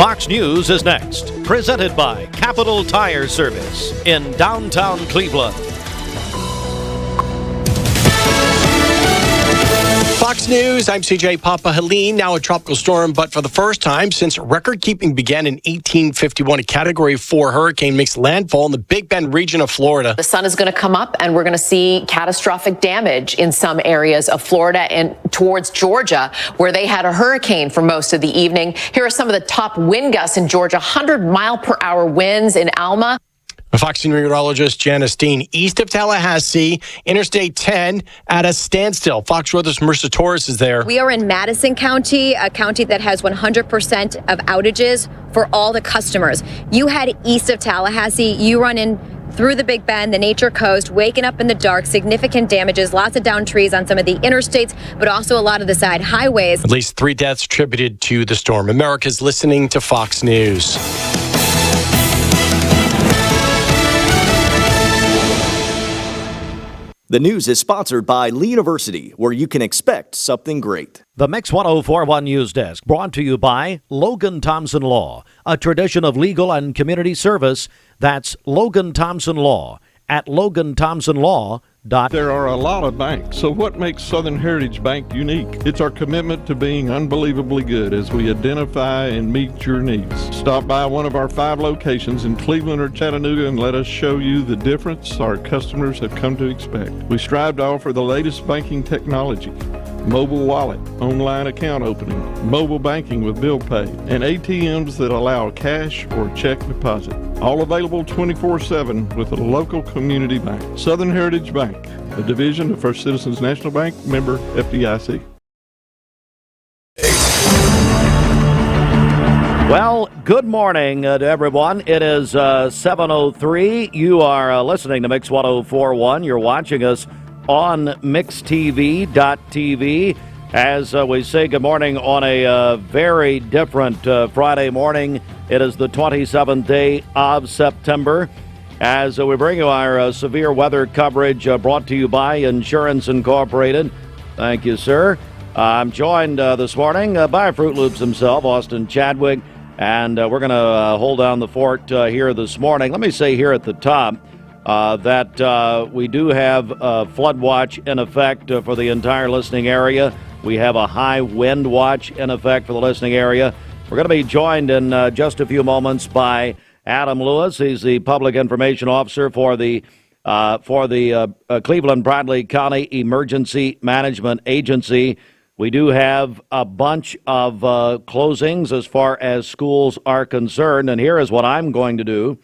Fox News is next, presented by Capital Tire Service in downtown Cleveland. Fox News, I'm CJ Papa. Helene, now a tropical storm, but for the first time since record-keeping began in 1851, a Category 4 hurricane makes landfall in the Big Bend region of Florida. The sun is going to come up, and we're going to see catastrophic damage in some areas of Florida and towards Georgia, where they had a hurricane for most of the evening. Here are some of the top wind gusts in Georgia, 100-mile-per-hour winds in Alma. Fox meteorologist Janice Dean. East of Tallahassee, Interstate 10 at a standstill. Fox Weather's Marissa Torres is there. We are in Madison County, a county that has 100% of outages for all the customers. You head east of Tallahassee, you run in through the Big Bend, the Nature Coast, waking up in the dark, significant damages, lots of downed trees on some of the interstates, but also a lot of the side highways. At least 3 deaths attributed to the storm. America's listening to Fox News. The news is sponsored by Lee University, where you can expect something great. The Mix 104.1 News Desk, brought to you by Logan Thompson Law, a tradition of legal and community service. That's Logan Thompson Law at LoganThompsonLaw.com. There are a lot of banks, so what makes Southern Heritage Bank unique? It's our commitment to being unbelievably good as we identify and meet your needs. Stop by one of our 5 locations in Cleveland or Chattanooga and let us show you the difference our customers have come to expect. We strive to offer the latest banking technology, mobile wallet, online account opening, mobile banking with bill pay, and ATMs that allow cash or check deposit. All available 24/7 with a local community bank. Southern Heritage Bank, a division of First Citizens National Bank, member FDIC. Well, good morning to everyone. It is 7:03. You are listening to Mix 104.1. You're watching us on MixTV.tv as we say good morning on a very different Friday morning. It is the 27th day of September as we bring you our severe weather coverage brought to you by Insurance Incorporated. Thank you, sir. I'm joined this morning by Fruit Loops himself, Austin Chadwick, and we're going to hold down the fort here this morning. Let me say here at the top that we do have a flood watch in effect for the entire listening area. We have a high wind watch in effect for the listening area. We're going to be joined in just a few moments by Adam Lewis. He's the Public Information Officer for the Cleveland-Bradley County Emergency Management Agency. We do have a bunch of closings as far as schools are concerned, and here is what I'm going to do.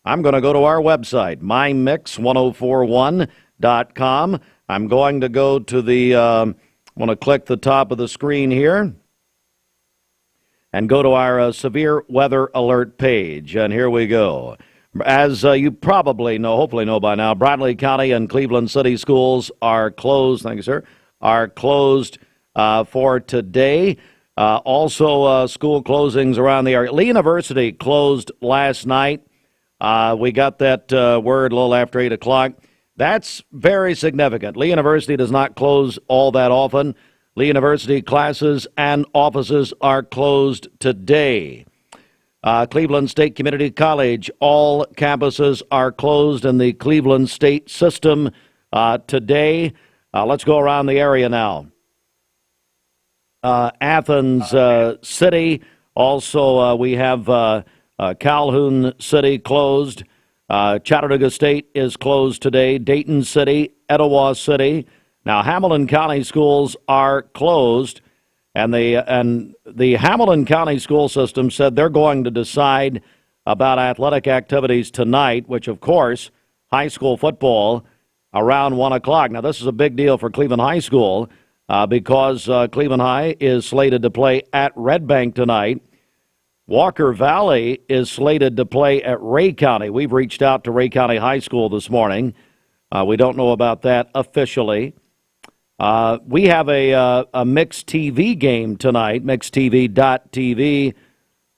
I'm going to go to our website, mymix1041.com. I'm going to go to the, I want to click the top of the screen here and go to our severe weather alert page. And here we go. As you probably know, hopefully know by now, Bradley County and Cleveland City schools are closed. Thank you, sir. Are closed for today. Also, school closings around the area. Lee University closed last night. We got that word a little after 8 o'clock. That's very significant. Lee University does not close all that often. Lee University classes and offices are closed today. Cleveland State Community College, all campuses are closed in the Cleveland State system today. Let's go around the area now. Athens City, also we have Calhoun City closed. Chattanooga State is closed today. Dayton City, Etowah City. Now, Hamilton County schools are closed, and the Hamilton County school system said they're going to decide about athletic activities tonight, which, of course, high school football around 1 o'clock. Now, this is a big deal for Cleveland High School because Cleveland High is slated to play at Red Bank tonight. Walker Valley is slated to play at Ray County. We've reached out to Ray County High School this morning. We don't know about that officially. We have a mixed TV game tonight, mixtv.tv.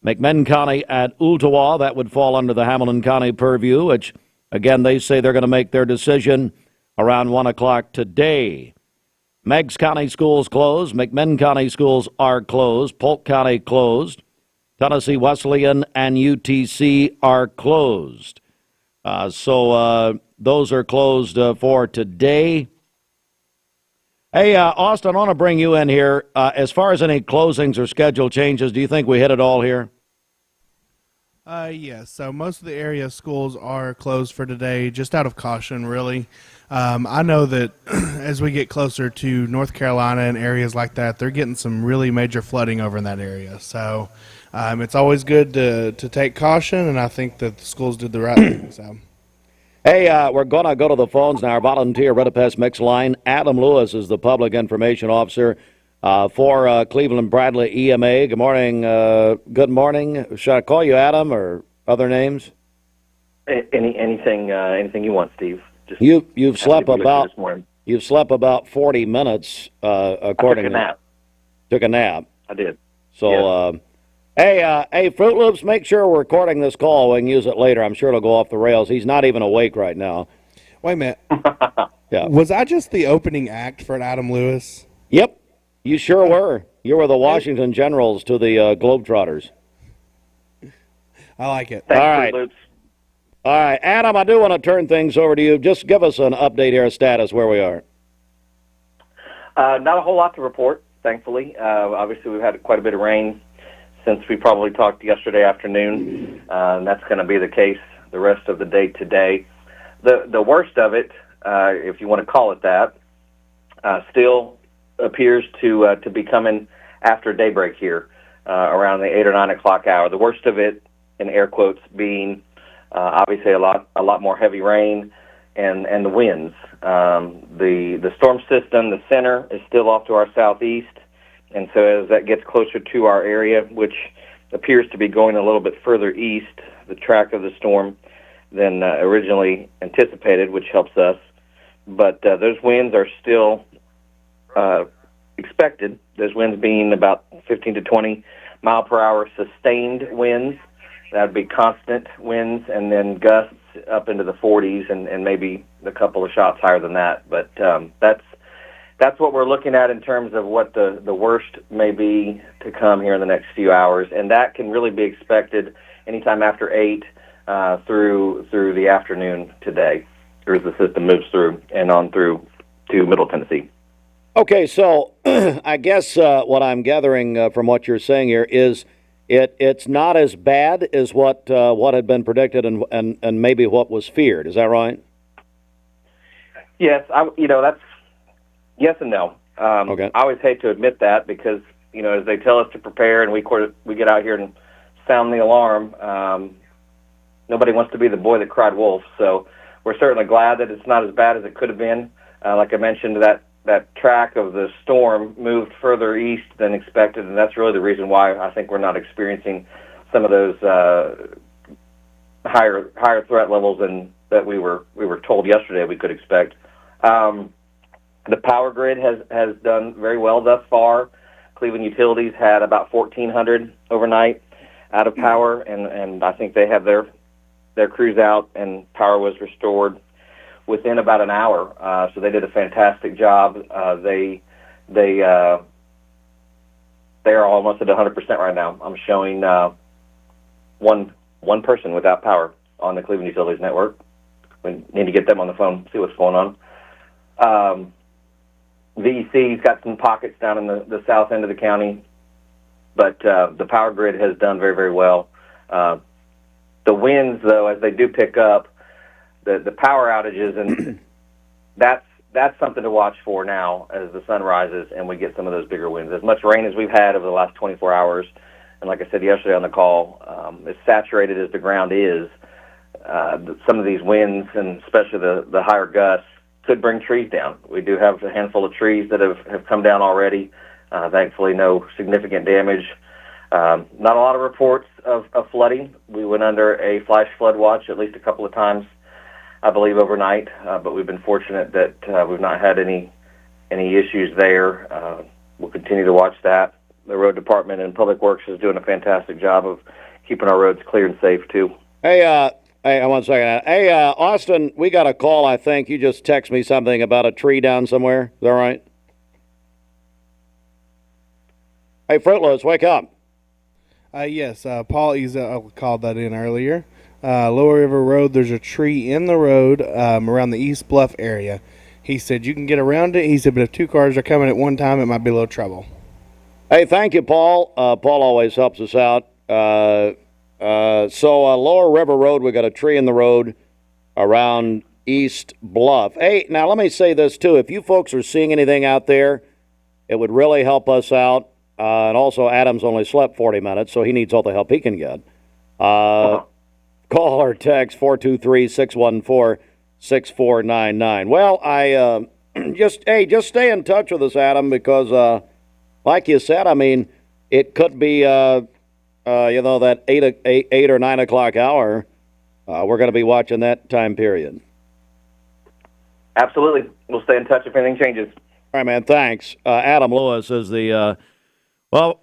McMinn County at Ooltewah. That would fall under the Hamilton County purview, which, again, they say they're going to make their decision around 1 o'clock today. Meigs County schools closed. McMinn County schools are closed. Polk County closed. Tennessee Wesleyan and UTC are closed. So those are closed for today. Hey, Austin, I want to bring you in here. As far as any closings or schedule changes, do you think we hit it all here? Yes. So most of the area schools are closed for today, just out of caution, really. I know that as we get closer to North Carolina and areas like that, they're getting some really major flooding over in that area. So it's always good to take caution, and I think that the schools did the right thing. So. Hey, we're going to go to the phones now. Our volunteer Redipest Mix line. Adam Lewis is the public information officer for Cleveland Bradley EMA. Good morning. Good morning. Should I call you Adam or other names? Anything you want, Steve. Just you've slept about 40 minutes. According I took a nap. Took a nap. I did. So. Yes. Hey, Fruit Loops, make sure we're recording this call. We can use it later. I'm sure it'll go off the rails. He's not even awake right now. Wait a minute. Yeah. Was I just the opening act for Adam Lewis? Yep. You sure were. You were the Washington Generals to the Globetrotters. I like it. Thanks, All right. Fruit Loops. All right. Adam, I do want to turn things over to you. Just give us an update here, a status where we are. Not a whole lot to report, thankfully. Obviously, we've had quite a bit of rain since we probably talked yesterday afternoon, and that's going to be the case the rest of the day today. The worst of it, if you want to call it that, still appears to be coming after daybreak here, around the 8 or 9 o'clock hour. The worst of it, in air quotes, being obviously a lot more heavy rain and the winds. The storm system, the center, is still off to our southeast. And so as that gets closer to our area, which appears to be going a little bit further east, the track of the storm, than originally anticipated, which helps us. But those winds are still expected, those winds being about 15 to 20 mile per hour sustained winds. That would be constant winds, and then gusts up into the 40s and maybe a couple of shots higher than that. But that's what we're looking at in terms of what the worst may be to come here in the next few hours, and that can really be expected anytime after 8 through the afternoon today, as the system moves through and on through to Middle Tennessee. Okay, so I guess what I'm gathering from what you're saying here is it's not as bad as what had been predicted and maybe what was feared. Is that right? Yes, that's. Yes and no. Okay. I always hate to admit that because, as they tell us to prepare and we get out here and sound the alarm, nobody wants to be the boy that cried wolf. So we're certainly glad that it's not as bad as it could have been. Like I mentioned, that track of the storm moved further east than expected, and that's really the reason why I think we're not experiencing some of those higher threat levels than that we were told yesterday we could expect. The power grid has done very well thus far. Cleveland Utilities had about 1,400 overnight out of power, and I think they have their crews out, and power was restored within about an hour. So they did a fantastic job. They are almost at 100% right now. I'm showing one person without power on the Cleveland Utilities network. We need to get them on the phone, see what's going on. VEC's got some pockets down in the south end of the county, but the power grid has done very, very well. The winds, though, as they do pick up, the power outages, and that's something to watch for now as the sun rises and we get some of those bigger winds. As much rain as we've had over the last 24 hours, and like I said yesterday on the call, as saturated as the ground is, some of these winds, and especially the higher gusts, could bring trees down. We do have a handful of trees that have come down already. Thankfully, no significant damage. Not a lot of reports of flooding. We went under a flash flood watch at least a couple of times, I believe, overnight, but we've been fortunate that we've not had any issues there. We'll continue to watch that. The road department and Public Works is doing a fantastic job of keeping our roads clear and safe, too. Hey, one second. Hey, Austin, we got a call, I think. You just text me something about a tree down somewhere. Is that right? Hey, Fruit Loops, wake up. Yes, Paul Ezel called that in earlier. Lower River Road, there's a tree in the road around the East Bluff area. He said you can get around it. He said, but if two cars are coming at one time, it might be a little trouble. Hey, thank you, Paul. Paul always helps us out. So Lower River Road, we got a tree in the road around East Bluff. Hey, now let me say this, too. If you folks are seeing anything out there, it would really help us out. And also, Adam's only slept 40 minutes, so he needs all the help he can get. Call or text 423-614-6499. Well, I just stay in touch with us, Adam, because like you said, I mean, it could be that 8 or 9 o'clock hour. We're going to be watching that time period. Absolutely. We'll stay in touch if anything changes. All right, man. Thanks. Adam Lewis is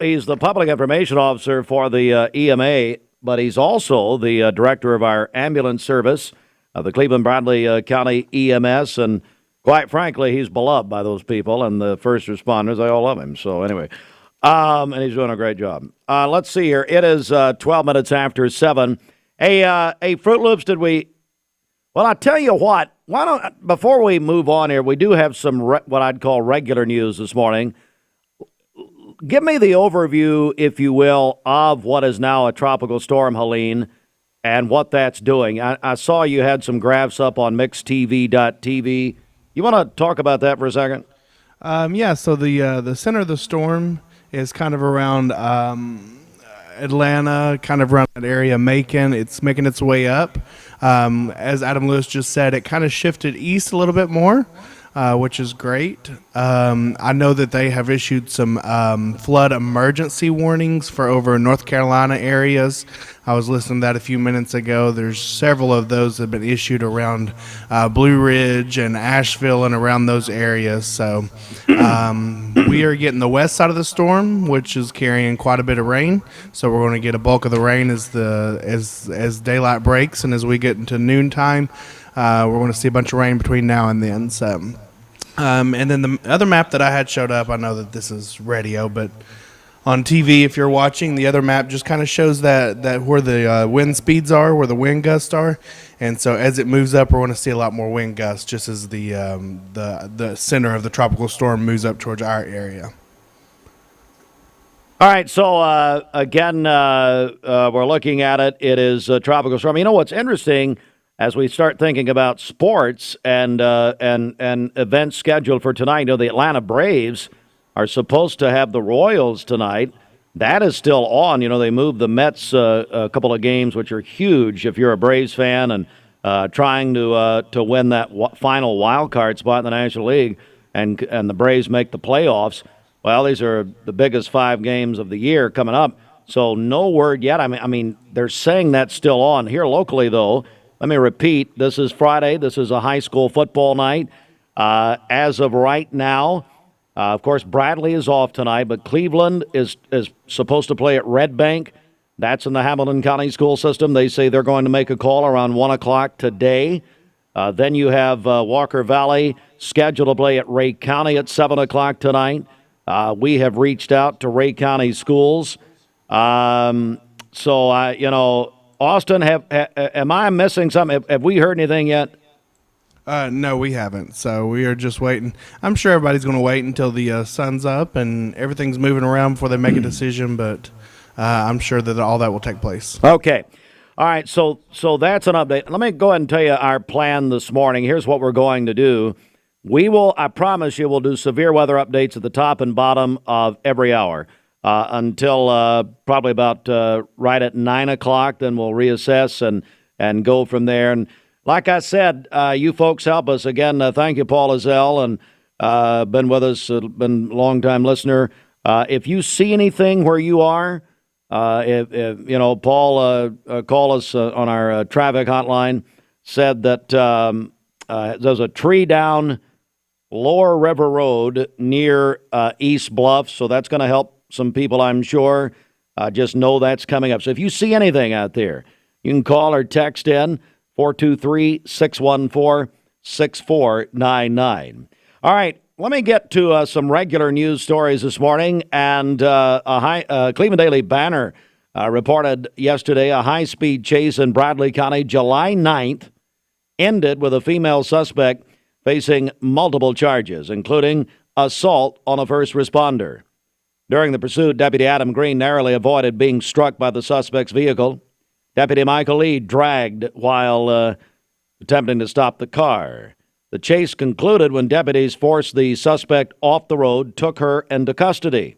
he's the public information officer for the EMA, but he's also the director of our ambulance service, the Cleveland Bradley County EMS, and quite frankly, he's beloved by those people and the first responders. They all love him. So anyway, and he's doing a great job. Let's see here. It is 12 minutes after 7. Hey, Fruit Loops, did we? Well, I tell you what. Why don't before we move on here, we do have some what I'd call regular news this morning. Give me the overview, if you will, of what is now a tropical storm, Helene, and what that's doing. I saw you had some graphs up on mixtv.tv. You want to talk about that for a second? Yeah, so the center of the storm is kind of around Atlanta, kind of around that area, Macon. It's making its way up. As Adam Lewis just said, it kind of shifted east a little bit more, which is great. I know that they have issued some flood emergency warnings for over North Carolina areas. I was listening to that a few minutes ago. There's several of those that have been issued around Blue Ridge and Asheville and around those areas. So we are getting the west side of the storm, which is carrying quite a bit of rain. So we're going to get a bulk of the rain as daylight breaks, and as we get into noontime, we're going to see a bunch of rain between now and then. So, and then the other map that I had showed up, I know that this is radio, but on TV, if you're watching, the other map just kind of shows that where the wind speeds are, where the wind gusts are. And so as it moves up, we're going to see a lot more wind gusts just as the center of the tropical storm moves up towards our area. All right, so again, we're looking at it. It is a tropical storm. You know what's interesting, as we start thinking about sports and events scheduled for tonight, you know, the Atlanta Braves are supposed to have the Royals tonight. That is still on. You know, they moved the Mets a couple of games, which are huge if you're a Braves fan and trying to win that final wild card spot in the National League, and the Braves make the playoffs. Well, these are the biggest 5 games of the year coming up. So no word yet. I mean, they're saying that's still on. Here locally, though, let me repeat, this is Friday. This is a high school football night. As of right now, of course, Bradley is off tonight, but Cleveland is supposed to play at Red Bank. That's in the Hamilton County school system. They say they're going to make a call around 1 o'clock today. Then you have Walker Valley scheduled to play at Ray County at 7 o'clock tonight. We have reached out to Ray County schools. Austin, am I missing something? Have we heard anything yet? No, we haven't. So we are just waiting. I'm sure everybody's going to wait until the sun's up and everything's moving around before they make a decision, but I'm sure that all that will take place. Okay. All right, so that's an update. Let me go ahead and tell you our plan this morning. Here's what we're going to do. I promise you, we'll do severe weather updates at the top and bottom of every hour until probably about right at 9 o'clock. Then we'll reassess and go from there. And like I said, you folks help us. Again, thank you, Paul Ezell, and been with us, been a long-time listener. If you see anything where you are, if you know, Paul called us on our traffic hotline, said that there's a tree down Lower River Road near East Bluff, so that's going to help some people, I'm sure. Just know that's coming up. So if you see anything out there, you can call or text in 423-614-6499. All right, let me get to some regular news stories this morning. And Cleveland Daily Banner reported yesterday a high-speed chase in Bradley County July 9th ended with a female suspect facing multiple charges, including assault on a first responder. During the pursuit, Deputy Adam Green narrowly avoided being struck by the suspect's vehicle. Deputy Michael Lee dragged while attempting to stop the car. The chase concluded when deputies forced the suspect off the road, took her into custody.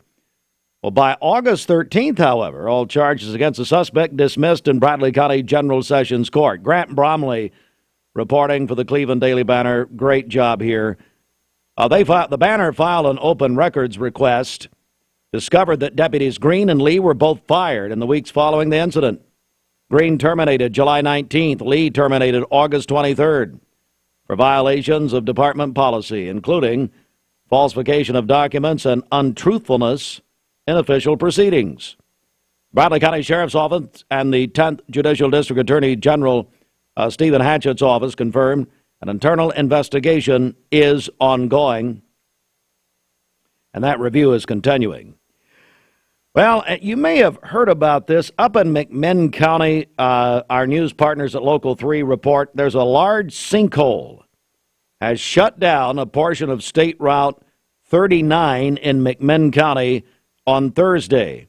Well, by August 13th, however, all charges against the suspect dismissed in Bradley County General Sessions Court. Grant Bromley reporting for the Cleveland Daily Banner. Great job here. The Banner filed an open records request, discovered that deputies Green and Lee were both fired in the weeks following the incident. Green terminated July 19th. Lee terminated August 23rd for violations of department policy, including falsification of documents and untruthfulness in official proceedings. Bradley County Sheriff's Office and the 10th Judicial District Attorney General Stephen Hatchett's office confirmed an internal investigation is ongoing, and that review is continuing. Well, you may have heard about this. Up in McMinn County, our news partners at Local 3 report there's a large sinkhole has shut down a portion of State Route 39 in McMinn County on Thursday.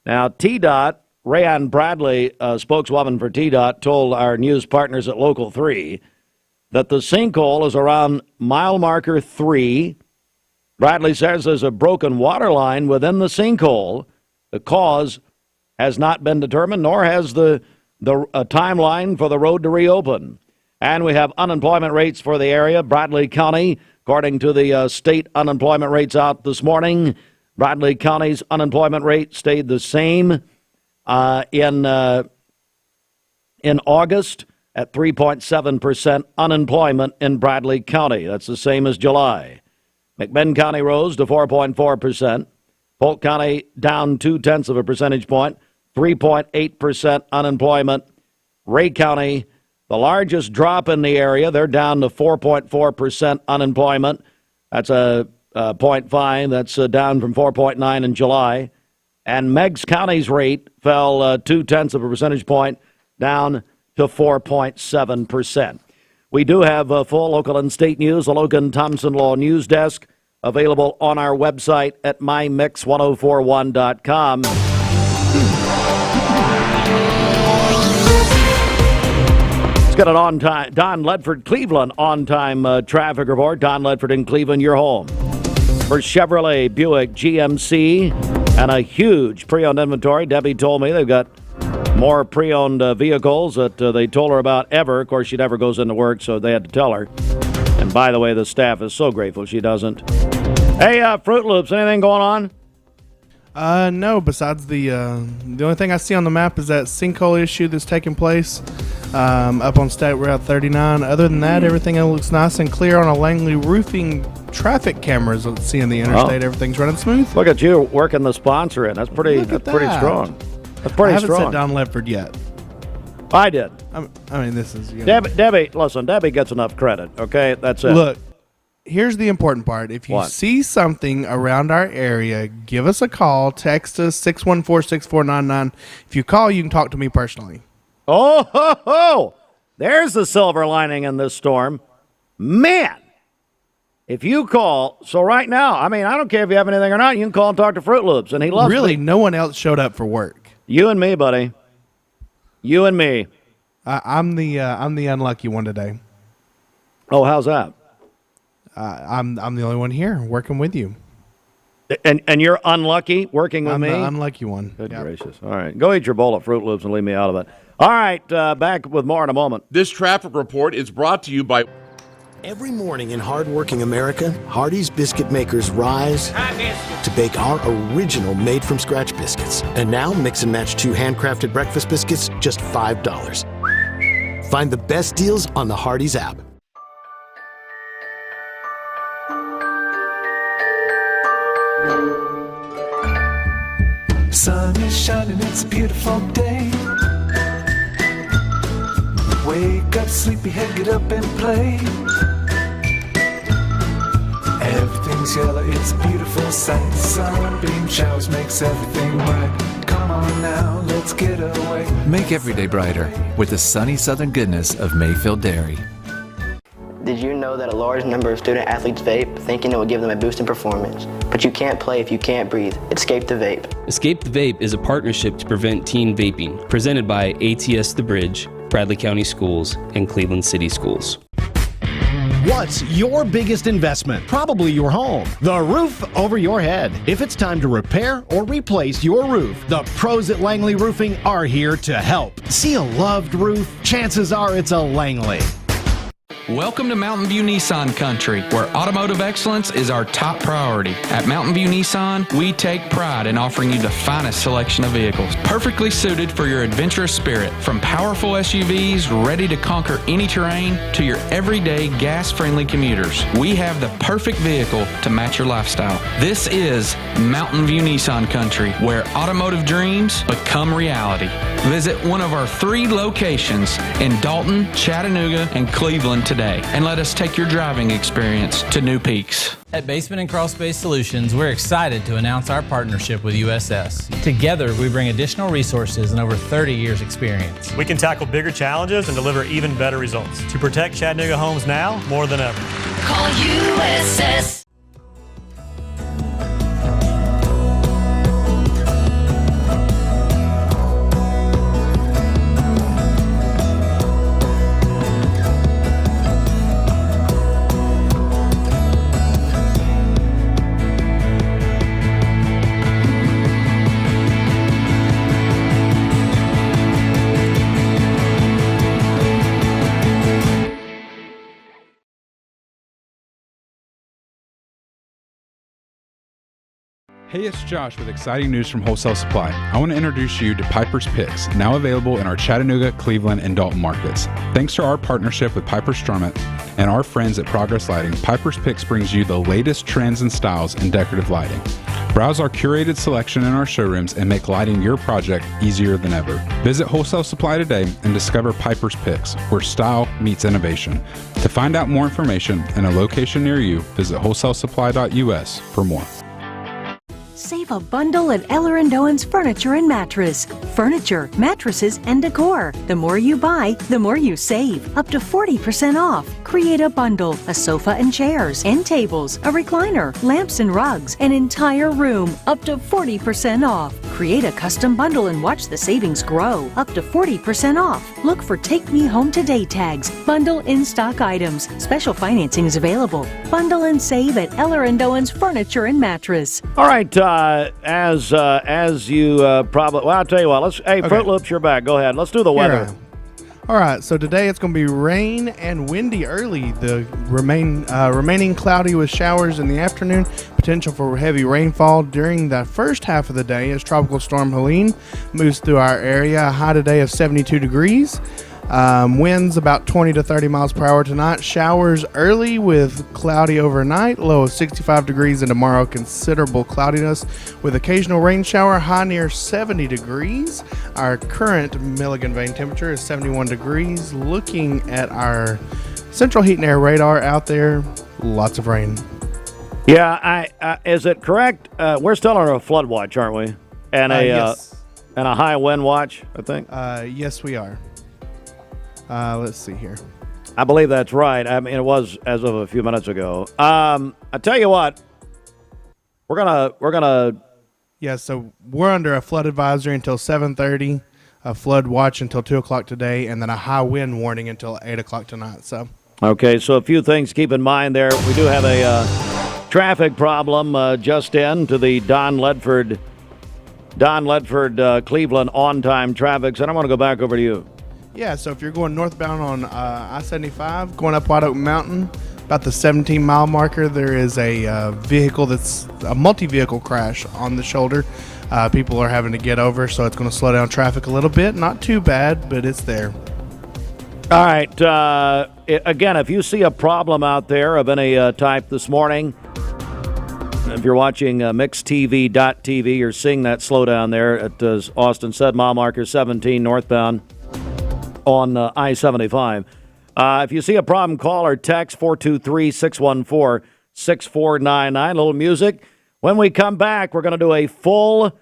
Now, TDOT, Rayanne Bradley, spokeswoman for TDOT, told our news partners at Local 3 that the sinkhole is around mile marker 3. Bradley says there's a broken water line within the sinkhole. The cause has not been determined, nor has the timeline for the road to reopen. And we have unemployment rates for the area. Bradley County, according to the state unemployment rates out this morning, Bradley County's unemployment rate stayed the same in August at 3.7% unemployment in Bradley County. That's the same as July. McMinn County rose to 4.4%. Polk County down 0.2 of a percentage point, 3.8% unemployment. Ray County, the largest drop in the area, they're down to 4.4% unemployment. That's a 0.5. That's down from 4.9 in July. And Meigs County's rate fell 0.2 of a percentage point, down to 4.7%. We do have full local and state news, the Logan Thompson Law News Desk, available on our website at mymix1041.com. Let's get an on-time Don Ledford Cleveland on-time traffic report. Don Ledford in Cleveland, your home. For Chevrolet, Buick, GMC, and a huge pre-owned inventory. Debbie told me they've got more pre-owned vehicles that they told her about ever. Of course, she never goes into work, so they had to tell her. And by the way, the staff is so grateful she doesn't. Hey, Fruit Loops, anything going on? No, besides the only thing I see on the map is that sinkhole issue that's taking place up on State Route 39. Other than that, everything looks nice and clear on a Langley Roofing traffic cameras. Let's see in the interstate, everything's running smooth. Look at you working the sponsor in. That's pretty strong. That's pretty I haven't strong. said Don Ledford yet. I did. I mean, this is... You know. Debbie, listen, Debbie gets enough credit, okay? That's it. Look, here's the important part. If you see something around our area, give us a call. Text us, 614-6499. If you call, you can talk to me personally. Oh, ho, ho. There's the silver lining in this storm. Man, if you call, so right now, I mean, I don't care if you have anything or not, you can call and talk to Fruit Loops, and he loves Really, no one else showed up for work. You and me, buddy. You and me. I'm the unlucky one today. Oh, how's that? I'm the only one here working with you. And you're unlucky working with me? I'm the unlucky one. Good gracious. All right. Go eat your bowl of Fruit Loops and leave me out of it. All right. Back with more in a moment. This traffic report is brought to you by... Every morning in hardworking America, Hardee's biscuit makers rise to bake our original made-from-scratch biscuits. And now, mix and match 2 handcrafted breakfast biscuits, just $5. Find the best deals on the Hardee's app. Sun is shining, it's a beautiful day. Wake up, sleepyhead, get up and play. Everything's yellow, it's a beautiful sight. Sunbeam showers makes everything right. Come on now, let's get away. Make every day brighter with the sunny southern goodness of Mayfield Dairy. Did you know that a large number of student athletes vape, thinking it will give them a boost in performance? But you can't play if you can't breathe. Escape the vape. Escape the Vape is a partnership to prevent teen vaping, presented by ATS The Bridge, Bradley County Schools, and Cleveland City Schools. What's your biggest investment? Probably your home. The roof over your head. If it's time to repair or replace your roof, the pros at Langley Roofing are here to help. See a loved roof? Chances are it's a Langley. Welcome to Mountain View Nissan Country, where automotive excellence is our top priority. At Mountain View Nissan, we take pride in offering you the finest selection of vehicles, perfectly suited for your adventurous spirit. From powerful SUVs ready to conquer any terrain to your everyday gas-friendly commuters, we have the perfect vehicle to match your lifestyle. This is Mountain View Nissan Country, where automotive dreams become reality. Visit one of our 3 locations in Dalton, Chattanooga, and Cleveland today, and let us take your driving experience to new peaks. At Basement and Crawl Space Solutions, we're excited to announce our partnership with USS. Together, we bring additional resources and over 30 years experience. We can tackle bigger challenges and deliver even better results to protect Chattanooga homes now more than ever. Call USS. Hey, it's Josh with exciting news from Wholesale Supply. I want to introduce you to Piper's Picks, now available in our Chattanooga, Cleveland, and Dalton markets. Thanks to our partnership with Piper Strummett and our friends at Progress Lighting, Piper's Picks brings you the latest trends and styles in decorative lighting. Browse our curated selection in our showrooms and make lighting your project easier than ever. Visit Wholesale Supply today and discover Piper's Picks, where style meets innovation. To find out more information and a location near you, visit wholesalesupply.us for more. Save a bundle at Eller & Owen's Furniture and Mattress. Furniture, mattresses, and decor. The more you buy, the more you save. Up to 40% off. Create a bundle, a sofa and chairs, end tables, a recliner, lamps and rugs, an entire room. Up to 40% off. Create a custom bundle and watch the savings grow. Up to 40% off. Look for Take Me Home Today tags. Bundle in-stock items. Special financing is available. Bundle and save at Eller & Owen's Furniture and Mattress. All right, as you probably, well, I'll tell you what. Fruit Loops, you're back. Go ahead. Let's do the weather. All right, so today it's going to be rain and windy early. The remaining cloudy with showers in the afternoon. Potential for heavy rainfall during the first half of the day as Tropical Storm Helene moves through our area. A high today of 72 degrees. Winds about 20 to 30 miles per hour tonight. Showers early with cloudy overnight. Low of 65 degrees, and tomorrow considerable cloudiness with occasional rain shower. High near 70 degrees. Our current Milligan Vein temperature is 71 degrees. Looking at our central heat and air radar out there, lots of rain. Yeah, is it correct? We're still on a flood watch, aren't we? And Yes. And a high wind watch, I think. Yes, we are. Let's see here. I believe that's right. I mean, it was as of a few minutes ago. I tell you what, we're gonna. Yeah, so we're under a flood advisory until 7:30, a flood watch until 2:00 today, and then a high wind warning until 8:00 tonight. So. Okay, so a few things to keep in mind there. We do have a traffic problem just in to the Don Ledford, Cleveland on-time traffic. So I want to go back over to you. Yeah, so if you're going northbound on I-75, going up White Oak Mountain, about the 17-mile marker, there is a vehicle that's a multi-vehicle crash on the shoulder. People are having to get over, so it's going to slow down traffic a little bit. Not too bad, but it's there. All right. Again, if you see a problem out there of any type this morning, if you're watching mixtv.tv, you're seeing that slowdown there at, as Austin said, mile marker 17 northbound on I-75. If you see a problem, call or text 423-614-6499. A little music. When we come back, we're going to do a full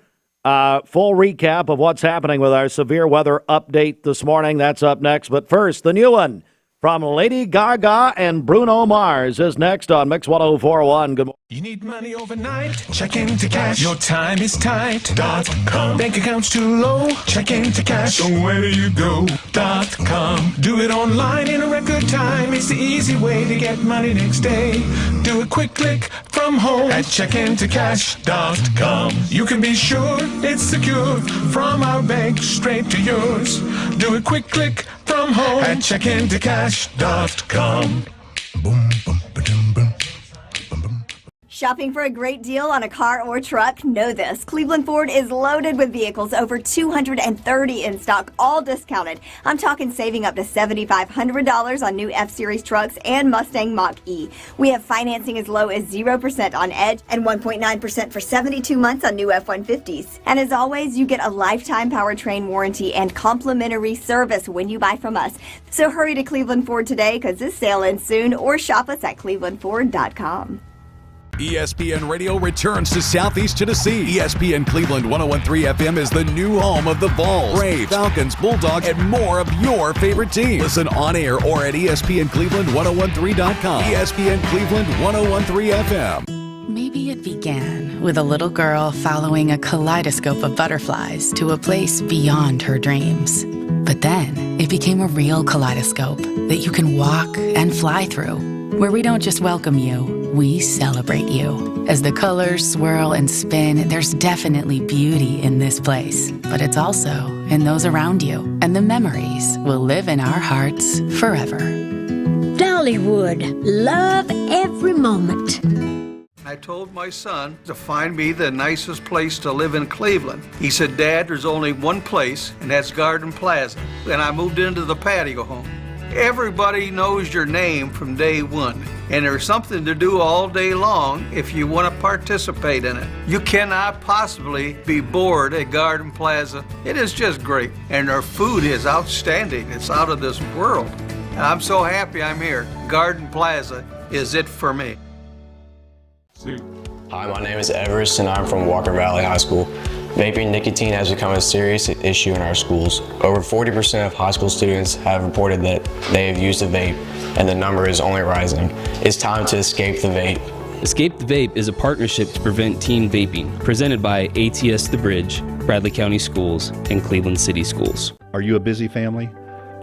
Full recap of what's happening with our severe weather update this morning. That's up next. But first, the new one from Lady Gaga and Bruno Mars is next on Mix 104.1. Good morning. You need money overnight? Check into cash. Your time is tight.com. Bank account's too low? Check into cash. So where do you go.com. Do it online in a record time. It's the easy way to get money next day. Do a quick click from home at checkintocash.com. You can be sure it's secure from our bank straight to yours. Do a quick click from home at checkintocash.com. Boom, boom, ba-dum, boom. Shopping for a great deal on a car or truck? Know this. Cleveland Ford is loaded with vehicles, over 230 in stock, all discounted. I'm talking saving up to $7,500 on new F-Series trucks and Mustang Mach-E. We have financing as low as 0% on Edge and 1.9% for 72 months on new F-150s. And as always, you get a lifetime powertrain warranty and complimentary service when you buy from us. So hurry to Cleveland Ford today because this sale ends soon, or shop us at clevelandford.com. ESPN Radio returns to Southeast Tennessee. ESPN Cleveland 101.3 FM is the new home of the Vols, Braves, Falcons, Bulldogs, and more of your favorite teams. Listen on air or at ESPNCleveland1013.com. ESPN Cleveland 101.3 FM. Maybe it began with a little girl following a kaleidoscope of butterflies to a place beyond her dreams. But then it became a real kaleidoscope that you can walk and fly through, where we don't just welcome you, we celebrate you. As the colors swirl and spin, there's definitely beauty in this place, but it's also in those around you, and the memories will live in our hearts forever. Dollywood, love every moment. I told my son to find me the nicest place to live in Cleveland. He said, Dad, there's only one place, and that's Garden Plaza. And I moved into the patio home. Everybody knows your name from day one, and there's something to do all day long if you want to participate in it. You cannot possibly be bored at Garden Plaza. It is just great, and their food is outstanding. It's out of this world. And I'm so happy I'm here. Garden Plaza is it for me. Hi, my name is Everest, and I'm from Walker Valley High School. Vaping nicotine has become a serious issue in our schools. Over 40% of high school students have reported that they have used a vape, and the number is only rising. It's time to escape the vape. Escape the Vape is a partnership to prevent teen vaping, presented by ATS The Bridge, Bradley County Schools, and Cleveland City Schools. Are you a busy family?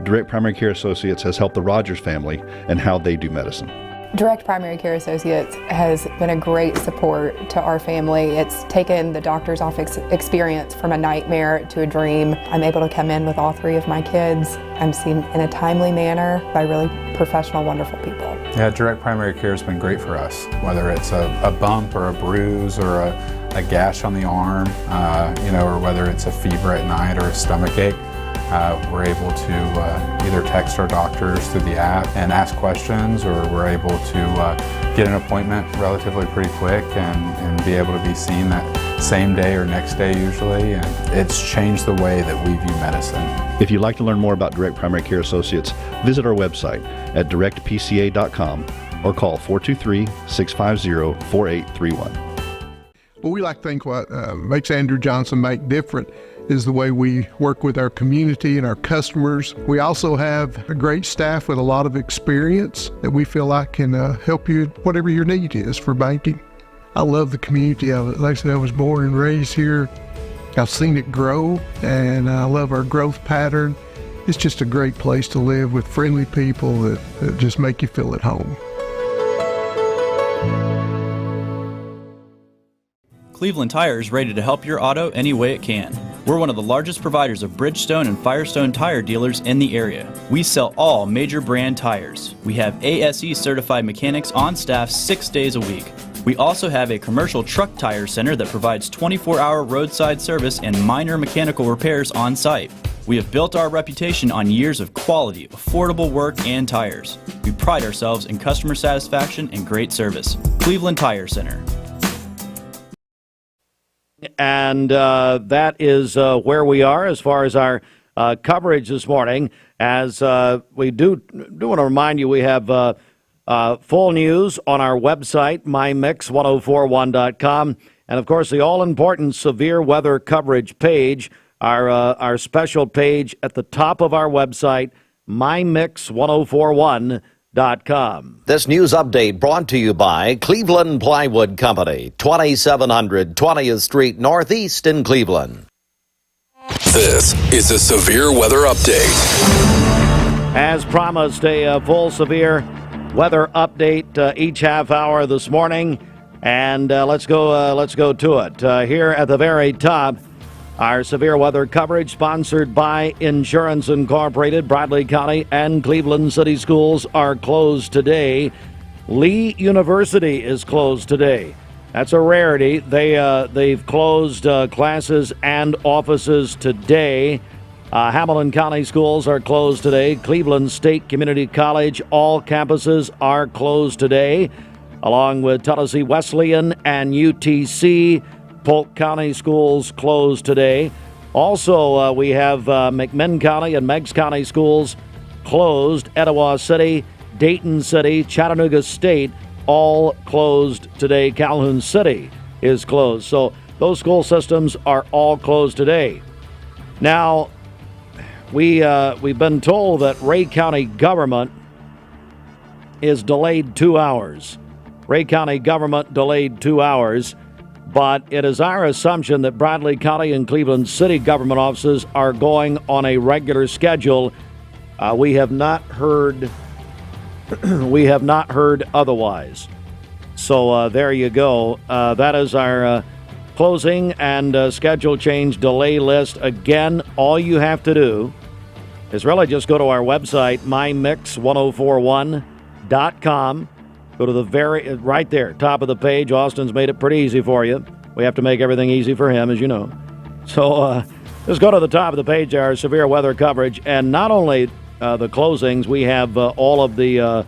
Direct Primary Care Associates has helped the Rogers family and how they do medicine. Direct Primary Care Associates has been a great support to our family. It's taken the doctor's office experience from a nightmare to a dream. I'm able to come in with all three of my kids. I'm seen in a timely manner by really professional, wonderful people. Yeah, Direct Primary Care has been great for us, whether it's a bump or a bruise or a gash on the arm, or whether it's a fever at night or a stomach ache. We're able to either text our doctors through the app and ask questions, or we're able to get an appointment relatively pretty quick and be able to be seen that same day or next day usually. And it's changed the way that we view medicine. If you'd like to learn more about Direct Primary Care Associates, visit our website at directpca.com or call 423-650-4831. Well, we like to think what makes Andrew Johnson make different is the way we work with our community and our customers. We also have a great staff with a lot of experience that we feel like can help you whatever your need is for banking. I love the community of it. Like I said, I was born and raised here. I've seen it grow, and I love our growth pattern. It's just a great place to live with friendly people that just make you feel at home. Cleveland Tire is ready to help your auto any way it can. We're one of the largest providers of Bridgestone and Firestone tire dealers in the area. We sell all major brand tires. We have ASE certified mechanics on staff 6 days a week. We also have a commercial truck tire center that provides 24-hour roadside service and minor mechanical repairs on site. We have built our reputation on years of quality, affordable work and tires. We pride ourselves in customer satisfaction and great service. Cleveland Tire Center. And that is where we are as far as our coverage this morning. As we do want to remind you, we have full news on our website, mymix1041.com, And, of course, the all-important severe weather coverage page, our special page at the top of our website, mymix1041.com. This news update brought to you by Cleveland Plywood Company, 2700 20th Street Northeast in Cleveland. This is a severe weather update. As promised, a full severe weather update each half hour this morning. And let's go to it. Here at the very top, our severe weather coverage sponsored by Insurance Incorporated. Bradley County and Cleveland City Schools are closed today. Lee University is closed today. That's a rarity. They've closed classes and offices today. Hamilton County Schools are closed today. Cleveland State Community College, all campuses are closed today, along with Tennessee Wesleyan and UTC. Polk County Schools closed today. Also, we have McMinn County and Meigs County Schools closed. Etowah City, Dayton City, Chattanooga State, all closed today. Calhoun City is closed. So those school systems are all closed today. Now, we've been told that Ray County government is delayed 2 hours. Ray County government delayed 2 hours, but it is our assumption that Bradley County and Cleveland City government offices are going on a regular schedule. We have not heard otherwise. So there you go. That is our closing and schedule change delay list. Again, all you have to do is really just go to our website, mymix1041.com. Go to the right there, top of the page. Austin's made it pretty easy for you. We have to make everything easy for him, as you know. So just go to the top of the page, our severe weather coverage. And not only the closings, we have all of the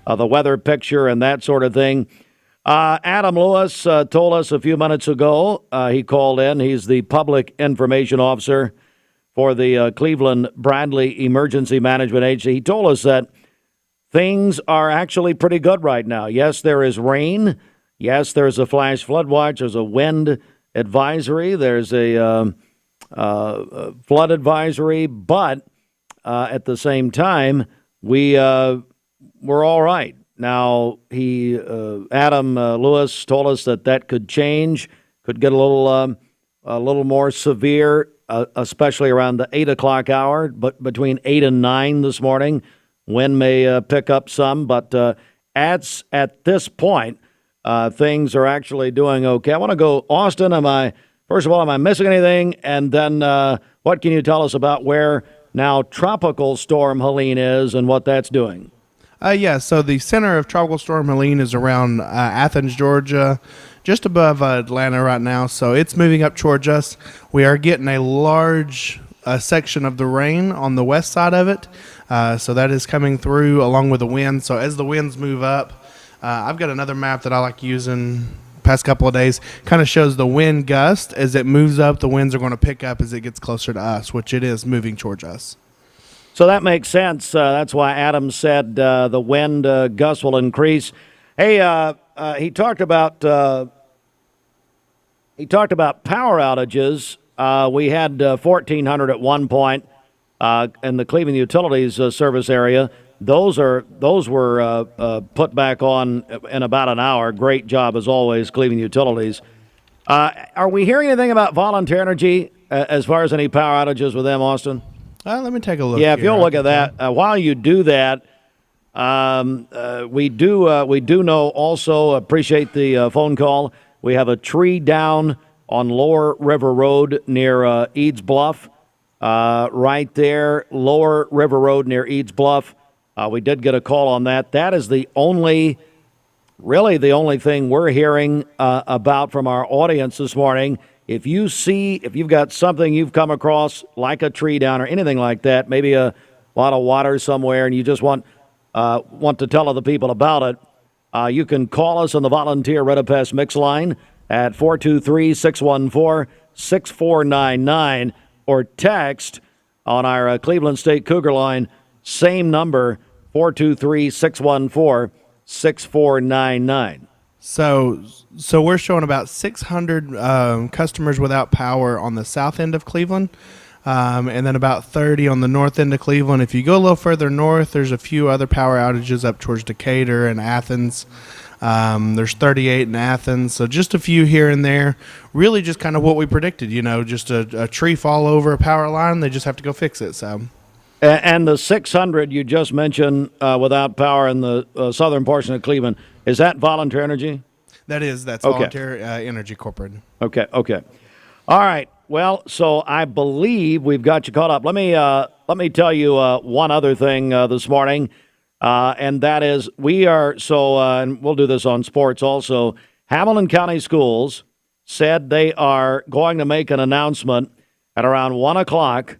weather picture and that sort of thing. Adam Lewis told us a few minutes ago, he called in. He's the public information officer for the Cleveland Bradley Emergency Management Agency. He told us that things are actually pretty good right now. Yes, there is rain. Yes, there's a flash flood watch. There's a wind advisory. There's a flood advisory. But at the same time, we're all right. Now, Adam Lewis told us that could change, could get a little more severe, especially around the 8 o'clock hour, but between 8 and 9 this morning. Wind may pick up some, but at this point, things are actually doing okay. I want to go, Austin, first of all, am I missing anything? And then what can you tell us about where now Tropical Storm Helene is and what that's doing? So the center of Tropical Storm Helene is around Athens, Georgia, just above Atlanta right now. So it's moving up towards us. We are getting a large section of the rain on the west side of it. So that is coming through along with the wind. So as the winds move up, I've got another map that I like using past couple of days. Kind of shows the wind gust. As it moves up, the winds are going to pick up as it gets closer to us, which it is moving towards us. So that makes sense. That's why Adam said the wind gust will increase. Hey, he talked about power outages. We had 1,400 at one point in the Cleveland Utilities service area. Those were put back on in about an hour. Great job as always, Cleveland Utilities. Are we hearing anything about Volunteer Energy as far as any power outages with them, Austin? Let me take a look. Yeah, if you'll look at that. While you do that, we do know also, appreciate the phone call. We have a tree down on Lower River Road near Eads Bluff. Right there, Lower River Road near Eads Bluff. We did get a call on that. That is the only thing we're hearing about from our audience this morning. If you've got something you've come across like a tree down or anything like that, maybe a lot of water somewhere, and you just want to tell other people about it, you can call us on the Volunteer Redipest Mix line at 423-614-6499 or text on our Cleveland State Cougar line, same number, 423-614-6499. So we're showing about 600 customers without power on the south end of Cleveland, and then about 30 on the north end of Cleveland. If you go a little further north, there's a few other power outages up towards Decatur and Athens. There's 38 in Athens, so just a few here and there. Really just kind of what we predicted, just a tree fall over a power line. They just have to go fix it. So. And the 600 you just mentioned without power in the southern portion of Cleveland, is that Volunteer Energy? That's okay. Volunteer Energy Corporate. Okay. All right. Well, so I believe we've got you caught up. Let me tell you one other thing this morning, and that is and we'll do this on sports also. Hamilton County Schools said they are going to make an announcement at around 1 o'clock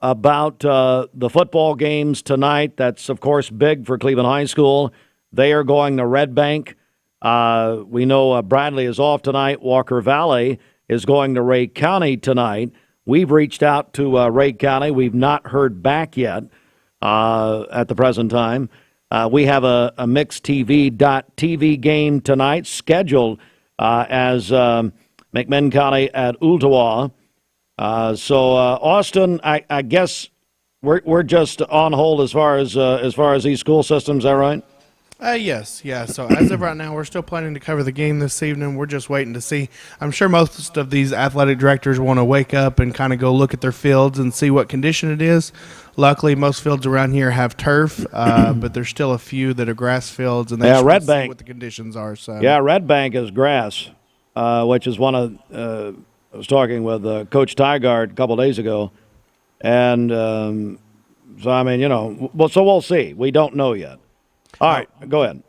about the football games tonight. That's, of course, big for Cleveland High School. They are going to Red Bank. We know Bradley is off tonight. Walker Valley is going to Ray County tonight. We've reached out to Ray County. We've not heard back yet at the present time. We have a mixed TV game tonight scheduled as McMinn County at Ooltewah. Austin, I guess we're just on hold as far as these school systems. Is that right? Yes. So as of right now, we're still planning to cover the game this evening. We're just waiting to see. I'm sure most of these athletic directors want to wake up and kind of go look at their fields and see what condition it is. Luckily, most fields around here have turf, but there's still a few that are grass fields, and they just want to see what the conditions are. So Red Bank is grass, which is one of. I was talking with Coach Tygart a couple days ago, and so I mean, so we'll see. We don't know yet. All right, go ahead.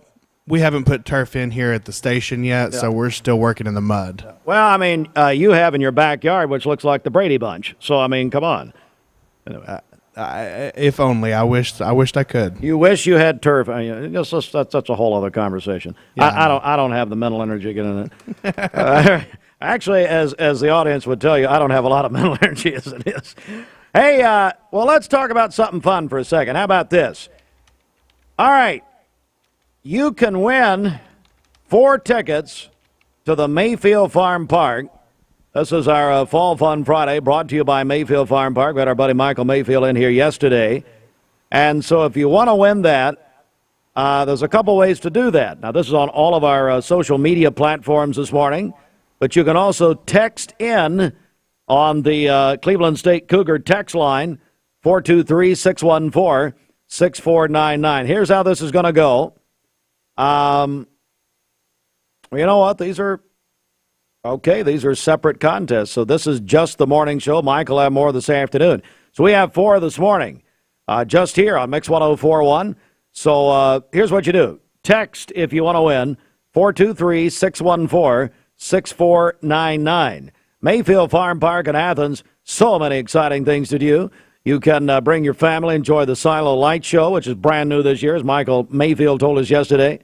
We haven't put turf in here at the station yet, so we're still working in the mud. Well, I mean, you have in your backyard, which looks like the Brady Bunch. So, I mean, come on. If only. I wished I could. You wish you had turf. That's a whole other conversation. Yeah, I don't have the mental energy to get in it. Actually, as the audience would tell you, I don't have a lot of mental energy as it is. Hey, well, let's talk about something fun for a second. How about this? All right. You can win 4 tickets to the Mayfield Farm Park. This is our Fall Fun Friday, brought to you by Mayfield Farm Park. We had our buddy Michael Mayfield in here yesterday. And so if you want to win that, there's a couple ways to do that. Now, this is on all of our social media platforms this morning, but you can also text in on the Cleveland State Cougar text line, 423-614-6499. Here's how this is going to go. You know what? These are separate contests. So this is just the morning show. Mike will have more this afternoon. So we have 4 this morning just here on Mix 104.1. So here's what you do. Text if you want to win, 423-614-6499. Mayfield Farm Park in Athens. So many exciting things to do. You can bring your family, enjoy the Silo Light Show, which is brand new this year, as Michael Mayfield told us yesterday.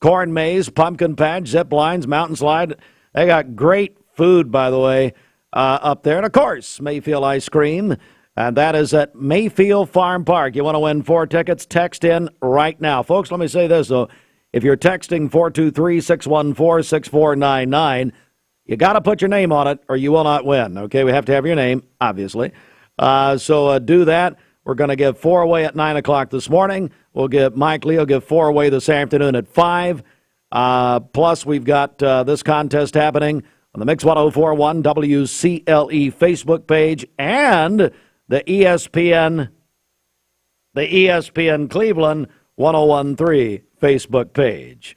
Corn maze, pumpkin patch, zip lines, mountain slide. They got great food, by the way, up there. And, of course, Mayfield ice cream. And that is at Mayfield Farm Park. You want to win 4 tickets? Text in right now. Folks, let me say this, though. If you're texting 423-614-6499, you got to put your name on it or you will not win. Okay, we have to have your name, obviously. So do that. We're going to give 4 away at 9 o'clock this morning. Mike Lee will give 4 away this afternoon at 5. Plus, we've got this contest happening on the Mix 104.1 WCLE Facebook page and the ESPN Cleveland 101.3 Facebook page.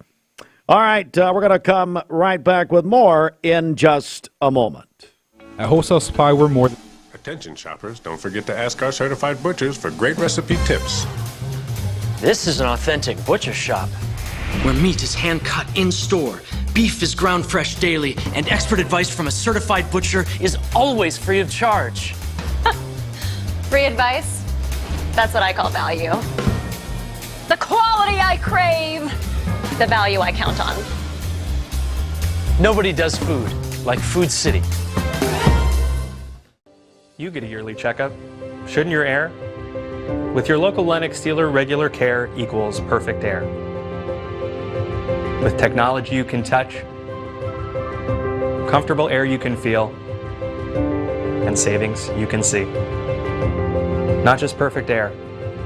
All right, we're going to come right back with more in just a moment. At Wholesale Supply, we're more than... Attention shoppers, don't forget to ask our certified butchers for great recipe tips. This is an authentic butcher shop, where meat is hand-cut in-store, beef is ground fresh daily, and expert advice from a certified butcher is always free of charge. Free advice? That's what I call value. The quality I crave, the value I count on. Nobody does food like Food City. You get a yearly checkup. Shouldn't your air? With your local Lennox dealer, regular care equals perfect air. with technology you can touch, comfortable air you can feel, and savings you can see. Not just perfect air,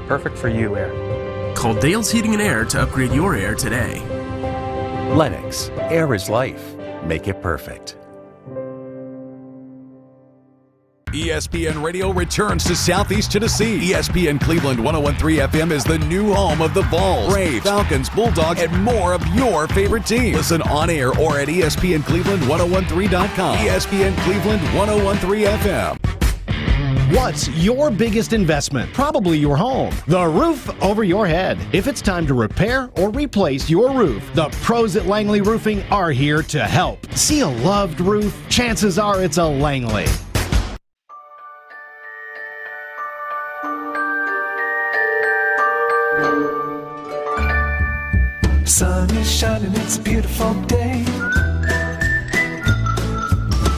perfect for you air. Call Dale's Heating and Air to upgrade your air today. Lennox, air is life. Make it perfect. ESPN Radio returns to Southeast Tennessee. ESPN Cleveland 101.3 FM is the new home of the Vols, Braves, Falcons, Bulldogs, and more of your favorite teams. Listen on air or at ESPNCleveland1013.com. ESPN Cleveland 101.3 FM. What's your biggest investment? Probably your home. The roof over your head. If it's time to repair or replace your roof, the pros at Langley Roofing are here to help. See a loved roof? Chances are it's a Langley. Sun is shining, it's a beautiful day.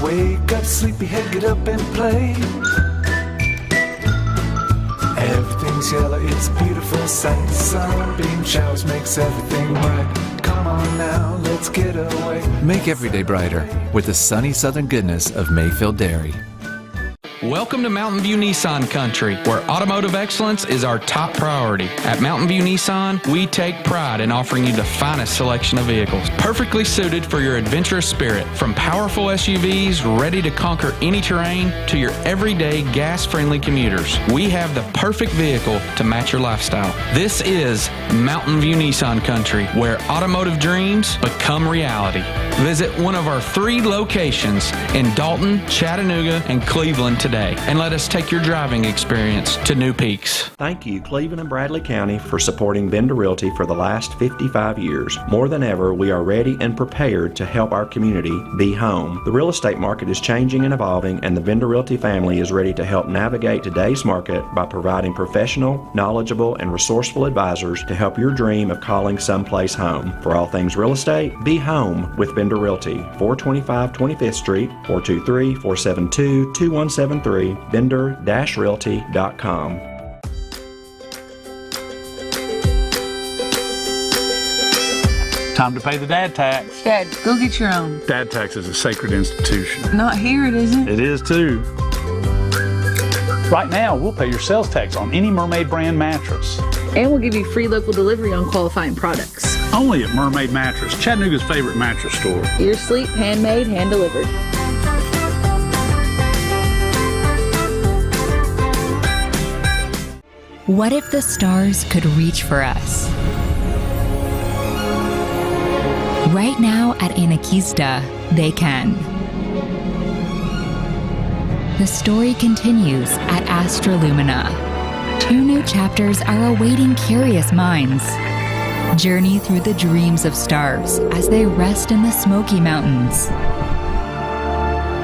Wake up, sleepyhead, get up and play. Everything's yellow, it's a beautiful sight. Sunbeam showers makes everything bright. Come on now, let's get away. Make every day brighter with the sunny southern goodness of Mayfield Dairy. Welcome to Mountain View Nissan Country, where automotive excellence is our top priority. At Mountain View Nissan, we take pride in offering you the finest selection of vehicles, perfectly suited for your adventurous spirit. From powerful SUVs ready to conquer any terrain to your everyday gas-friendly commuters, we have the perfect vehicle to match your lifestyle. This is Mountain View Nissan Country, where automotive dreams become reality. Visit one of our 3 locations in Dalton, Chattanooga, and Cleveland today, and let us take your driving experience to new peaks. Thank you, Cleveland and Bradley County, for supporting Bender Realty for the last 55 years. More than ever, we are ready and prepared to help our community be home. The real estate market is changing and evolving, and the Bender Realty family is ready to help navigate today's market by providing professional, knowledgeable, and resourceful advisors to help your dream of calling someplace home. For all things real estate, be home with Bender Realty, 425 25th Street, 423-472-2173, bender-realty.com. Time to pay the dad tax. Dad, go get your own. Dad tax is a sacred institution. Not here, it isn't. It is too. Right now, we'll pay your sales tax on any Mermaid brand mattress. And we'll give you free local delivery on qualifying products. Only at Mermaid Mattress, Chattanooga's favorite mattress store. Your sleep, handmade, hand delivered. What if the stars could reach for us? Right now at Anarchista, they can. The story continues at Astrolumina. 2 new chapters are awaiting curious minds. Journey through the dreams of stars as they rest in the Smoky Mountains.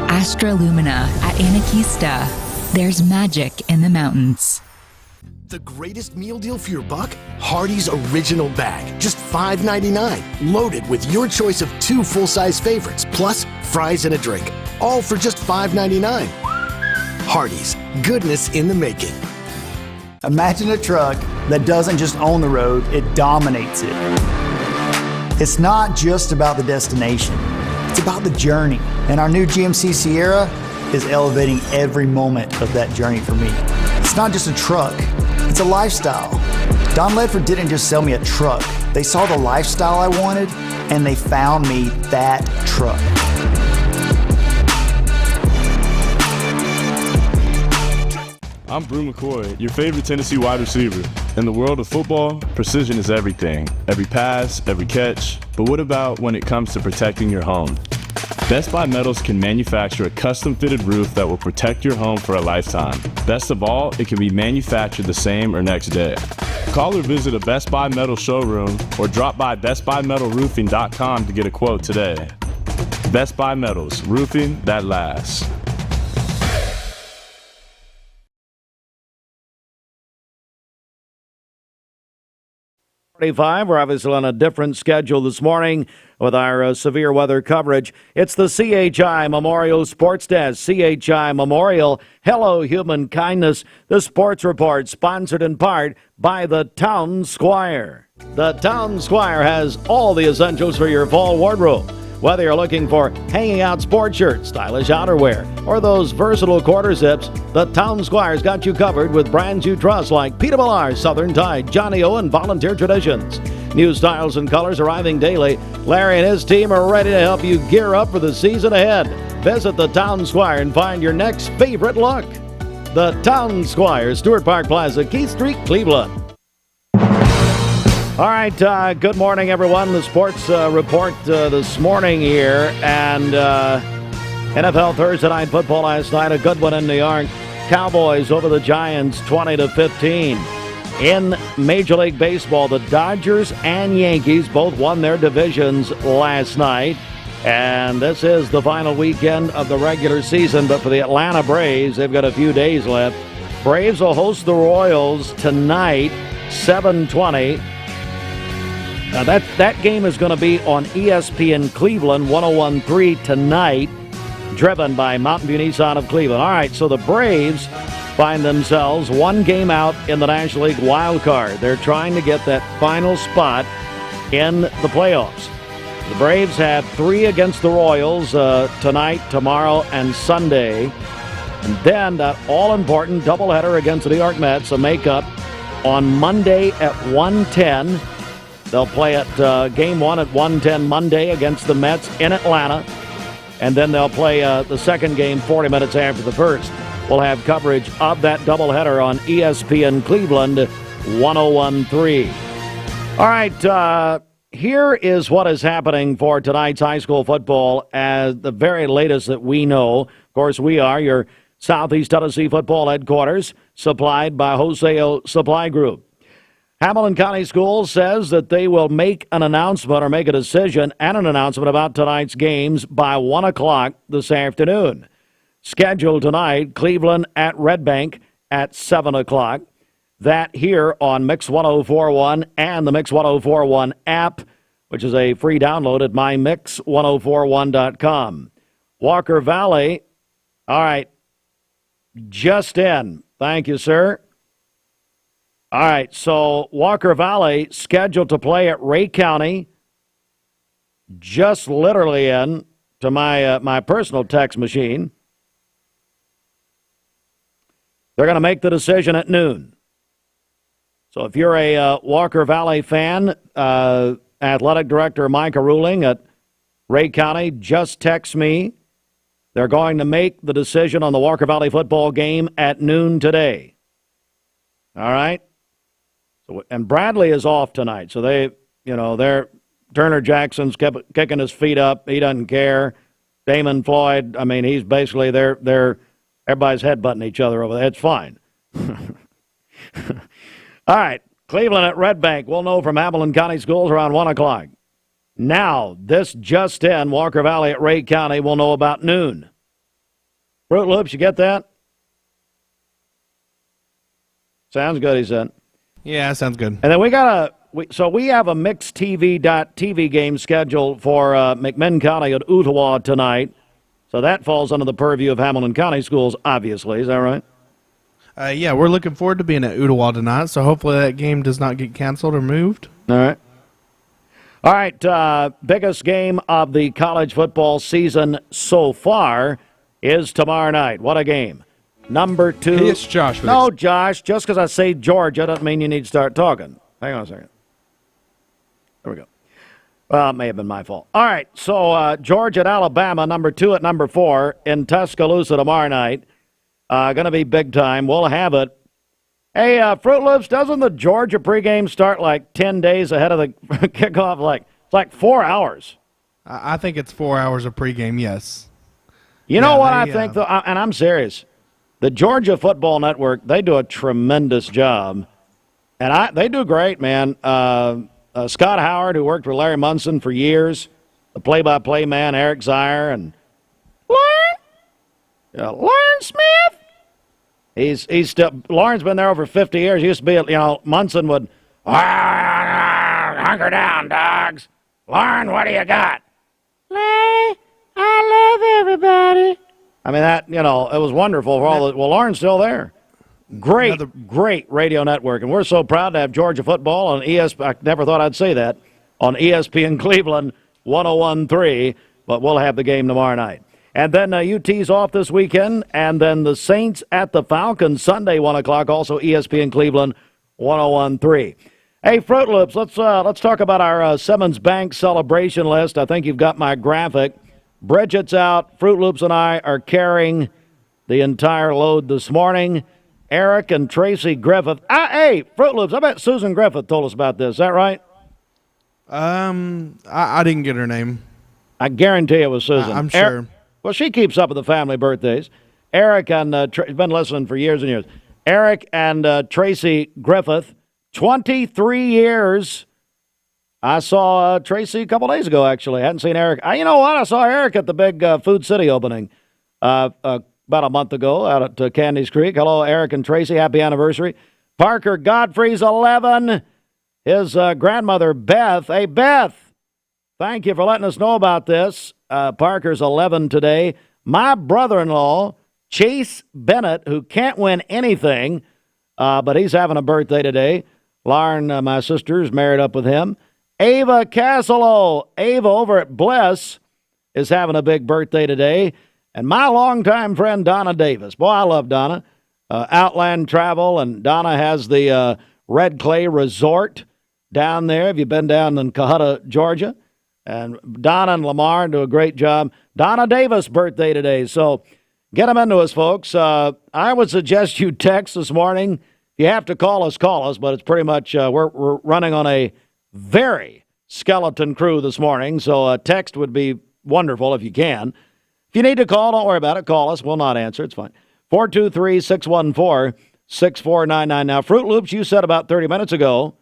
Astrolumina at Anarchista. There's magic in the mountains. The greatest meal deal for your buck? Hardee's Original Bag. Just $5.99. Loaded with your choice of 2 full-size favorites, plus fries and a drink. All for just $5.99. Hardee's. Goodness in the making. Imagine a truck that doesn't just own the road, it dominates it. It's not just about the destination. It's about the journey. And our new GMC Sierra is elevating every moment of that journey for me. It's not just a truck. It's a lifestyle. Don Ledford didn't just sell me a truck. They saw the lifestyle I wanted, and they found me that truck. I'm Brew McCoy, your favorite Tennessee wide receiver. In the world of football, precision is everything. Every pass, every catch. But what about when it comes to protecting your home? Best Buy Metals can manufacture a custom-fitted roof that will protect your home for a lifetime. Best of all, it can be manufactured the same or next day. Call or visit a Best Buy Metal showroom or drop by bestbuymetalroofing.com to get a quote today. Best Buy Metals, roofing that lasts. 35. We're obviously on a different schedule this morning with our severe weather coverage. It's the CHI Memorial Sports Desk. CHI Memorial, hello human kindness. The Sports Report sponsored in part by the Town Squire. The Town Squire has all the essentials for your fall wardrobe. Whether you're looking for hanging out sports shirts, stylish outerwear, or those versatile quarter zips, the Town Squire's got you covered with brands you trust like Peter Millar, Southern Tide, Johnny O, and Volunteer Traditions. New styles and colors arriving daily. Larry and his team are ready to help you gear up for the season ahead. Visit the Town Squire and find your next favorite look. The Town Squire, Stewart Park Plaza, Keith Street, Cleveland. All right, good morning, everyone. The Sports Report this morning here. And NFL Thursday Night Football last night, a good one in New York. Cowboys over the Giants 20-15. In Major League Baseball, the Dodgers and Yankees both won their divisions last night. And this is the final weekend of the regular season. But for the Atlanta Braves, they've got a few days left. Braves will host the Royals tonight, 7:20. Now that game is going to be on ESPN Cleveland 101.3 tonight, driven by Mountain View Nissan of Cleveland. All right, so the Braves find themselves one game out in the National League wild card. They're trying to get that final spot in the playoffs. The Braves have 3 against the Royals tonight, tomorrow, and Sunday. And then that all-important doubleheader against the New York Mets, a makeup on Monday at 1:10. They'll play at Game 1 at 1:10 Monday against the Mets in Atlanta. And then they'll play the second game 40 minutes after the first. We'll have coverage of that doubleheader on ESPN Cleveland 101.3. All right, here is what is happening for tonight's high school football as the very latest that we know. Of course, we are your Southeast Tennessee football headquarters, supplied by Wholesale Supply Group. Hamilton County Schools says that they will make an announcement or make a decision and an announcement about tonight's games by 1 o'clock this afternoon. Scheduled tonight, Cleveland at Red Bank at 7 o'clock. That here on Mix 1041 and the Mix 1041 app, which is a free download at mymix1041.com. Walker Valley, all right, just in. Thank you, sir. All right, so Walker Valley scheduled to play at Ray County, just literally in to my personal text machine. They're going to make the decision at noon. So if you're a Walker Valley fan, Athletic Director Micah Ruling at Ray County, just text me. They're going to make the decision on the Walker Valley football game at noon today. All right? And Bradley is off tonight, so they're Turner Jackson's kept kicking his feet up. He doesn't care. Damon Floyd, I mean, he's basically they're everybody's headbutting each other over there. It's fine. All right, Cleveland at Red Bank. We'll know from Hamilton County Schools around 1 o'clock. Now, this just in, Walker Valley at Ray County, we'll know about noon. Fruit Loops, you get that? Sounds good, he said. Yeah, sounds good. And then we have a mixed TV game scheduled for McMinn County at Ottawa tonight. So that falls under the purview of Hamilton County Schools, obviously. Is that right? Yeah, we're looking forward to being at Ottawa tonight, so hopefully that game does not get canceled or moved. All right, biggest game of the college football season so far is tomorrow night. What a game. Number 2. Hey, it's Josh. No, Josh, just because I say Georgia doesn't mean you need to start talking. Hang on a second. There we go. Well, it may have been my fault. All right, so Georgia at Alabama, number 2 at number 4 in Tuscaloosa tomorrow night. Going to be big time. We'll have it. Hey, Fruit Loops, doesn't the Georgia pregame start like 10 days ahead of the kickoff? It's like 4 hours. I think it's 4 hours of pregame, yes. You know what I think, though, and I'm serious. The Georgia Football Network, they do a tremendous job. And they do great, man. Scott Howard, who worked with Larry Munson for years, the play-by-play man, Eric Zier, and Lauren Smith. He's still, Lauren's been there over 50 years. He used to be, Munson would, Hunker down, dogs. Lauren, what do you got? Larry, I love everybody. I mean, that, it was wonderful for all the. Well, Lauren's still there. Great radio network. And we're so proud to have Georgia football on ESPN. I never thought I'd say that. On ESPN Cleveland 101.3. But we'll have the game tomorrow night. And then UT's off this weekend. And then the Saints at the Falcons Sunday, 1 o'clock. Also ESPN Cleveland 101.3. Hey, Fruit Loops, let's talk about our Simmons Bank celebration list. I think you've got my graphic. Bridget's out. Fruit Loops and I are carrying the entire load this morning. Eric and Tracy Griffith. Hey, Fruit Loops, I bet Susan Griffith told us about this. Is that right? I didn't get her name. I guarantee it was Susan. I'm sure. Well, she keeps up with the family birthdays. Eric and been listening for years and years. Eric and Tracy Griffith, 23 years. I saw Tracy a couple days ago, actually. I hadn't seen Eric. You know what? I saw Eric at the big Food City opening about a month ago out at Candy's Creek. Hello, Eric and Tracy. Happy anniversary. Parker Godfrey's 11. His grandmother, Beth. Hey, Beth, thank you for letting us know about this. Parker's 11 today. My brother-in-law, Chase Bennett, who can't win anything, but he's having a birthday today. Lauren, my sister, is married up with him. Ava Casolo. Ava over at Bless is having a big birthday today. And my longtime friend, Donna Davis. Boy, I love Donna. Outland Travel, and Donna has the Red Clay Resort down there. Have you been down in Cohutta, Georgia? And Donna and Lamar do a great job. Donna Davis' birthday today. So get them into us, folks. I would suggest you text this morning. If you have to call us, but it's pretty much we're running on a very skeleton crew this morning, so a text would be wonderful if you can. If you need to call, don't worry about it. Call us. We'll not answer. It's fine. 423-614-6499. Now, Fruit Loops, you said about 30 minutes ago,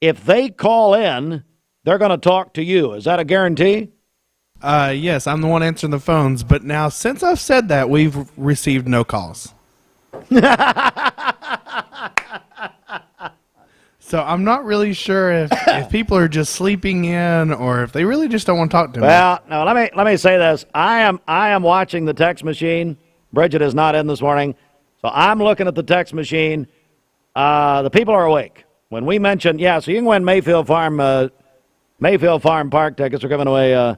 if they call in, they're going to talk to you. Is that a guarantee? Yes, I'm the one answering the phones. But now, since I've said that, we've received no calls. So I'm not really sure if people are just sleeping in or if they really just don't want to talk to me. Well, no, let me say this. I am watching the text machine. Bridget is not in this morning. So I'm looking at the text machine. The people are awake. When we mentioned, so you can win Mayfield Farm Park tickets. We're giving away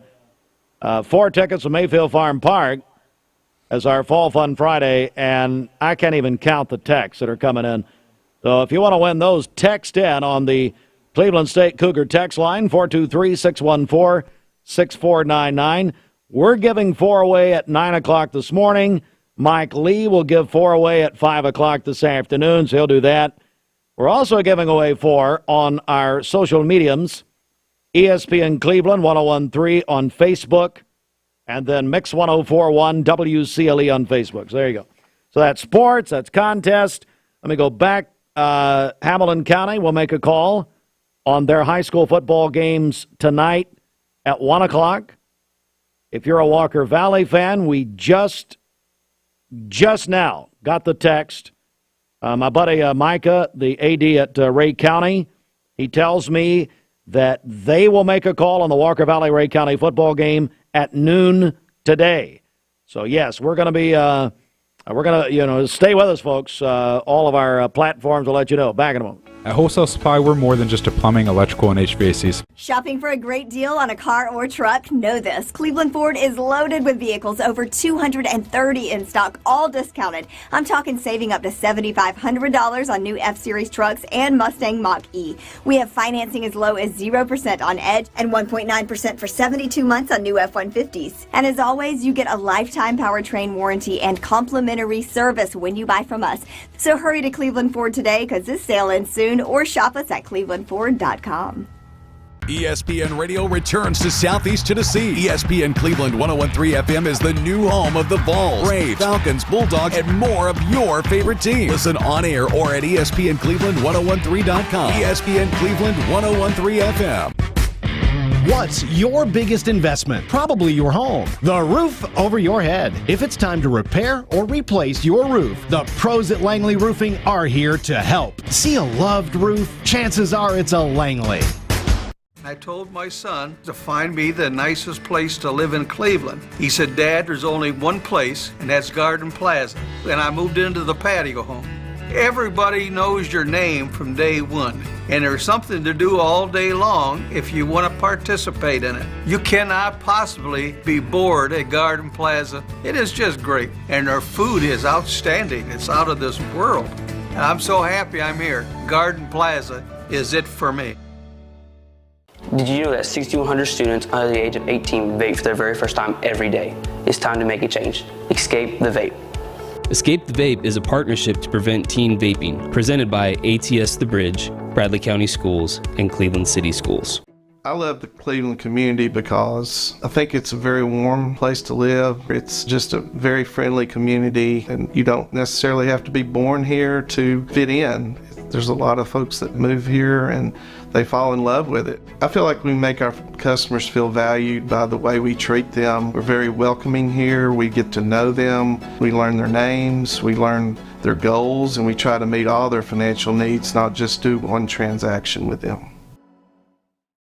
4 tickets to Mayfield Farm Park as our Fall Fun Friday, and I can't even count the texts that are coming in. So if you want to win those, text in on the Cleveland State Cougar text line, 423-614-6499. We're giving 4 away at 9 o'clock this morning. Mike Lee will give 4 away at 5 o'clock this afternoon, so he'll do that. We're also giving away 4 on our social mediums, ESPN Cleveland 101.3 on Facebook, and then Mix 104.1 WCLE on Facebook. So there you go. So that's sports, that's contest. Let me go back. Hamilton County will make a call on their high school football games tonight at 1 o'clock. If you're a Walker Valley fan, we just now got the text. My buddy Micah, the AD at Ray County, he tells me that they will make a call on the Walker Valley-Ray County football game at noon today. So, yes, we're going to be we're going to, stay with us, folks. All of our platforms will let you know. Back in a moment. At Wholesale Supply, we're more than just a plumbing, electrical, and HVACs. Shopping for a great deal on a car or truck? Know this. Cleveland Ford is loaded with vehicles, over 230 in stock, all discounted. I'm talking saving up to $7,500 on new F-Series trucks and Mustang Mach-E. We have financing as low as 0% on Edge and 1.9% for 72 months on new F-150s. And as always, you get a lifetime powertrain warranty and complimentary service when you buy from us. So hurry to Cleveland Ford today, because this sale ends soon, or shop us at clevelandford.com. ESPN Radio returns to Southeast Tennessee. ESPN Cleveland 101.3 FM is the new home of the Vols, Braves, Falcons, Bulldogs, and more of your favorite teams. Listen on air or at ESPNCleveland1013.com. ESPN Cleveland 101.3 FM. What's your biggest investment? Probably your home. The roof over your head. If it's time to repair or replace your roof, the pros at Langley Roofing are here to help. See a loved roof? Chances are it's a Langley. I told my son to find me the nicest place to live in Cleveland. He said, Dad, there's only one place, and that's Garden Plaza. And I moved into the patio home. Everybody knows your name from day one, and there's something to do all day long if you want to participate in it. You cannot possibly be bored at Garden Plaza. It is just great, and their food is outstanding. It's out of this world. And I'm so happy I'm here. Garden Plaza is it for me. Did you know that 6,100 students under the age of 18 vape for their very first time every day? It's time to make a change. Escape the vape. Escape the Vape is a partnership to prevent teen vaping, presented by ATS The Bridge, Bradley County Schools, and Cleveland City Schools. I love the Cleveland community because I think it's a very warm place to live. It's just a very friendly community, and you don't necessarily have to be born here to fit in. There's a lot of folks that move here and they fall in love with it. I feel like we make our customers feel valued by the way we treat them. We're very welcoming here. We get to know them. We learn their names. We learn their goals, and we try to meet all their financial needs, not just do one transaction with them.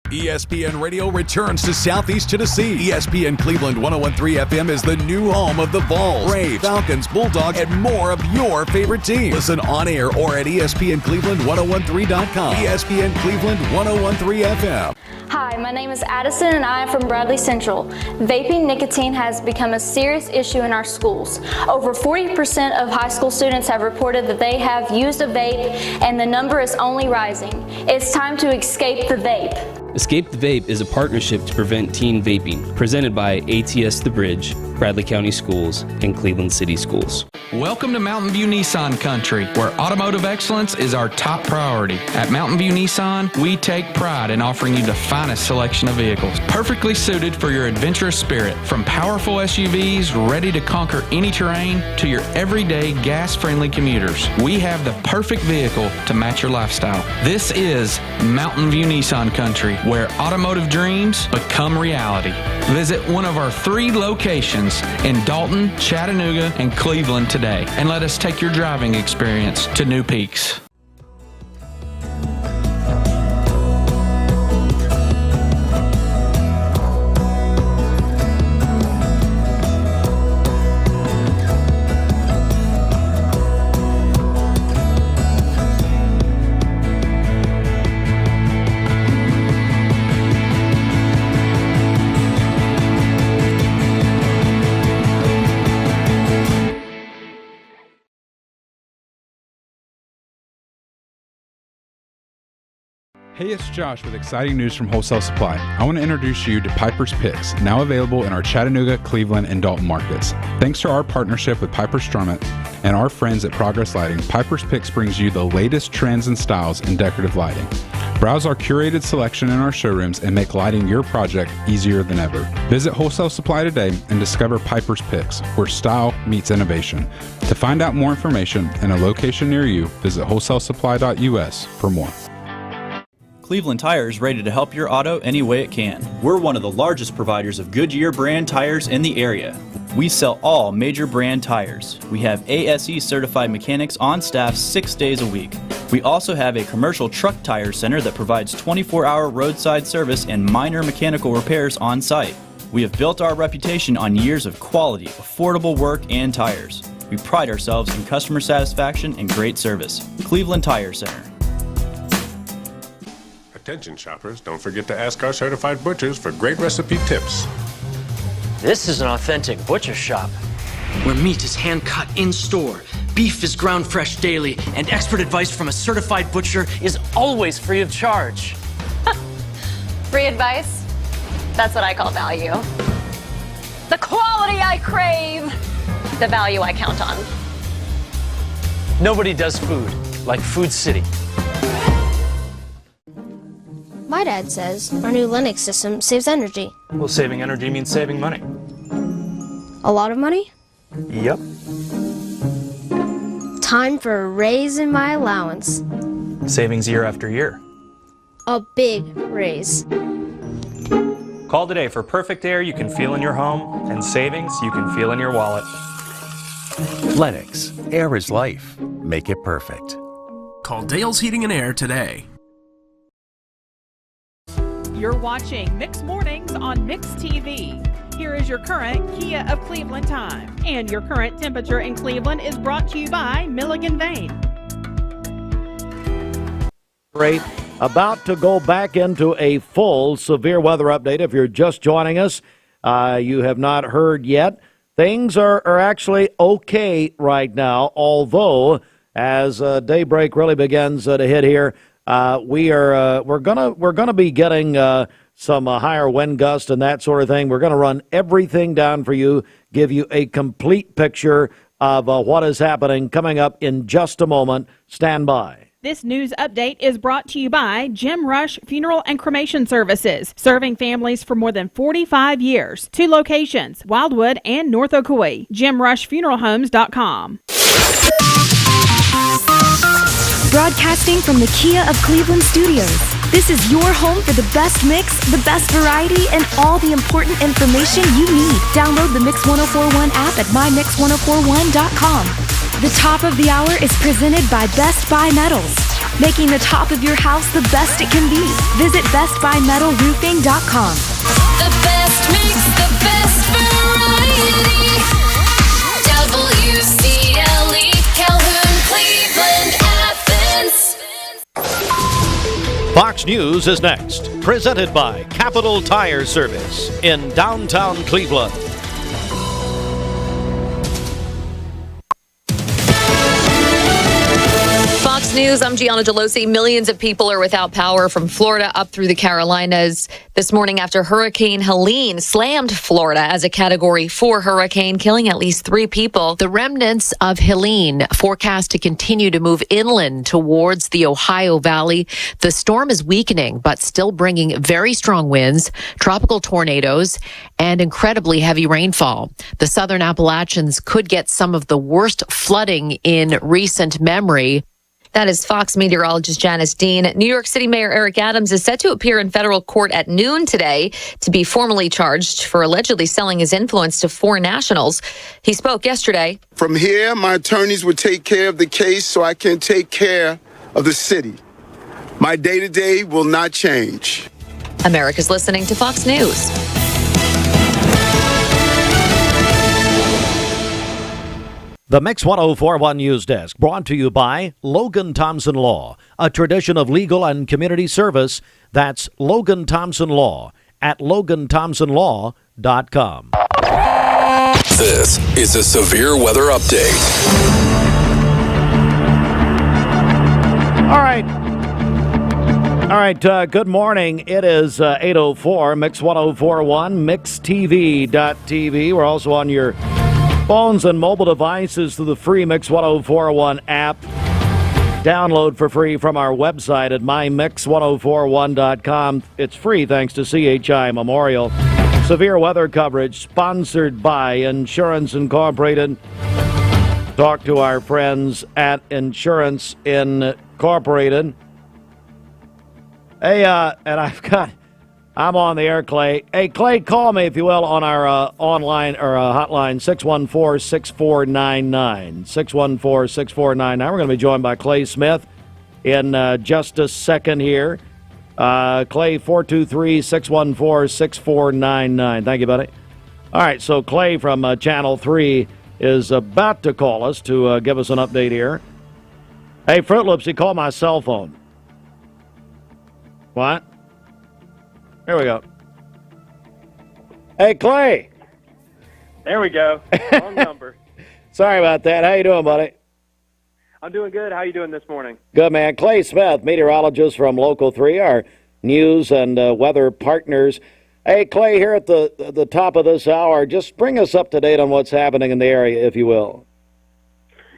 ESPN Radio returns to Southeast Tennessee. ESPN Cleveland 101.3 FM is the new home of the Vols, Braves, Falcons, Bulldogs, and more of your favorite teams. Listen on air or at ESPNCleveland1013.com. ESPN Cleveland 101.3 FM. Hi, my name is Addison and I am from Bradley Central. Vaping nicotine has become a serious issue in our schools. Over 40% of high school students have reported that they have used a vape, and the number is only rising. It's time to escape the vape. Escape the Vape is a partnership to prevent teen vaping, presented by ATS The Bridge, Bradley County Schools, and Cleveland City Schools. Welcome to Mountain View Nissan Country, where automotive excellence is our top priority. At Mountain View Nissan, we take pride in offering you the finest selection of vehicles, perfectly suited for your adventurous spirit. From powerful SUVs ready to conquer any terrain to your everyday gas-friendly commuters, we have the perfect vehicle to match your lifestyle. This is Mountain View Nissan Country, where automotive dreams become reality. Visit one of our 3 locations in Dalton, Chattanooga, and Cleveland today, and let us take your driving experience to new peaks. Hey, it's Josh with exciting news from Wholesale Supply. I want to introduce you to Piper's Picks, now available in our Chattanooga, Cleveland, and Dalton markets. Thanks to our partnership with Piper Strummett and our friends at Progress Lighting, Piper's Picks brings you the latest trends and styles in decorative lighting. Browse our curated selection in our showrooms and make lighting your project easier than ever. Visit Wholesale Supply today and discover Piper's Picks, where style meets innovation. To find out more information and a location near you, visit wholesalesupply.us for more. Cleveland Tire is ready to help your auto any way it can. We're one of the largest providers of Goodyear brand tires in the area. We sell all major brand tires. We have ASE certified mechanics on staff 6 days a week. We also have a commercial truck tire center that provides 24-hour roadside service and minor mechanical repairs on site. We have built our reputation on years of quality, affordable work and tires. We pride ourselves in customer satisfaction and great service. Cleveland Tire Center. Attention shoppers, don't forget to ask our certified butchers for great recipe tips. This is an authentic butcher shop, where meat is hand-cut in-store, beef is ground fresh daily, and expert advice from a certified butcher is always free of charge. Free advice? That's what I call value. The quality I crave, the value I count on. Nobody does food like Food City. My dad says our new Linux system saves energy. Well, saving energy means saving money. A lot of money? Yep. Time for a raise in my allowance. Savings year after year. A big raise. Call today for perfect air you can feel in your home and savings you can feel in your wallet. Lennox, air is life. Make it perfect. Call Dale's Heating and Air today. You're watching Mix Mornings on Mix TV. Here is your current Kia of Cleveland time. And your current temperature in Cleveland is brought to you by Milligan Vane. Great. About to go back into a full severe weather update. If you're just joining us, you have not heard yet. Things are actually okay right now, although as daybreak really begins to hit here, we're gonna be getting some higher wind gusts and that sort of thing. We're gonna run everything down for you, give you a complete picture of what is happening coming up in just a moment. Stand by. This news update is brought to you by Jim Rush Funeral and Cremation Services, serving families for more than 45 years. 2 locations, Wildwood and North Ocoee. JimRushFuneralHomes.com. Broadcasting from the Kia of Cleveland studios. This is your home for the best mix, the best variety, and all the important information you need. Download the Mix 1041 app at mymix1041.com. The top of the hour is presented by Best Buy Metals, making the top of your house the best it can be. Visit bestbuymetalroofing.com. The best mix, the best variety. WCLE, Calhoun, Cleveland, Athens. Fox News is next, presented by Capital Tire Service in downtown Cleveland. Fox News, I'm Gianna Delosi. Millions of people are without power from Florida up through the Carolinas this morning after Hurricane Helene slammed Florida as a Category 4 hurricane, killing at least 3 people. The remnants of Helene forecast to continue to move inland towards the Ohio Valley. The storm is weakening, but still bringing very strong winds, tropical tornadoes, and incredibly heavy rainfall. The southern Appalachians could get some of the worst flooding in recent memory. That is Fox meteorologist Janice Dean. New York City Mayor Eric Adams is set to appear in federal court at noon today to be formally charged for allegedly selling his influence to foreign nationals. He spoke yesterday. From here, my attorneys will take care of the case so I can take care of the city. My day-to-day will not change. America's listening to Fox News. The Mix 1041 News Desk, brought to you by Logan Thompson Law, a tradition of legal and community service. That's Logan Thompson Law at LoganThompsonLaw.com. This is a severe weather update. All right, good morning. It is 8:04, Mix 1041, MixTV.tv. We're also on your phones and mobile devices through the free Mix 1041 app. Download for free from our website at mymix1041.com. It's free thanks to CHI Memorial. Severe weather coverage sponsored by Insurance Incorporated. Talk to our friends at Insurance Incorporated. Hey, and I'm on the air, Clay. Hey, Clay, call me, if you will, on our online or hotline, 614-6499. 614-6499. We're going to be joined by Clay Smith in just a second here. Clay, 423-614-6499. Thank you, buddy. All right, so Clay from Channel 3 is about to call us to give us an update here. Hey, Fruit Loops, he called my cell phone. What? Here we go. Hey, Clay. There we go. Wrong number. Sorry about that. How you doing, buddy? I'm doing good. How you doing this morning? Good, man. Clay Smith, meteorologist from Local 3, our news and weather partners. Hey, Clay, here at the top of this hour, just bring us up to date on what's happening in the area, if you will.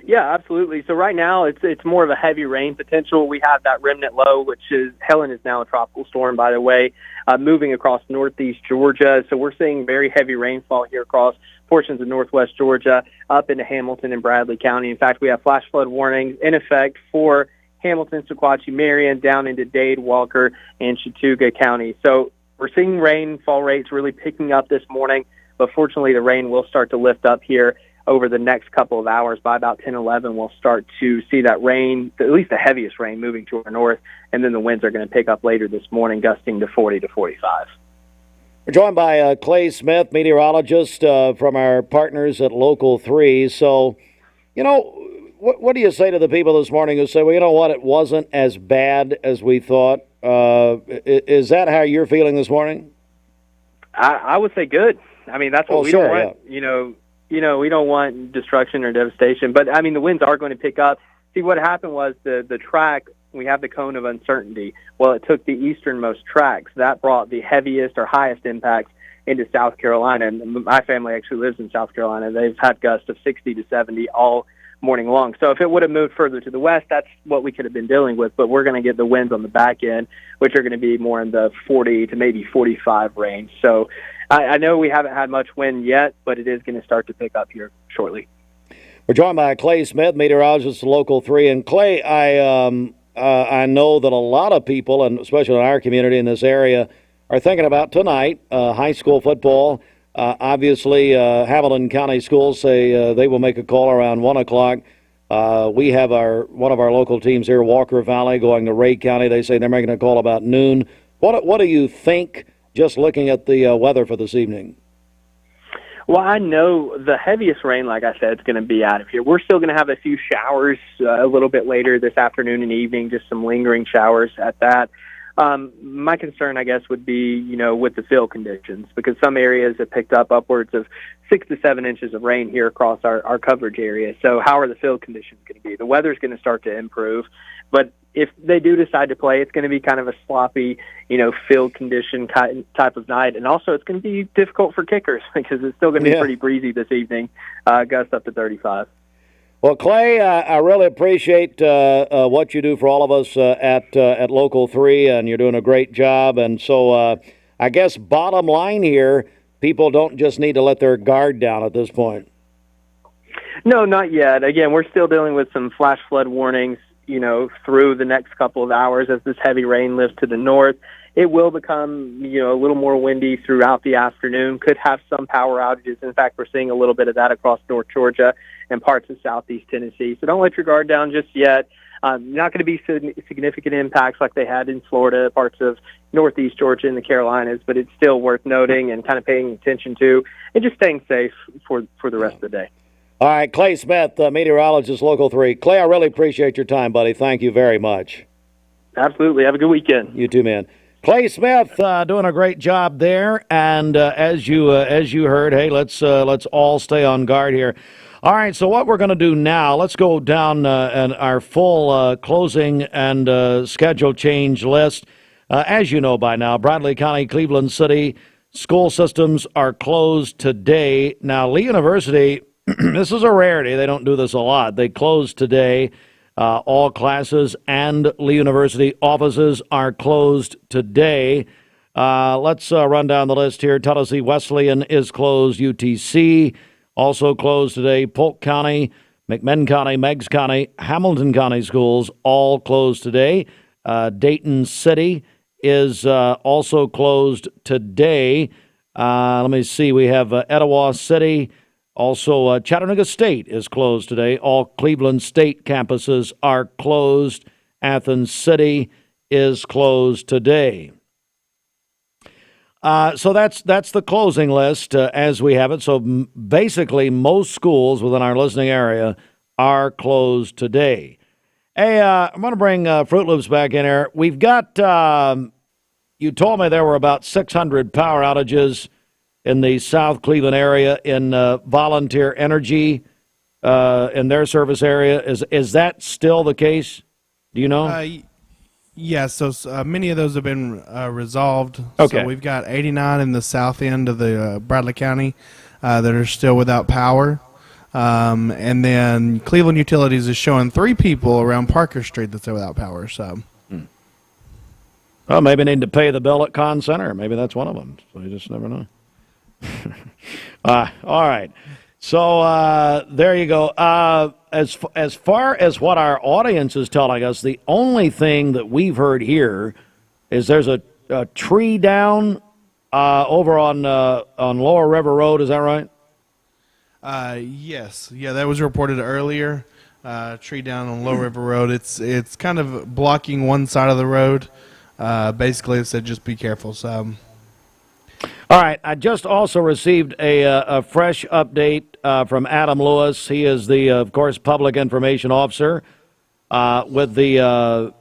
Yeah, absolutely. So right now it's more of a heavy rain potential. We have that remnant low, which is Helen is now a tropical storm, by the way, moving across northeast Georgia. So we're seeing very heavy rainfall here across portions of northwest Georgia up into Hamilton and Bradley County. In fact, we have flash flood warnings in effect for Hamilton, Sequatchie, Marion, down into Dade, Walker, and Chattooga County. So we're seeing rainfall rates really picking up this morning, but fortunately the rain will start to lift up here over the next couple of hours. By about 10, 11, we'll start to see that rain, at least the heaviest rain, moving to our north, and then the winds are going to pick up later this morning, gusting to 40 to 45. We're joined by Clay Smith, meteorologist from our partners at Local 3. So, what do you say to the people this morning who say, well, you know what, it wasn't as bad as we thought? Is that how you're feeling this morning? I would say good. I mean, that's what we don't want. Yeah. We don't want destruction or devastation. But, I mean, the winds are going to pick up. See, what happened was the track, we have the cone of uncertainty. Well, it took the easternmost tracks. That brought the heaviest or highest impacts into South Carolina. And my family actually lives in South Carolina. They've had gusts of 60 to 70 all morning long. So if it would have moved further to the west, that's what we could have been dealing with. But we're going to get the winds on the back end, which are going to be more in the 40 to maybe 45 range. So I know we haven't had much wind yet, but it is going to start to pick up here shortly. We're joined by Clay Smith, meteorologist at Local 3. And Clay, I know that a lot of people, and especially in our community in this area, are thinking about tonight, high school football. Obviously, Hamilton County Schools say they will make a call around 1 o'clock. We have one of our local teams here, Walker Valley, going to Ray County. They say they're making a call about noon. What do you think, just looking at the weather for this evening? Well, I know the heaviest rain, like I said, is going to be out of here. We're still going to have a few showers a little bit later this afternoon and evening, just some lingering showers at that. My concern, I guess, would be, with the field conditions, because some areas have picked up upwards of 6 to 7 inches of rain here across our coverage area. So how are the field conditions going to be? The weather's going to start to improve, but if they do decide to play, it's going to be kind of a sloppy, field condition type of night. And also it's going to be difficult for kickers because it's still going to be pretty breezy this evening, gust up to 35. Well, Clay, I really appreciate what you do for all of us at Local 3, and you're doing a great job. And so I guess bottom line here, people don't just need to let their guard down at this point. No, not yet. Again, we're still dealing with some flash flood warnings, through the next couple of hours as this heavy rain lifts to the north. It will become, a little more windy throughout the afternoon, could have some power outages. In fact, we're seeing a little bit of that across North Georgia and parts of southeast Tennessee. So don't let your guard down just yet. Not going to be significant impacts like they had in Florida, parts of northeast Georgia and the Carolinas, but it's still worth noting and kind of paying attention to and just staying safe for the rest of the day. All right, Clay Smith, meteorologist, Local 3. Clay, I really appreciate your time, buddy. Thank you very much. Absolutely. Have a good weekend. You too, man. Clay Smith doing a great job there, and as you heard, hey, let's all stay on guard here. All right, so what we're going to do now, let's go down and our full closing and schedule change list. As you know by now, Bradley County, Cleveland City, school systems are closed today. Now, Lee University, this is a rarity. They don't do this a lot. They closed today. All classes and Lee University offices are closed today. Let's run down the list here. Tennessee Wesleyan is closed. UTC also closed today. Polk County, McMinn County, Meigs County, Hamilton County schools all closed today. Dayton City is also closed today. Let me see. We have Etowah City. Also, Chattanooga State is closed today. All Cleveland State campuses are closed. Athens City is closed today. So that's the closing list as we have it. So basically, most schools within our listening area are closed today. Hey, I'm going to bring Fruit Loops back in here. We've got, you told me there were about 600 power outages in the South Cleveland area in Volunteer Energy in their service area. Is that still the case? Do you know? Yes, so many of those have been resolved. Okay. So we've got 89 in the south end of the Bradley County that are still without power. And then Cleveland Utilities is showing 3 people around Parker Street that's without power. So, Well, maybe need to pay the bill at Con Center. Maybe that's one of them. So you just never know. All right. So there you go. As far as what our audience is telling us, the only thing that we've heard here is there's a tree down over on Lower River Road. Is that right? Yes. Yeah, that was reported earlier. Tree down on Low River Road. It's kind of blocking one side of the road. Basically, it said just be careful. So. All right. I just also received a fresh update from Adam Lewis. He is the, of course, public information officer with the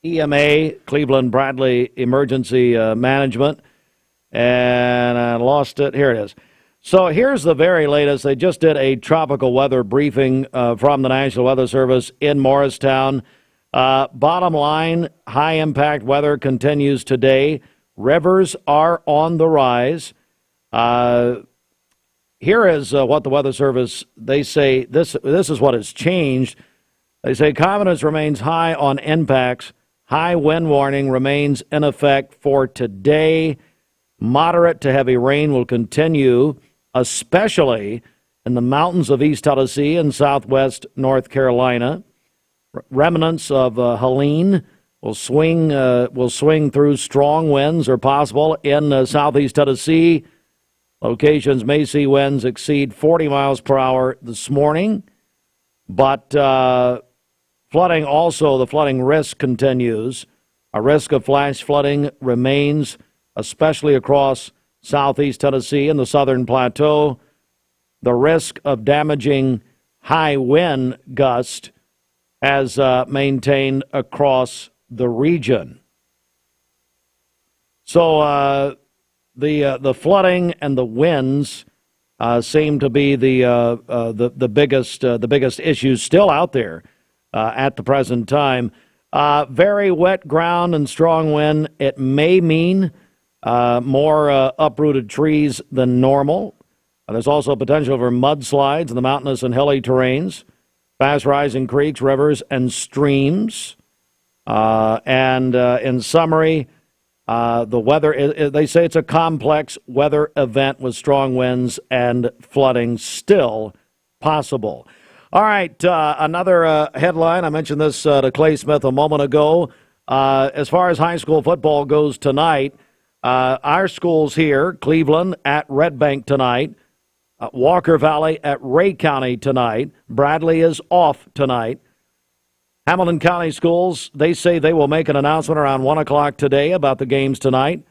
EMA, Cleveland Bradley Emergency Management. And I lost it. Here it is. So here's the very latest. They just did a tropical weather briefing from the National Weather Service in Morristown. Bottom line, high-impact weather continues today. Rivers are on the rise. Here is what the Weather Service, they say, this is what has changed. They say confidence remains high on impacts. High wind warning remains in effect for today. Moderate to heavy rain will continue, especially in the mountains of East Tennessee and southwest North Carolina. Remnants of Helene will swing through. Strong winds are possible in southeast Tennessee. Locations may see winds exceed 40 miles per hour this morning, but flooding also, the flooding risk continues. A risk of flash flooding remains, especially across southeast Tennessee and the southern plateau. The risk of damaging high wind gust as maintained across the region. So the flooding and the winds seem to be the biggest issues still out there at the present time. Very wet ground and strong wind. It may mean more uprooted trees than normal. There's also potential for mudslides in the mountainous and hilly terrains, fast rising creeks, rivers, and streams. And in summary, the weather, they say it's a complex weather event with strong winds and flooding still possible. All right, another headline. I mentioned this to Clay Smith a moment ago. As far as high school football goes tonight, our schools here, Cleveland at Red Bank tonight, Walker Valley at Ray County tonight. Bradley is off tonight. Hamilton County Schools, they say they will make an announcement around 1 o'clock today about the games tonight.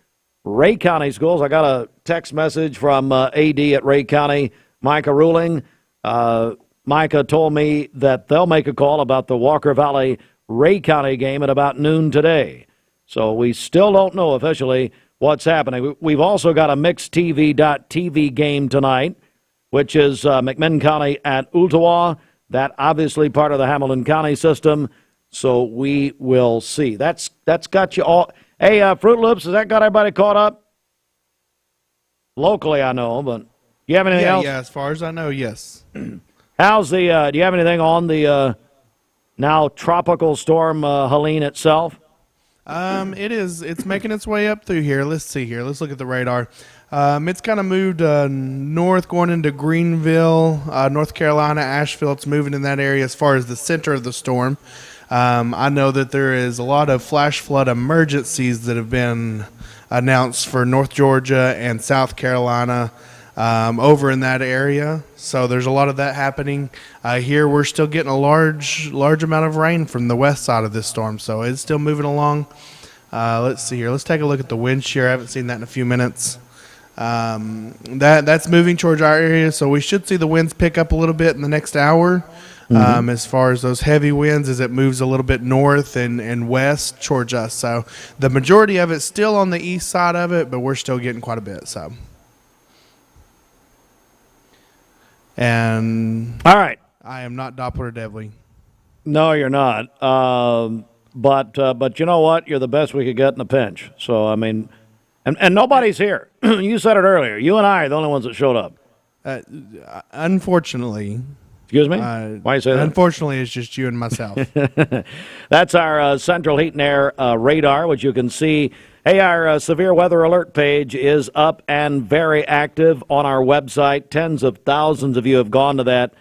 Ray County Schools, I got a text message from AD at Ray County, Micah Ruling. Micah told me that they'll make a call about the Walker Valley Ray County game at about noon today. So we still don't know officially what's happening. We've also got a mixed TV game tonight, which is McMinn County at Ooltewah. That obviously part of the Hamilton County system, so we will see. That's got you all. Hey, Fruit Loops, has that got everybody caught up? Locally, I know, but you have anything else? Yeah, as far as I know, yes. How's the, do you have anything on the now tropical storm Helene itself? It's making its way up through here. Let's see here. Let's look at the radar. It's kind of moved north going into Greenville, North Carolina, Asheville. It's moving in that area as far as the center of the storm. I know that there is a lot of flash flood emergencies that have been announced for North Georgia and South Carolina over in that area. So there's a lot of that happening. Here we're still getting a large amount of rain from the west side of this storm. So it's still moving along. Let's see here. Let's take a look at the wind shear. I haven't seen that in a few minutes. That's moving towards our area, so we should see the winds pick up a little bit in the next hour. As far as those heavy winds, as it moves a little bit north and west towards us. So the majority of it's still on the east side of it, but we're still getting quite a bit. So, and all right, I am not Doppler Devley. No, you're not. But you know what? You're the best we could get in a pinch. So I mean. And nobody's here. You said it earlier. You and I are the only ones that showed up. Unfortunately. Excuse me? Why you say that? Unfortunately, it's just you and myself. That's our Central Heat and Air radar, which you can see. Hey, our severe weather alert page is up and very active on our website. Tens of thousands of you have gone to that.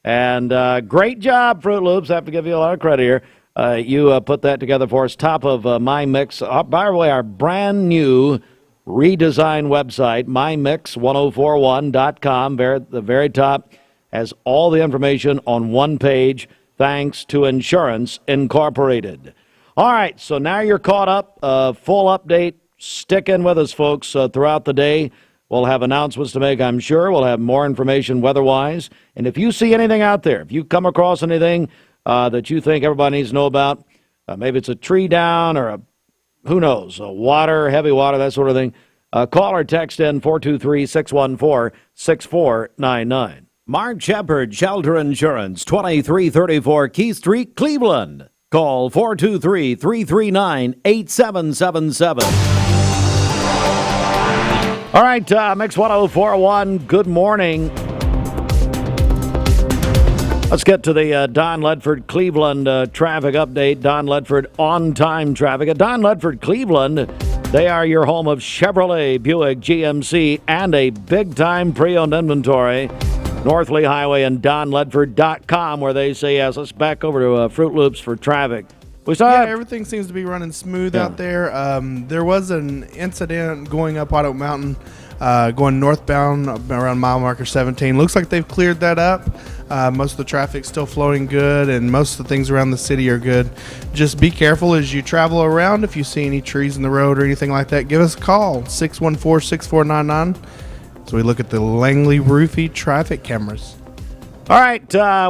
And great job, Fruit Loops. I have to give you a lot of credit here. You put that together for us. Top of my mix. By the way, our brand new redesigned website, mymix1041.com. At the very top has all the information on one page, thanks to Insurance Incorporated. All right, so now you're caught up. Full update. Stick in with us, folks, throughout the day. We'll have announcements to make, I'm sure. We'll have more information weather-wise. And if you see anything out there, if you come across anything that you think everybody needs to know about, maybe it's a tree down or who knows, water, heavy water, that sort of thing, call or text in 423-614-6499. Mark Shepard, Shelter Insurance, 2334 Keith Street, Cleveland. Call 423-339-8777. All right, Mix 1041, good morning. Let's get to the Don Ledford Cleveland traffic update. Don Ledford on-time traffic. At Don Ledford Cleveland, they are your home of Chevrolet, Buick, GMC, and a big-time pre-owned inventory. North Lee Highway and DonLedford.com, where they say yes. Let's back over to Fruit Loops for traffic. We saw everything seems to be running smooth out there. There was an incident going up Auto Mountain, going northbound around mile marker 17. Looks like they've cleared that up. Most of the traffic's still flowing good, and most of the things around the city are good. Just be careful as you travel around. If you see any trees in the road or anything like that, give us a call, 614-6499. So we look at the Langley Roofie traffic cameras. All right,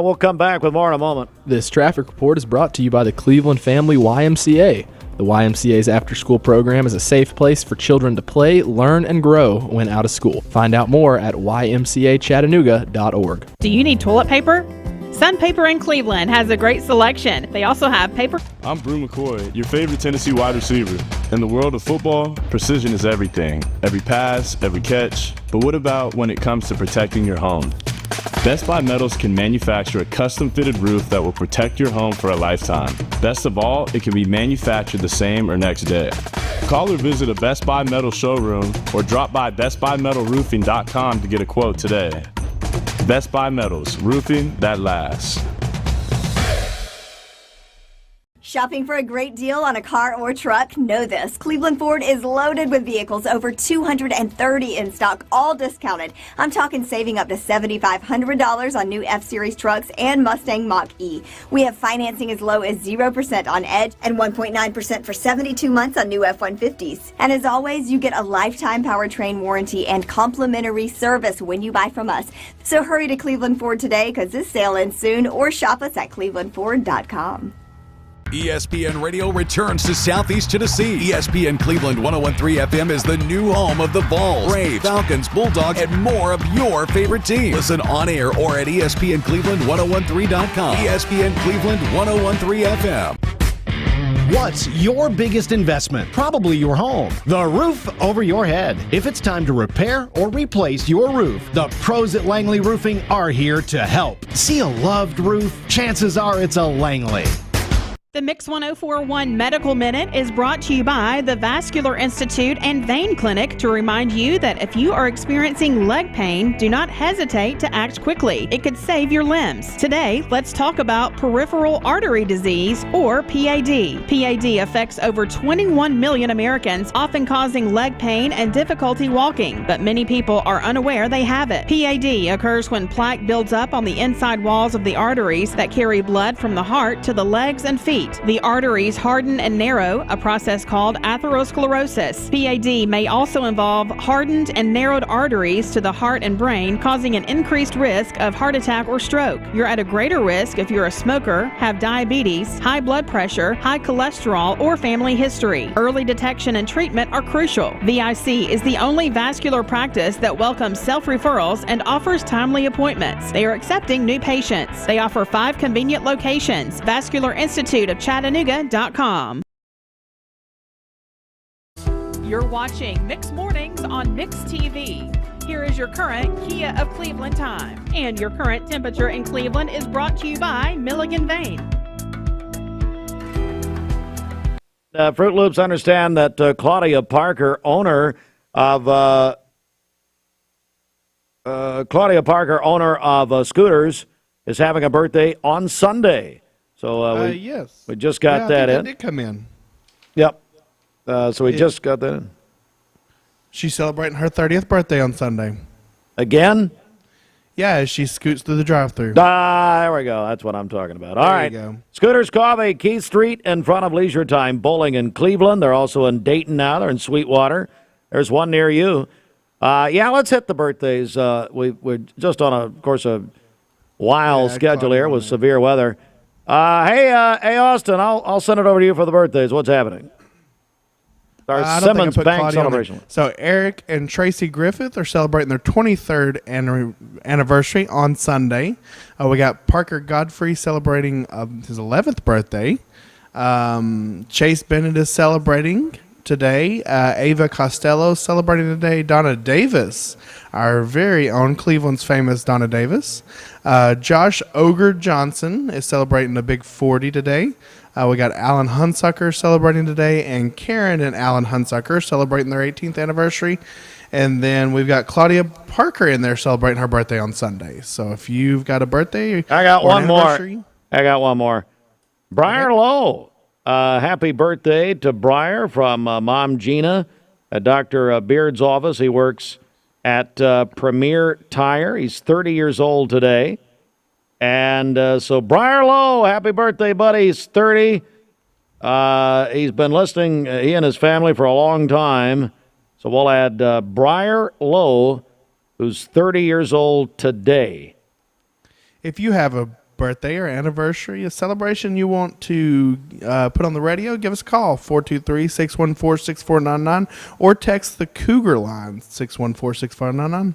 we'll come back with more in a moment. This traffic report is brought to you by the Cleveland Family YMCA. The YMCA's after-school program is a safe place for children to play, learn, and grow when out of school. Find out more at ymcachattanooga.org. Do you need toilet paper? Sun Paper in Cleveland has a great selection. They also have paper. I'm Brew McCoy, your favorite Tennessee wide receiver. In the world of football, precision is everything. Every pass, every catch. But what about when it comes to protecting your home? Best Buy Metals can manufacture a custom-fitted roof that will protect your home for a lifetime. Best of all, it can be manufactured the same or next day. Call or visit a Best Buy Metal showroom or drop by bestbuymetalroofing.com to get a quote today. Best Buy Metals, roofing that lasts. Shopping for a great deal on a car or truck? Know this. Cleveland Ford is loaded with vehicles, over 230 in stock, all discounted. I'm talking saving up to $7,500 on new F-Series trucks and Mustang Mach-E. We have financing as low as 0% on Edge and 1.9% for 72 months on new F-150s. And as always, you get a lifetime powertrain warranty and complimentary service when you buy from us. So hurry to Cleveland Ford today, because this sale ends soon, or shop us at clevelandford.com. ESPN Radio returns to Southeast Tennessee. ESPN Cleveland 101.3 FM is the new home of the Vols, Braves, Falcons, Bulldogs, and more of your favorite teams. Listen on air or at ESPNCleveland1013.com. ESPN Cleveland 101.3 FM. What's your biggest investment? Probably your home. The roof over your head. If it's time to repair or replace your roof, the pros at Langley Roofing are here to help. See a loved roof? Chances are it's a Langley. The Mix 1041 Medical Minute is brought to you by the Vascular Institute and Vein Clinic to remind you that if you are experiencing leg pain, do not hesitate to act quickly. It could save your limbs. Today, let's talk about peripheral artery disease, or PAD. PAD affects over 21 million Americans, often causing leg pain and difficulty walking, but many people are unaware they have it. PAD occurs when plaque builds up on the inside walls of the arteries that carry blood from the heart to the legs and feet. The arteries harden and narrow, a process called atherosclerosis. PAD may also involve hardened and narrowed arteries to the heart and brain, causing an increased risk of heart attack or stroke. You're at a greater risk if you're a smoker, have diabetes, high blood pressure, high cholesterol, or family history. Early detection and treatment are crucial. VIC is the only vascular practice that welcomes self-referrals and offers timely appointments. They are accepting new patients. They offer 5 convenient locations. Vascular Institute of Chattanooga.com. You're watching Mix Mornings on Mix TV. Here is your current Kia of Cleveland time. And your current temperature in Cleveland is brought to you by Milligan Vein. Fruit Loops understand that Claudia Parker, owner of Scooters, is having a birthday on Sunday. So yes, we just got that in. That did come in. Yep. So we just got that in. She's celebrating her 30th birthday on Sunday. Again? Yeah, as she scoots through the drive-thru. There we go. That's what I'm talking about. All right. There you go. Scooters Coffee, Keith Street in front of Leisure Time Bowling in Cleveland. They're also in Dayton now. They're in Sweetwater. There's one near you. Let's hit the birthdays. We're just on, of course, a wild schedule here with severe weather. Hey, Austin, I'll send it over to you for the birthdays. What's happening? Our Simmons Bank celebration. So Eric and Tracy Griffith are celebrating their 23rd anniversary on Sunday. We got Parker Godfrey celebrating his 11th birthday. Chase Bennett is celebrating today. Ava Costello celebrating today. Donna Davis, our very own Cleveland's famous Donna Davis. Josh Ogre Johnson is celebrating a big 40 today. We got Alan Hunsucker celebrating today, and Karen and Alan Hunsucker celebrating their 18th anniversary. And then we've got Claudia Parker in there celebrating her birthday on Sunday. So if you've got a birthday, I got one more. Briar Lowe. Happy birthday to Briar from Mom Gina at Dr. Beard's office. He works at Premier Tire. He's 30 years old today. And so Briar Lowe, happy birthday, buddy. He's 30. He's been listening, he and his family, for a long time. So we'll add Briar Lowe, who's 30 years old today. If you have a birthday or anniversary, a celebration you want to put on the radio, give us a call, 423-614-6499, or text the Cougar line, 614-6499.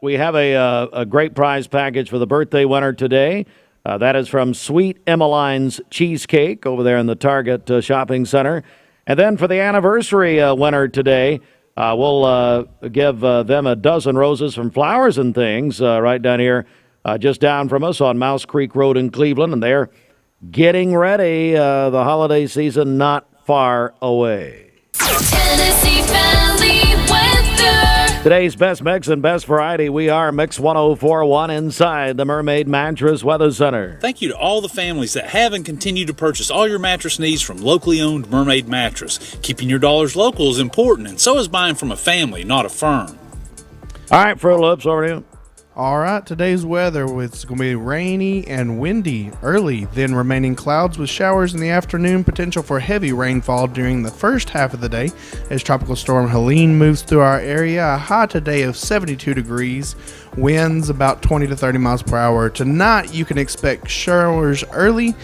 We have a great prize package for the birthday winner today. That is from Sweet Emmeline's Cheesecake over there in the Target Shopping Center. And then for the anniversary winner today, we'll give them a dozen roses from Flowers and Things right down here, just down from us on Mouse Creek Road in Cleveland. And they're getting ready. The holiday season not far away. Tennessee Valley weather. Today's best mix and best variety. We are Mix 104.1 inside the Mermaid Mattress Weather Center. Thank you to all the families that have and continue to purchase all your mattress needs from locally owned Mermaid Mattress. Keeping your dollars local is important, and so is buying from a family, not a firm. All right, Fruit Loops, over to you. All right, today's weather, it's going to be rainy and windy early, then remaining clouds with showers in the afternoon, potential for heavy rainfall during the first half of the day as Tropical Storm Helene moves through our area. A high today of 72 degrees, winds about 20 to 30 miles per hour. Tonight, you can expect showers early,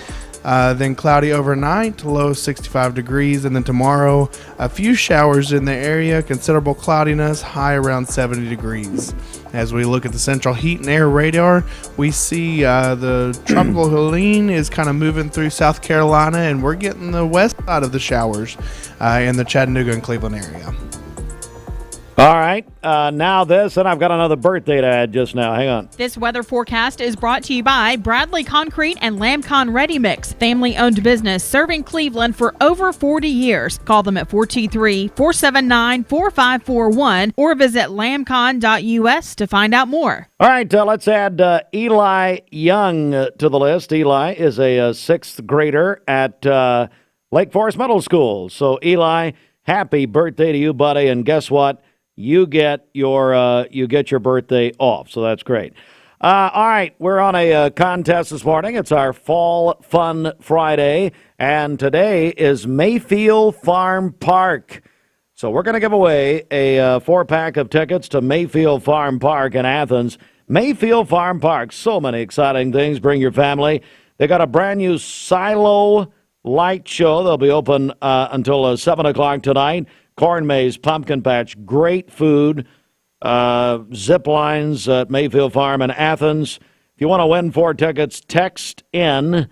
then cloudy overnight, low 65 degrees, and then tomorrow, a few showers in the area, considerable cloudiness, high around 70 degrees. As we look at the central heat and air radar, we see the tropical Helene is kind of moving through South Carolina, and we're getting the west side of the showers in the Chattanooga and Cleveland area. All right, now this, and I've got another birthday to add just now. Hang on. This weather forecast is brought to you by Bradley Concrete and Lamcon Ready Mix, family-owned business serving Cleveland for over 40 years. Call them at 423-479-4541 or visit lamcon.us to find out more. All right, let's add Eli Young to the list. Eli is a sixth grader at Lake Forest Middle School. So, Eli, happy birthday to you, buddy, and guess what? You get your birthday off, so that's great. All right, we're on a contest this morning. It's our Fall Fun Friday, and today is Mayfield Farm Park. So we're going to give away a 4-pack of tickets to Mayfield Farm Park in Athens. Mayfield Farm Park, so many exciting things. Bring your family. They got a brand new silo light show. They'll be open until 7 o'clock tonight. Corn maze, pumpkin patch, great food, zip lines at Mayfield Farm in Athens. If you want to win 4 tickets, text in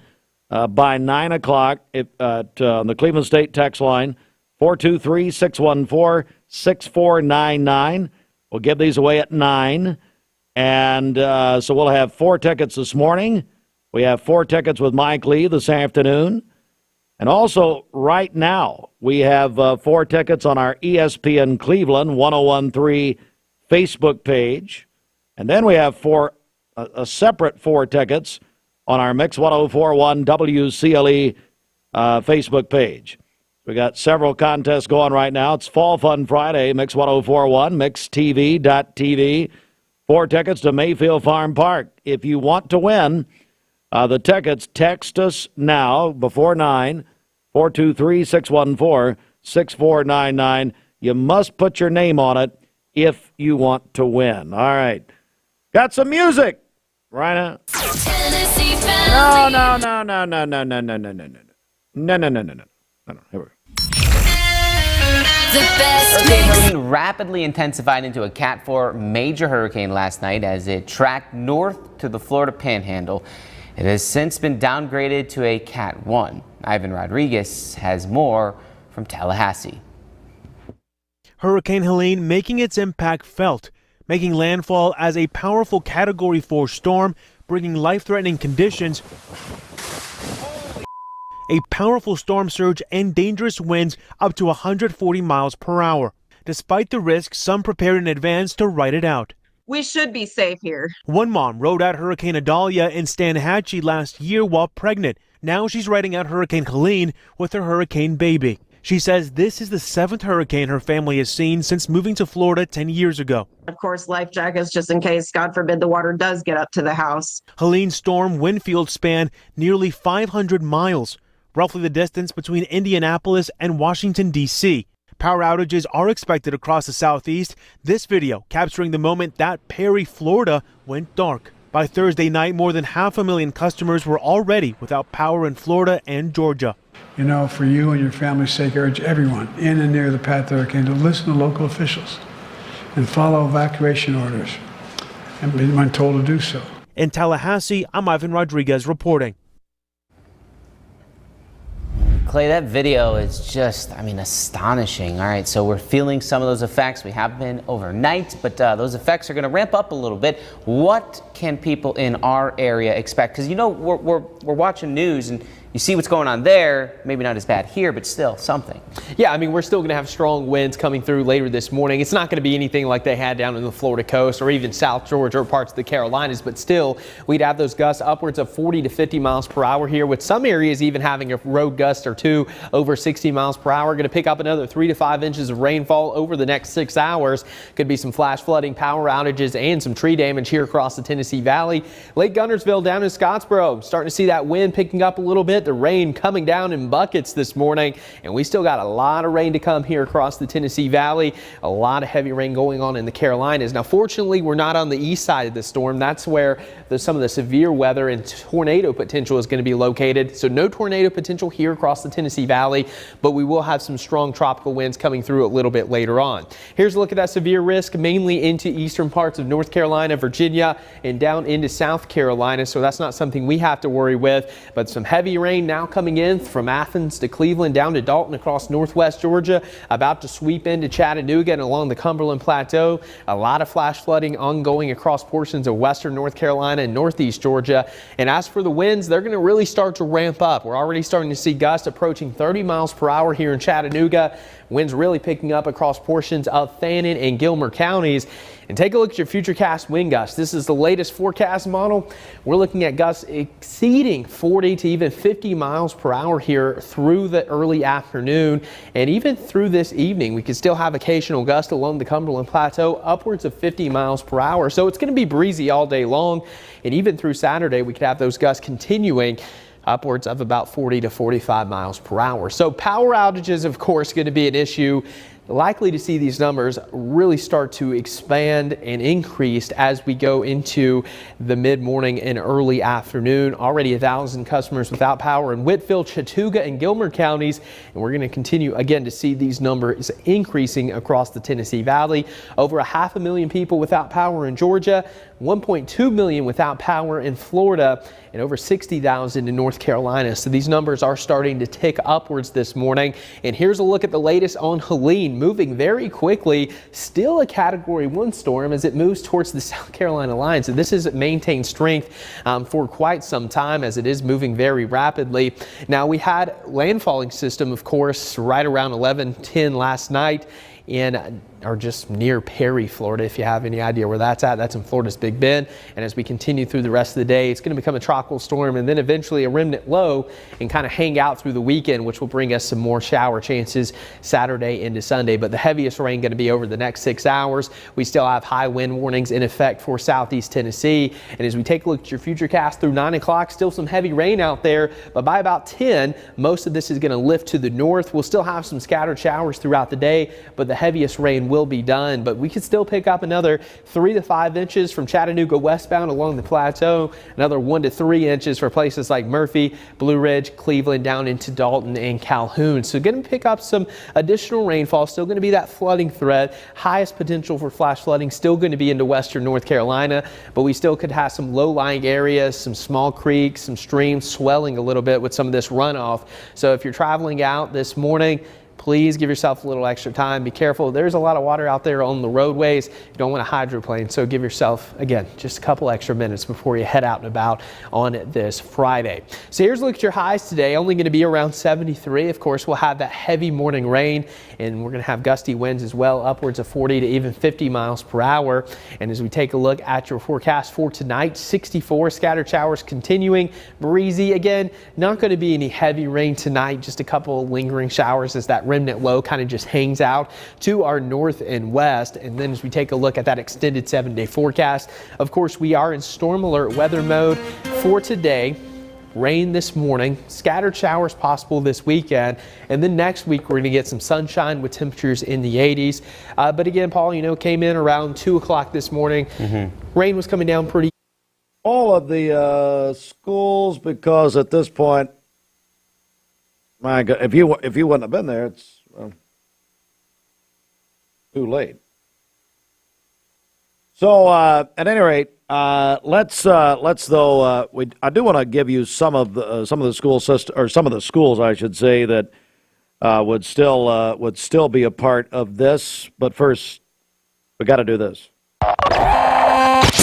by 9 o'clock on the Cleveland State text line, 423-614-6499. We'll give these away at 9. And so we'll have 4 tickets this morning. We have 4 tickets with Mike Lee this afternoon. And also, right now, we have 4 tickets on our ESPN Cleveland 1013 Facebook page. And then we have a separate 4 tickets on our Mix 1041 WCLE Facebook page. We got several contests going right now. It's Fall Fun Friday, Mix 1041, MixTV.tv. 4 tickets to Mayfield Farm Park. If you want to win the tickets, text us now before 9, 423-614-6499. You must put your name on it if you want to win. All right. Got some music right now. No. Here we go. Hurricane Helene rapidly intensified into a Cat 4 major hurricane last night as it tracked north to the Florida Panhandle. It has since been downgraded to a Cat 1. Ivan Rodriguez has more from Tallahassee. Hurricane Helene making its impact felt, making landfall as a powerful Category 4 storm, bringing life-threatening conditions, a powerful storm surge, and dangerous winds up to 140 miles per hour. Despite the risk, some prepared in advance to ride it out. We should be safe here. One mom rode out Hurricane Idalia in Stanahatchee last year while pregnant. Now she's riding out Hurricane Helene with her hurricane baby. She says this is the 7th hurricane her family has seen since moving to Florida 10 years ago. Of course, life jackets just in case, God forbid, the water does get up to the house. Helene's storm windfield span nearly 500 miles, roughly the distance between Indianapolis and Washington, D.C. Power outages are expected across the southeast. This video capturing the moment that Perry, Florida went dark. By Thursday night, more than 500,000 customers were already without power in Florida and Georgia. You know, for you and your family's sake, I urge everyone in and near the path of the hurricane to listen to local officials and follow evacuation orders and be when told to do so. In Tallahassee, I'm Ivan Rodriguez reporting. Clay, that video is just, astonishing. All right, so we're feeling some of those effects. We have been overnight, but those effects are going to ramp up a little bit. What can people in our area expect? Because, we're watching news and you see what's going on there, maybe not as bad here, but still something. Yeah, we're still going to have strong winds coming through later this morning. It's not going to be anything like they had down in the Florida coast or even South Georgia or parts of the Carolinas, but still, we'd have those gusts upwards of 40 to 50 miles per hour here, with some areas even having a road gust or two over 60 miles per hour. Going to pick up another 3 to 5 inches of rainfall over the next 6 hours. Could be some flash flooding, power outages, and some tree damage here across the Tennessee Valley. Lake Guntersville down in Scottsboro, starting to see that wind picking up a little bit. The rain coming down in buckets this morning, and we still got a lot of rain to come here across the Tennessee Valley. A lot of heavy rain going on in the Carolinas. Now, fortunately, we're not on the east side of the storm. That's where some of the severe weather and tornado potential is going to be located. So no tornado potential here across the Tennessee Valley, but we will have some strong tropical winds coming through a little bit later on. Here's a look at that severe risk, mainly into eastern parts of North Carolina, Virginia, and down into South Carolina. So that's not something we have to worry with, but some heavy rain now coming in from Athens to Cleveland down to Dalton across northwest Georgia, about to sweep into Chattanooga and along the Cumberland Plateau. A lot of flash flooding ongoing across portions of western North Carolina and northeast Georgia. And as for the winds, they're going to really start to ramp up. We're already starting to see gusts approaching 30 miles per hour here in Chattanooga. Winds really picking up across portions of Fannin and Gilmer counties. And take a look at your futurecast wind gusts. This is the latest forecast model. We're looking at gusts exceeding 40 to even 50 miles per hour here through the early afternoon and even through this evening. We could still have occasional gusts along the Cumberland Plateau upwards of 50 miles per hour. So it's going to be breezy all day long. And even through Saturday, we could have those gusts continuing upwards of about 40 to 45 miles per hour. So power outages, of course, going to be an issue. Likely to see these numbers really start to expand and increase as we go into the mid-morning and early afternoon. Already 1,000 customers without power in Whitfield, Chattooga, and Gilmer counties. And we're going to continue again to see these numbers increasing across the Tennessee Valley. Over 500,000 people without power in Georgia, 1.2 million without power in Florida, and over 60,000 in North Carolina. So these numbers are starting to tick upwards this morning. And here's a look at the latest on Helene, moving very quickly. Still a Category 1 storm as it moves towards the South Carolina line. So this has maintained strength for quite some time as it is moving very rapidly. Now, we had landfalling system, of course, right around 11:10 last night in or just near Perry, Florida. If you have any idea where that's at, that's in Florida's Big Bend. And as we continue through the rest of the day, it's going to become a tropical storm and then eventually a remnant low and kind of hang out through the weekend, which will bring us some more shower chances Saturday into Sunday. But the heaviest rain going to be over the next 6 hours. We still have high wind warnings in effect for southeast Tennessee. And as we take a look at your futurecast through 9 o'clock, still some heavy rain out there, but by about 10, most of this is going to lift to the north. We'll still have some scattered showers throughout the day, but the heaviest rain will be done. But we could still pick up another 3 to 5 inches from Chattanooga westbound along the plateau, another 1 to 3 inches for places like Murphy, Blue Ridge, Cleveland, down into Dalton and Calhoun. So going to pick up some additional rainfall, still going to be that flooding threat. Highest potential for flash flooding still going to be into western North Carolina, but we still could have some low-lying areas, some small creeks, some streams swelling a little bit with some of this runoff. So if you're traveling out this morning, please give yourself a little extra time. Be careful. There's a lot of water out there on the roadways. You don't want to hydroplane, so give yourself, again, just a couple extra minutes before you head out and about on this Friday. So here's a look at your highs today. Only going to be around 73. Of course, we'll have that heavy morning rain, and we're going to have gusty winds as well, upwards of 40 to even 50 miles per hour. And as we take a look at your forecast for tonight, 64 scattered showers continuing, breezy. Again, not going to be any heavy rain tonight, just a couple lingering showers as that remnant low kind of just hangs out to our north and west. And then as we take a look at that extended 7-day forecast, of course, we are in storm alert weather mode for today. Rain this morning, scattered showers possible this weekend, and then next week we're going to get some sunshine with temperatures in the 80s. But again, Paul, came in around 2 o'clock this morning. Rain was coming down pretty. All of the schools, because at this point, my God, if you wouldn't have been there, it's too late. So at any rate, let's though. I do want to give you some of the school system, or some of the schools, I should say, that would still be a part of this. But first, we got to do this.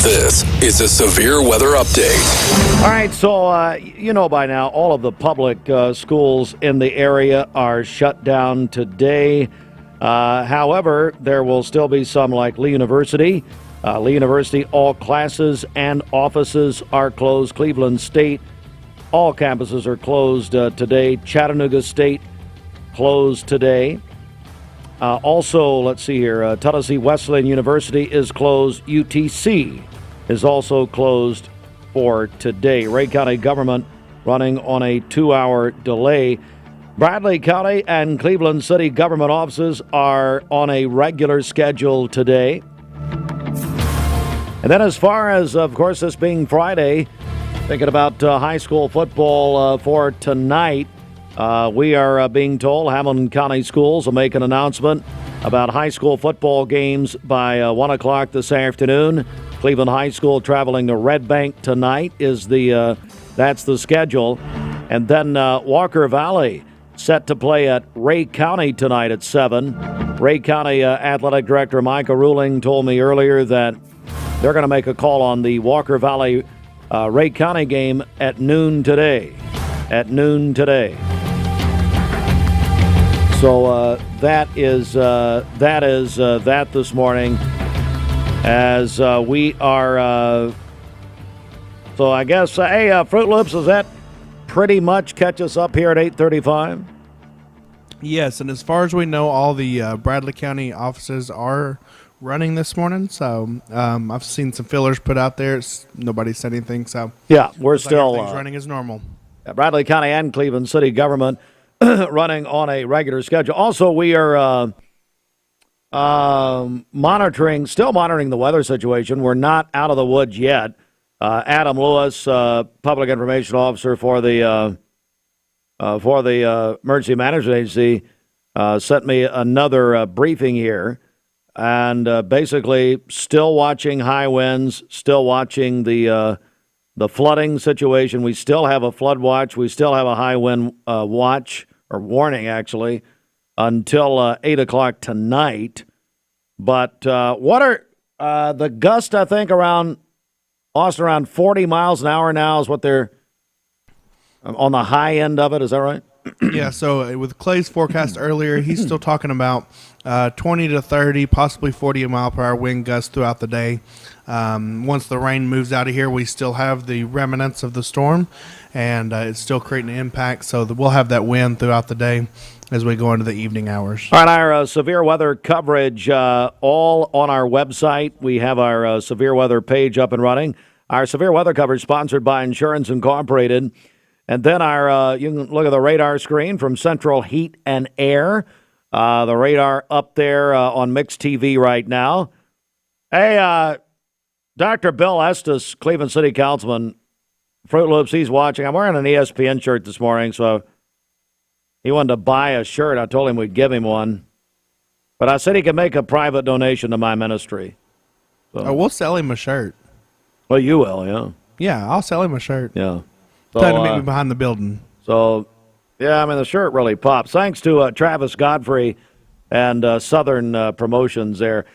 This is a severe weather update. All right, so by now, all of the public schools in the area are shut down today. However, there will still be some like Lee University. Lee University, all classes and offices are closed. Cleveland State, all campuses are closed today. Chattanooga State, closed today. Also, let's see here, Tennessee Wesleyan University is closed. UTC is also closed for today. Ray County government running on a 2-hour delay. Bradley County and Cleveland City government offices are on a regular schedule today. And then as far as, of course, this being Friday, thinking about high school football for tonight, we are being told Hamilton County Schools will make an announcement about high school football games by 1 o'clock this afternoon. Cleveland High School traveling to Red Bank tonight is that's the schedule. And then Walker Valley set to play at Ray County tonight at 7. Ray County Athletic Director Micah Ruling told me earlier that they're going to make a call on the Walker Valley Ray County game at noon today. So that is that this morning as we are. So I guess, hey, Fruit Loops, does that pretty much catch us up here at 8:35? Yes, and as far as we know, all the Bradley County offices are running this morning. So I've seen some fillers put out there. Nobody said anything. So yeah, we're still running as normal. Bradley County and Cleveland City government running on a regular schedule. Also, we are still monitoring the weather situation. We're not out of the woods yet. Adam Lewis, public information officer for the Emergency Management Agency, sent me another briefing here, and basically still watching high winds, still watching the flooding situation. We still have a flood watch. We still have a high wind watch, or warning, actually, until 8 o'clock tonight. But what are the gusts, I think, around Austin, around 40 miles an hour now is what they're on the high end of it. Is that right? Yeah, so with Clay's forecast earlier, he's still talking about 20 to 30, possibly 40 mile per hour wind gusts throughout the day. Once the rain moves out of here, we still have the remnants of the storm, and it's still creating an impact. So we'll have that wind throughout the day as we go into the evening hours. All right, our severe weather coverage all on our website. We have our severe weather page up and running. Our severe weather coverage sponsored by Insurance Incorporated. And then you can look at the radar screen from Central Heat and Air. The radar up there on Mixed TV right now. Hey, Dr. Bill Estes, Cleveland City Councilman, Fruit Loops, he's watching. I'm wearing an ESPN shirt this morning, so he wanted to buy a shirt. I told him we'd give him one. But I said he could make a private donation to my ministry. So. We'll sell him a shirt. Well, you will, yeah. Yeah, I'll sell him a shirt. Yeah. So, Trying to meet me behind the building. So, yeah, I mean, the shirt really pops. Thanks to Travis Godfrey and Southern Promotions there.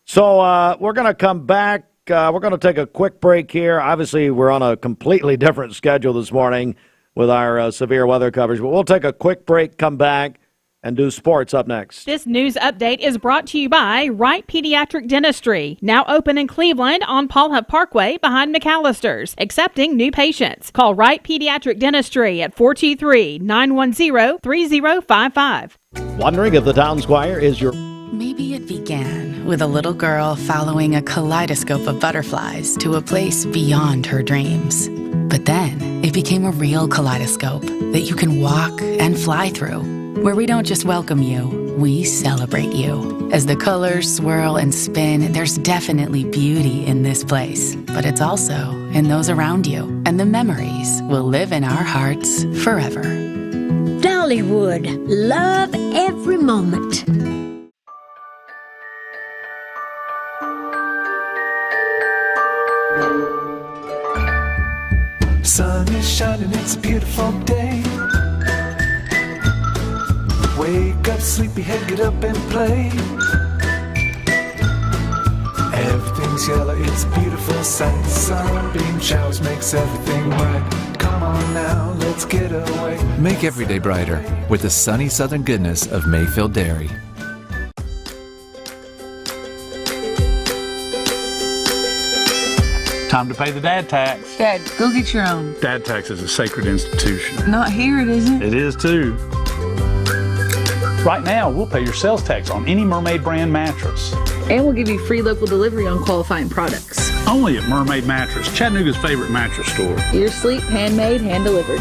So we're going to come back. We're going to take a quick break here. Obviously, we're on a completely different schedule this morning with our severe weather coverage. But we'll take a quick break, come back, and do sports up next. This news update is brought to you by Wright Pediatric Dentistry, now open in Cleveland on Paul Huff Parkway behind McAllister's, accepting new patients. Call Wright Pediatric Dentistry at 423-910-3055. Wondering if the town squire is your... Maybe it began with a little girl following a kaleidoscope of butterflies to a place beyond her dreams. But then it became a real kaleidoscope that you can walk and fly through, where we don't just welcome you, we celebrate you. As the colors swirl and spin, there's definitely beauty in this place, but it's also in those around you, and the memories will live in our hearts forever. Dollywood, love every moment. Sun is shining, it's a beautiful day. Wake up, sleepyhead, get up and play. Everything's yellow, it's a beautiful sight. Sunbeam showers makes everything right. Come on now, let's get away. Make every day brighter with the sunny southern goodness of Mayfield Dairy. Time to pay the dad tax. Dad, go get your own. Dad tax is a sacred institution. Not here, it isn't. It is too. Right now, we'll pay your sales tax on any Mermaid brand mattress. And we'll give you free local delivery on qualifying products. Only at Mermaid Mattress, Chattanooga's favorite mattress store. Your sleep, handmade, hand delivered.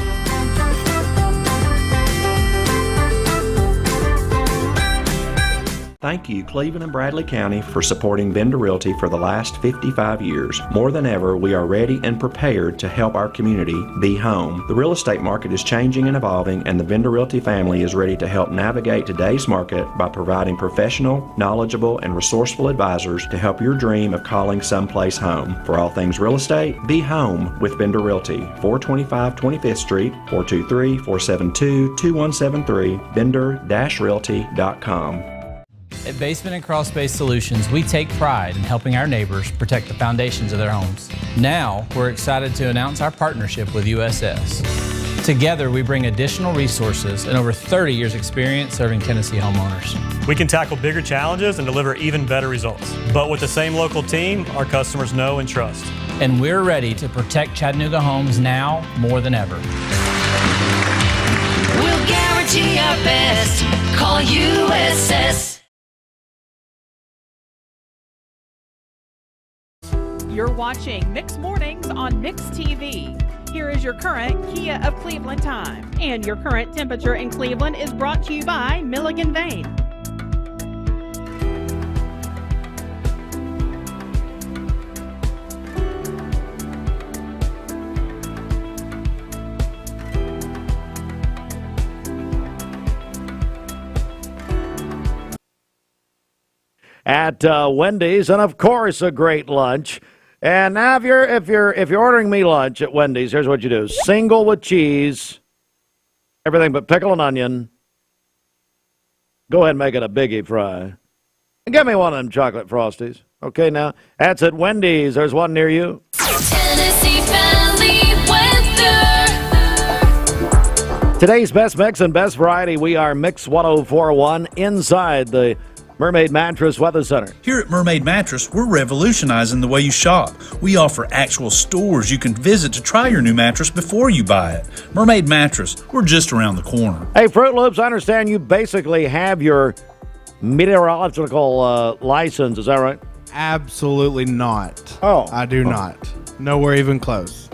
Thank you, Cleveland and Bradley County, for supporting Vendor Realty for the last 55 years. More than ever, we are ready and prepared to help our community be home. The real estate market is changing and evolving, and the Vendor Realty family is ready to help navigate today's market by providing professional, knowledgeable, and resourceful advisors to help your dream of calling someplace home. For all things real estate, be home with Vendor Realty, 425 25th Street, 423-472-2173, vendor-realty.com. At Basement and Crawl Space Solutions, we take pride in helping our neighbors protect the foundations of their homes. Now, we're excited to announce our partnership with USS. Together, we bring additional resources and over 30 years experience serving Tennessee homeowners. We can tackle bigger challenges and deliver even better results. But with the same local team, our customers know and trust. And we're ready to protect Chattanooga homes now more than ever. We'll guarantee our best. Call USS. You're watching Mix Mornings on Mix TV. Here is your current Kia of Cleveland time. And your current temperature in Cleveland is brought to you by Milligan Vane. At Wendy's, and of course a great lunch. And now if you're ordering me lunch at Wendy's, here's what you do. Single with cheese, everything but pickle and onion. Go ahead and make it a biggie fry. And get me one of them chocolate Frosties. Okay, now, that's at Wendy's. There's one near you. Tennessee Valley weather. Today's best mix and best variety, we are Mix 1041 inside the Mermaid Mattress Weather Center. Here at Mermaid Mattress, we're revolutionizing the way you shop. We offer actual stores you can visit to try your new mattress before you buy it. Mermaid Mattress, we're just around the corner. Hey, Fruit Loops, I understand you basically have your meteorological license. Is that right? Absolutely not. Oh. I do not. Nowhere even close.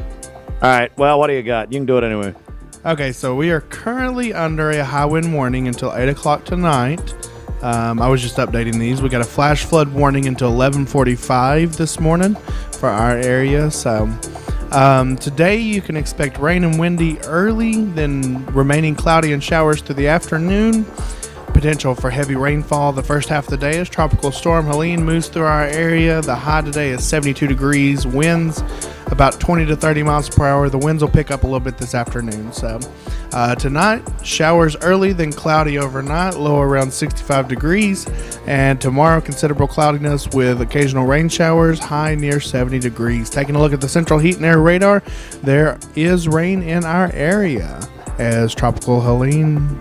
All right. Well, what do you got? You can do it anyway. Okay, so we are currently under a high wind warning until 8 o'clock tonight. I was just updating these. We got a flash flood warning until 11:45 this morning for our area. So today you can expect rain and windy early, then remaining cloudy and showers through the afternoon. Potential for heavy rainfall the first half of the day as Tropical Storm Helene moves through our area. The high today is 72 degrees. Winds about 20 to 30 miles per hour. The winds will pick up a little bit this afternoon. So tonight, showers early, then cloudy overnight, low around 65 degrees. And tomorrow, considerable cloudiness with occasional rain showers, high near 70 degrees. Taking a look at the central heat and air radar, there is rain in our area as Tropical Helene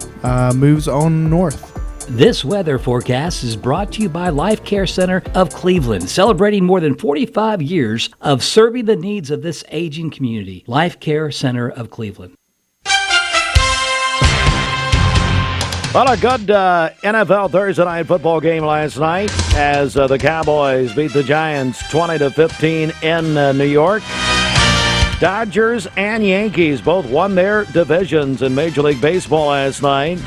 moves on north. This weather forecast is brought to you by Life Care Center of Cleveland, celebrating more than 45 years of serving the needs of this aging community. Life Care Center of Cleveland. Well, a good NFL Thursday night football game last night as the Cowboys beat the Giants 20-15 in New York. Dodgers and Yankees both won their divisions in Major League Baseball last night.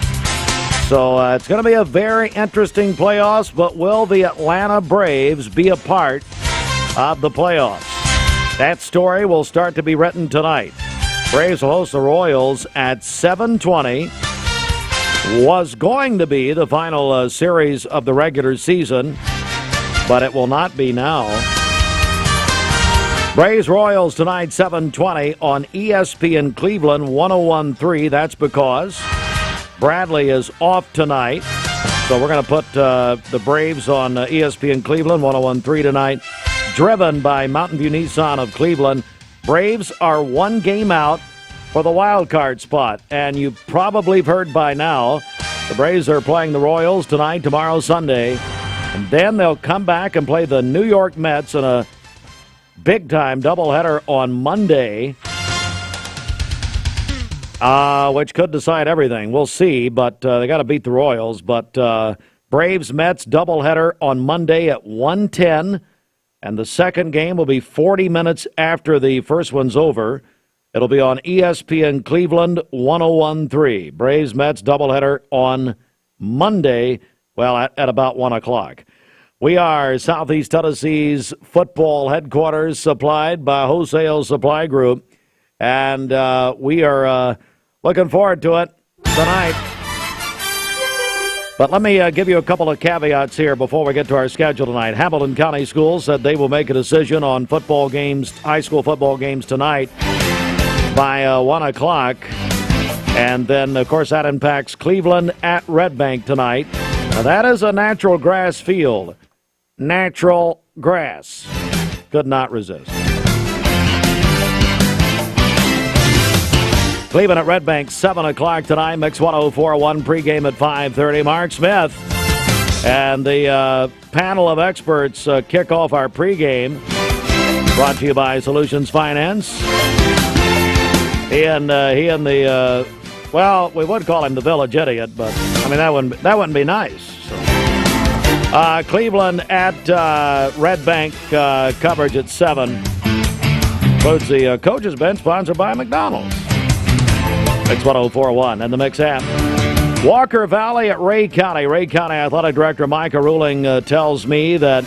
So it's going to be a very interesting playoffs, but will the Atlanta Braves be a part of the playoffs? That story will start to be written tonight. Braves will host the Royals at 7:20. Was going to be the final series of the regular season, but it will not be now. Braves Royals tonight, 7:20 on ESPN Cleveland 101.3. That's because Bradley is off tonight. So we're going to put the Braves on ESPN Cleveland 101.3 tonight. Driven by Mountain View Nissan of Cleveland. Braves are one game out for the wild card spot. And you probably have heard by now, the Braves are playing the Royals tonight, tomorrow, Sunday. And then they'll come back and play the New York Mets in a big-time doubleheader on Monday, which could decide everything. We'll see, but they got to beat the Royals. But Braves-Mets doubleheader on Monday at 1:10, and the second game will be 40 minutes after the first one's over. It'll be on ESPN Cleveland 101.3. Braves-Mets doubleheader on Monday, well, at about 1 o'clock. We are Southeast Tennessee's football headquarters, supplied by Wholesale Supply Group, and we are looking forward to it tonight. But let me give you a couple of caveats here before we get to our schedule tonight. Hamilton County Schools said they will make a decision on football games, high school football games tonight by 1 o'clock. And then, of course, that impacts Cleveland at Red Bank tonight. Now, that is a natural grass field. Natural grass. Could not resist. Cleveland at Red Bank, 7 o'clock tonight. Mix 104.1 pregame at 5:30. Mark Smith and the panel of experts kick off our pregame. Brought to you by Solutions Finance. He and the well, we would call him the village idiot, but I mean that wouldn't be nice. So. Cleveland at Red Bank coverage at 7. Includes the coach's bench, sponsored by McDonald's. Mix 104.1 and the Mix app. Walker Valley at Ray County. Ray County Athletic Director Micah Ruling tells me that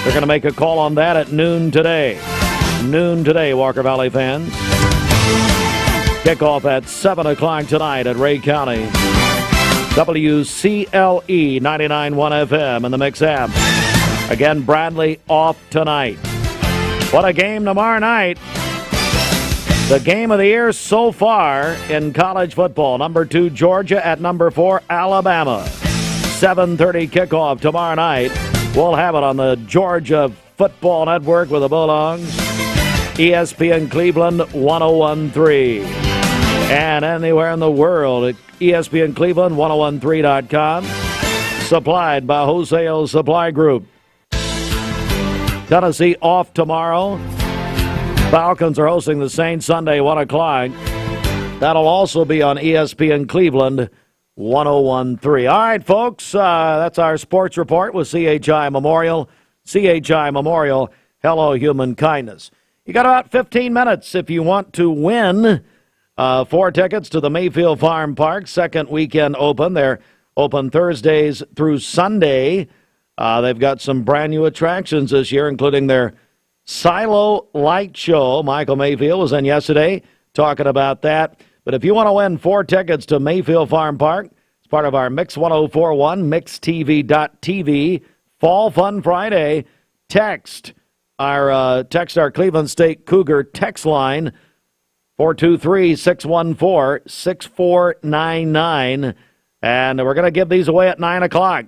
they're going to make a call on that at noon today. Noon today, Walker Valley fans. Kickoff at 7 o'clock tonight at Ray County. WCLE 99.1 FM and the Mix app. Again, Bradley off tonight. What a game tomorrow night. The game of the year so far in college football. Number 2, Georgia at number 4, Alabama. 7:30 kickoff tomorrow night. We'll have it on the Georgia Football Network with the Bulldogs. ESPN Cleveland 101.3. and anywhere in the world at ESPN Cleveland, 1013.com. Supplied by Wholesale Supply Group. Tennessee off tomorrow. Falcons are hosting the Saints Sunday, 1 o'clock. That'll also be on ESPN Cleveland, 1013. All right, folks, that's our sports report with CHI Memorial. CHI Memorial, hello, human kindness. You got about 15 minutes if you want to win 4 tickets to the Mayfield Farm Park second weekend open. They're open Thursdays through Sunday. They've got some brand new attractions this year, including their Silo Light Show. Michael Mayfield was in yesterday talking about that. But if you want to win 4 tickets to Mayfield Farm Park, it's part of our Mix 1041, MixTV.tv, Fall Fun Friday. Text our Cleveland State Cougar text line, 423-614-6499. And we're going to give these away at 9 o'clock.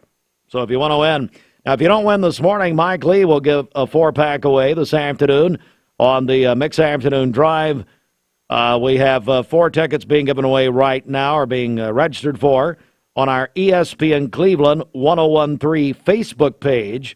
So if you want to win. Now, if you don't win this morning, Mike Lee will give a 4-pack away this afternoon on the Mix Afternoon Drive. We have 4 tickets being given away right now, or being registered for, on our ESPN Cleveland 1013 Facebook page.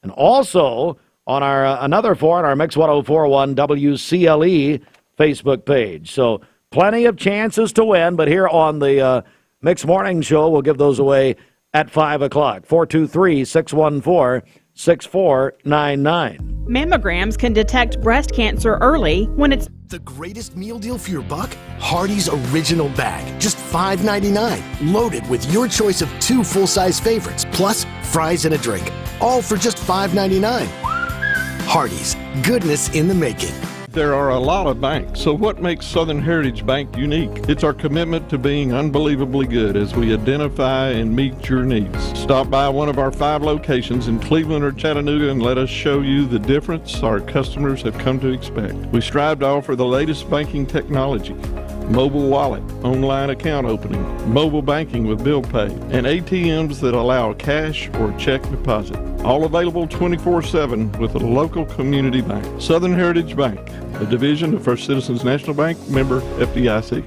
And also on our another 4 on our Mix 1041 WCLE Facebook page. So plenty of chances to win, but here on the Mix Morning Show, we'll give those away at 5 o'clock. 423-614-6499. Mammograms can detect breast cancer early when it's the greatest meal deal for your buck? Hardee's Original Bag. Just $5.99. Loaded with your choice of 2 full-size favorites, plus fries and a drink. All for just $5.99. Hardee's. Goodness in the making. There are a lot of banks, so what makes Southern Heritage Bank unique? It's our commitment to being unbelievably good as we identify and meet your needs. Stop by one of our 5 locations in Cleveland or Chattanooga and let us show you the difference our customers have come to expect. We strive to offer the latest banking technology, mobile wallet, online account opening, mobile banking with bill pay, and ATMs that allow cash or check deposit. All available 24/7 with a local community bank. Southern Heritage Bank, a division of First Citizens National Bank, member FDIC.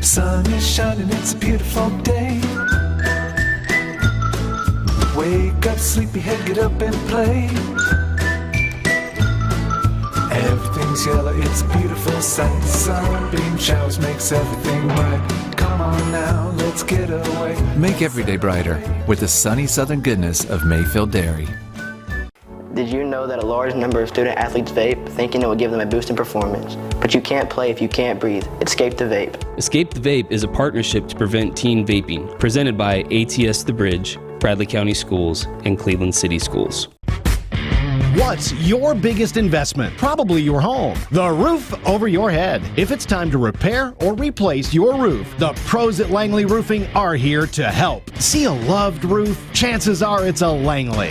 Sun is shining, it's a beautiful day. Wake up, sleepyhead, get up and play. Everything's yellow, it's a beautiful sight. Sunbeam showers makes everything bright. Come on now, let's get away. Make every day brighter with the sunny southern goodness of Mayfield Dairy. Did you know that a large number of student athletes vape, thinking it will give them a boost in performance? But you can't play if you can't breathe. Escape the vape. Escape the Vape is a partnership to prevent teen vaping, presented by ATS The Bridge, Bradley County Schools, and Cleveland City Schools. What's your biggest investment? Probably your home. The roof over your head. If it's time to repair or replace your roof, the pros at Langley Roofing are here to help. See a loved roof? Chances are it's a Langley.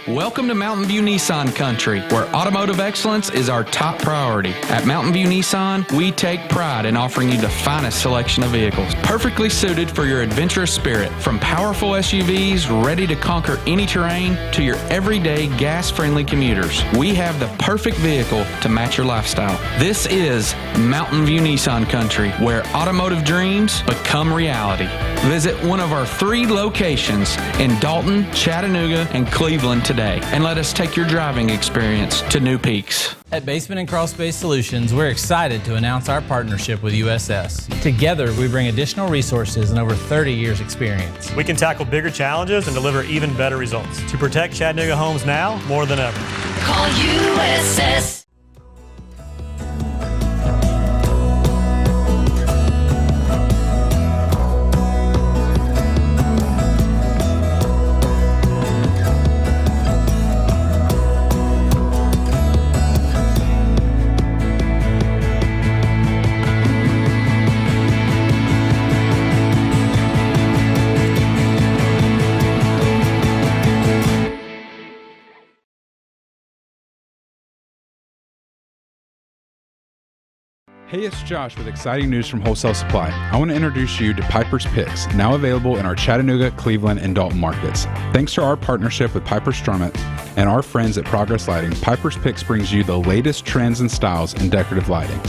Welcome to Mountain View Nissan Country, where automotive excellence is our top priority. At Mountain View Nissan, we take pride in offering you the finest selection of vehicles, perfectly suited for your adventurous spirit. From powerful SUVs ready to conquer any terrain to your everyday gas-friendly commuters, we have the perfect vehicle to match your lifestyle. This is Mountain View Nissan Country, where automotive dreams become reality. Visit one of our 3 locations in Dalton, Chattanooga, and Cleveland today, and let us take your driving experience to new peaks. At Basement and Crawl Space Solutions, we're excited to announce our partnership with USS. Together, we bring additional resources and over 30 years experience. We can tackle bigger challenges and deliver even better results to protect Chattanooga homes now more than ever. Call USS. Hey, it's Josh with exciting news from Wholesale Supply. I want to introduce you to Piper's Picks, now available in our Chattanooga, Cleveland, and Dalton markets. Thanks to our partnership with Piper Strummett and our friends at Progress Lighting, Piper's Picks brings you the latest trends and styles in decorative lighting.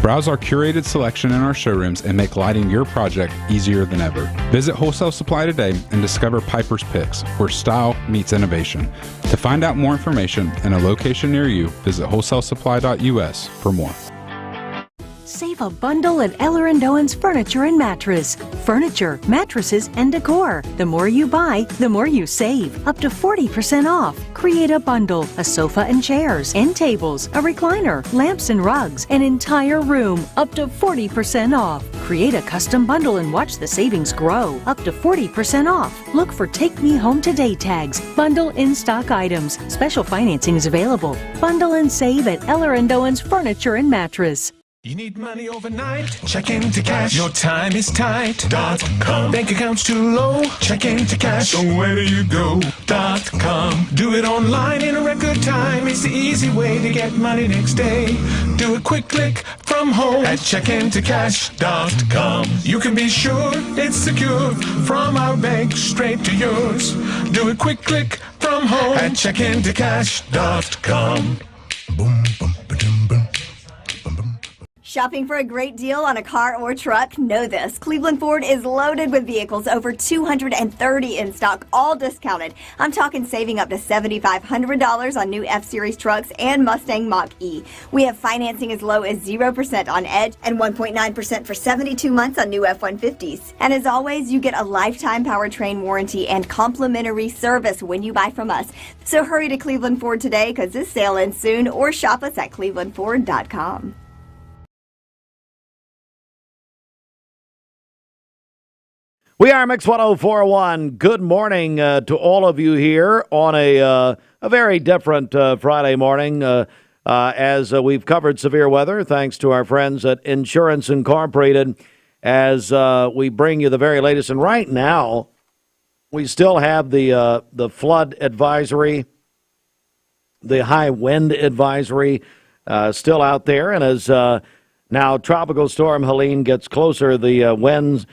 Browse our curated selection in our showrooms and make lighting your project easier than ever. Visit Wholesale Supply today and discover Piper's Picks, where style meets innovation. To find out more information and a location near you, visit wholesalesupply.us for more. Save a bundle at Eller & Owen's Furniture and Mattress. Furniture, mattresses, and decor. The more you buy, the more you save. Up to 40% off. Create a bundle, a sofa and chairs, end tables, a recliner, lamps and rugs, an entire room. Up to 40% off. Create a custom bundle and watch the savings grow. Up to 40% off. Look for Take Me Home Today tags. Bundle in-stock items. Special financing is available. Bundle and save at Eller & Owen's Furniture and Mattress. You need money overnight? Check into cash. Your time is tight.com. Bank account's too low? Check into cash. So where do you go.com? Do it online in a record time. It's the easy way to get money next day. Do a quick click from home at checkintocash.com. You can be sure it's secure from our bank straight to yours. Do a quick click from home at checkintocash.com. Boom, boom, ba-dum, boom. Shopping for a great deal on a car or truck? Know this. Cleveland Ford is loaded with vehicles, over 230 in stock, all discounted. I'm talking saving up to $7,500 on new F-Series trucks and Mustang Mach-E. We have financing as low as 0% on Edge and 1.9% for 72 months on new F-150s. And as always, you get a lifetime powertrain warranty and complimentary service when you buy from us. So hurry to Cleveland Ford today because this sale ends soon, or shop us at clevelandford.com. We are Mix 104.1. Good morning to all of you here on a very different Friday morning as we've covered severe weather, thanks to our friends at Insurance Incorporated, as we bring you the very latest. And right now, we still have the flood advisory, the high wind advisory still out there. And as now Tropical Storm Helene gets closer, the wind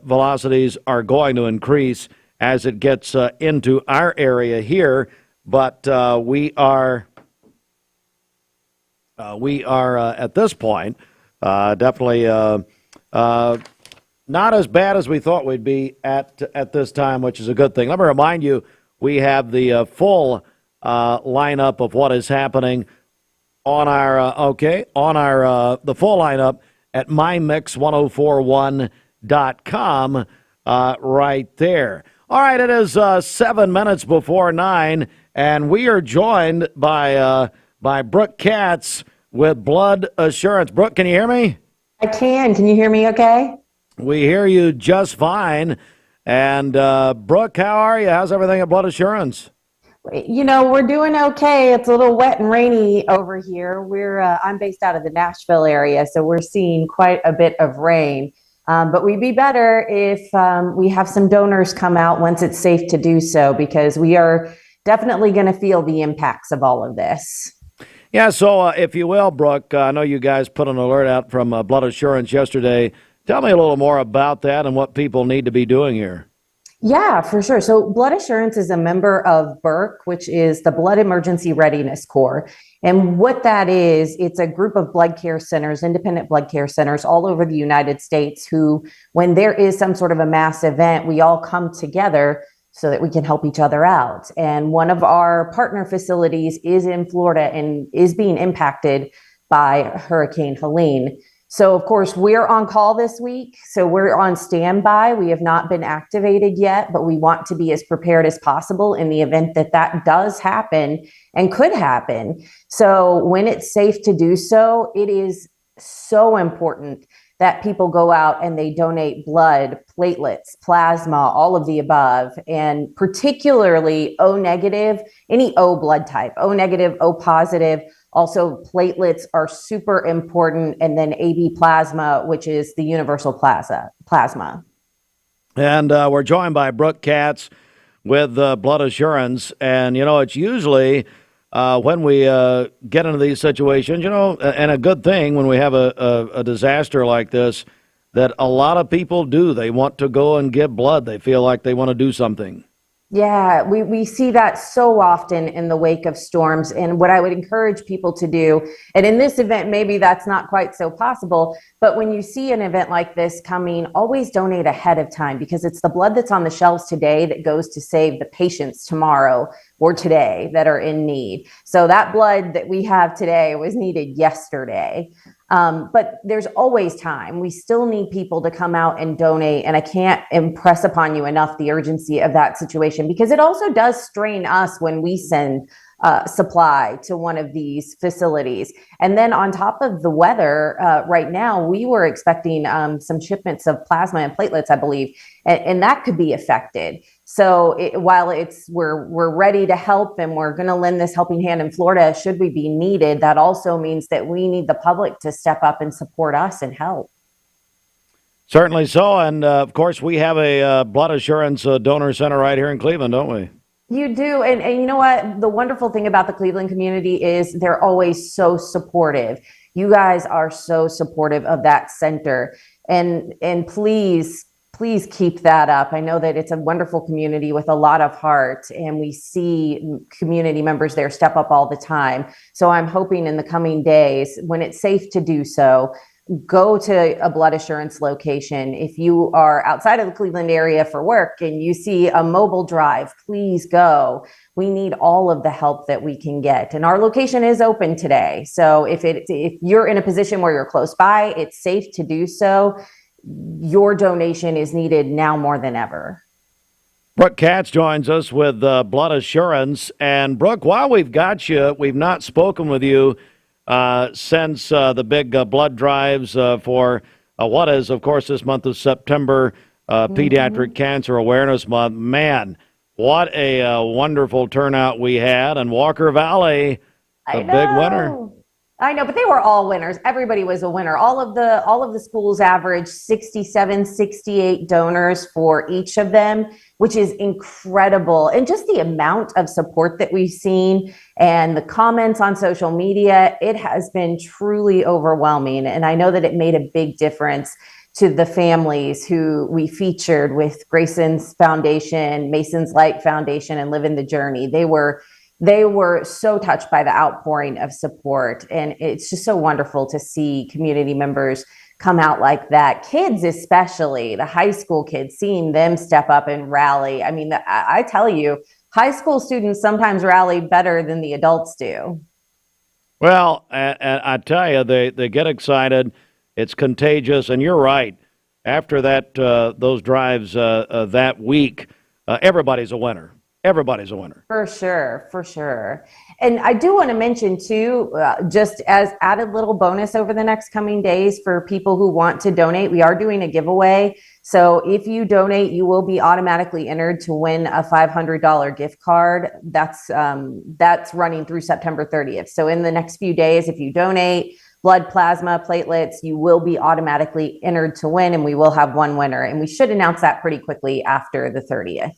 velocities are going to increase as it gets into our area here, but we are at this point definitely not as bad as we thought we'd be at this time, which is a good thing. Let me remind you, we have the full lineup of what is happening on our the full lineup at mymix1041.com right there. All right, it is 7 minutes before 9, and we are joined by Brooke Katz with Blood Assurance. Brooke, can you hear me? I can. Can you hear me okay? We hear you just fine. And Brooke, how are you? How's everything at Blood Assurance? You know, we're doing okay. It's a little wet and rainy over here. I'm based out of the Nashville area, so we're seeing quite a bit of rain. But we'd be better if we have some donors come out once it's safe to do so, because we are definitely going to feel the impacts of all of this. Yeah, so if you will, Brooke, I know you guys put an alert out from Blood Assurance yesterday. Tell me a little more about that and what people need to be doing here. Yeah, for sure. So Blood Assurance is a member of Burke, which is the Blood Emergency Readiness Corps. And what that is, it's a group of blood care centers, independent blood care centers all over the United States who, when there is some sort of a mass event, we all come together so that we can help each other out. And one of our partner facilities is in Florida and is being impacted by Hurricane Helene. So, of course, we're on call this week. So we're on standby. We have not been activated yet, but we want to be as prepared as possible in the event that that does happen and could happen. So when it's safe to do so, it is so important that people go out and they donate blood, platelets, plasma, all of the above, and particularly O negative, any O blood type, O negative, O positive. Also, platelets are super important, and then AB plasma, which is the universal plasma. And we're joined by Brooke Katz with Blood Assurance, and you know it's usually when we get into these situations, and a good thing when we have a disaster like this, that a lot of people do. They want to go and give blood. They feel like they want to do something. Yeah, we see that so often in the wake of storms. And what I would encourage people to do, and in this event, maybe that's not quite so possible, but when you see an event like this coming, always donate ahead of time, because it's the blood that's on the shelves today that goes to save the patients tomorrow or today that are in need. So that blood that we have today was needed yesterday. But there's always time. We still need people to come out and donate. And I can't impress upon you enough the urgency of that situation, because it also does strain us when we send supply to one of these facilities. And then on top of the weather, right now, we were expecting some shipments of plasma and platelets, I believe, and that could be affected. So while we're ready to help and we're going to lend this helping hand in Florida, should we be needed, that also means that we need the public to step up and support us and help. Certainly so. And of course, we have a blood assurance donor center right here in Cleveland, don't we? You do. And you know what? The wonderful thing about the Cleveland community is they're always so supportive. You guys are so supportive of that center. And please keep that up. I know that it's a wonderful community with a lot of heart, and we see community members there step up all the time. So I'm hoping in the coming days, when it's safe to do so, go to a blood assurance location. If you are outside of the Cleveland area for work and you see a mobile drive, please go. We need all of the help that we can get. And our location is open today. So if you're in a position where you're close by, it's safe to do so. Your donation is needed now more than ever. Brooke Katz joins us with blood assurance. And Brooke, while we've got you, we've not spoken with you since the big blood drives for what is, of course, this month of September, Pediatric Cancer Awareness Month. Man, what a wonderful turnout we had. And Walker Valley, the big winner. I know, but they were all winners. Everybody was a winner. All of the schools averaged 67, 68 donors for each of them, which is incredible. And just the amount of support that we've seen and the comments on social media, it has been truly overwhelming. And I know that it made a big difference to the families who we featured with Grayson's Foundation, Mason's Light Foundation, and Live in the Journey. They were so touched by the outpouring of support. And it's just so wonderful to see community members come out like that. Kids, especially the high school kids, seeing them step up and rally. I mean, I tell you, high school students sometimes rally better than the adults do. Well, and I tell you, they get excited. It's contagious. And you're right. After that, those drives that week, everybody's a winner. Everybody's a winner. For sure. And I do want to mention too, just as added little bonus over the next coming days for people who want to donate, we are doing a giveaway. So if you donate, you will be automatically entered to win a $500 gift card. That's running through September 30th. So in the next few days, if you donate blood, plasma, platelets, you will be automatically entered to win, and we will have one winner. And we should announce that pretty quickly after the 30th.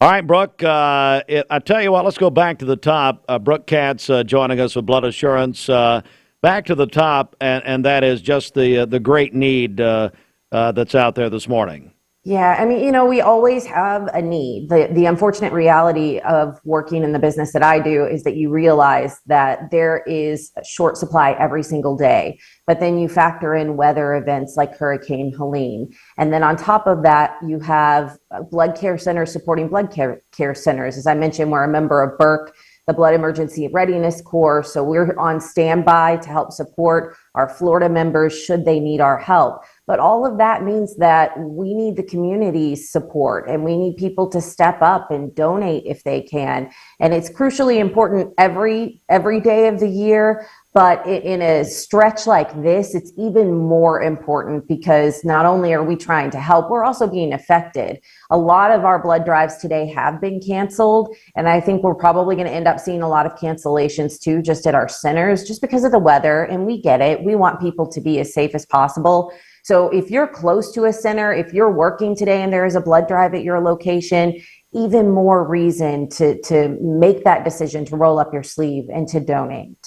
All right, Brooke, I tell you what, let's go back to the top. Brooke Katz joining us with blood assurance. Back to the top, and that is just the great need that's out there this morning. Yeah, I mean, we always have a need. The unfortunate reality of working in the business that I do is that you realize that there is a short supply every single day. But then you factor in weather events like Hurricane Helene. And then on top of that, you have blood care centers supporting blood care centers. As I mentioned, we're a member of Burke, the Blood Emergency Readiness Corps. So we're on standby to help support our Florida members should they need our help. But all of that means that we need the community's support, and we need people to step up and donate if they can. And it's crucially important every day of the year. But in a stretch like this, it's even more important because not only are we trying to help, we're also being affected. A lot of our blood drives today have been canceled, and I think we're probably going to end up seeing a lot of cancellations too, just at our centers, just because of the weather. And we get it. We want people to be as safe as possible. So if you're close to a center, if you're working today and there is a blood drive at your location, even more reason to make that decision to roll up your sleeve and to donate.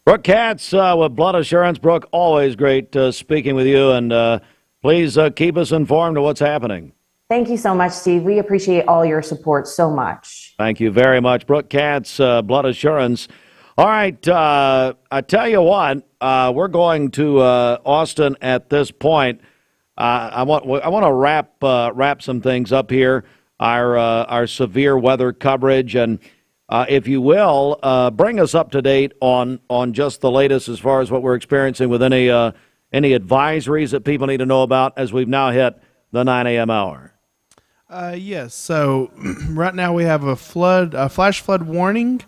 Brooke Katz with Blood Assurance. Brooke, always great speaking with you, and please keep us informed of what's happening. Thank you so much, Steve. We appreciate all your support so much. Thank you very much. Brooke Katz, Blood Assurance. All right, I tell you what, we're going to Austin at this point. I want to wrap some things up here. Our severe weather coverage, and if you will, bring us up to date on just the latest as far as what we're experiencing with any advisories that people need to know about as we've now hit the 9 a.m. hour. Yes. So right now we have a flash flood warning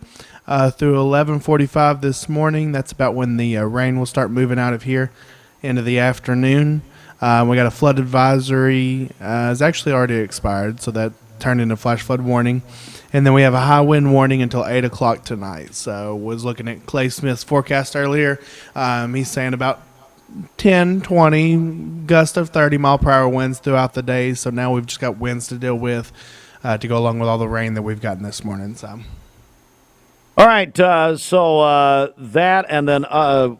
through 11:45 this morning. That's about when the rain will start moving out of here into the afternoon. We got a flood advisory. It's actually already expired, so that turned into flash flood warning. And then we have a high wind warning until 8 o'clock tonight. So was looking at Clay Smith's forecast earlier. He's saying about 10, 20, gust of 30-mile-per-hour winds throughout the day. So now we've just got winds to deal with to go along with all the rain that we've gotten this morning. So, all right. So that, and then a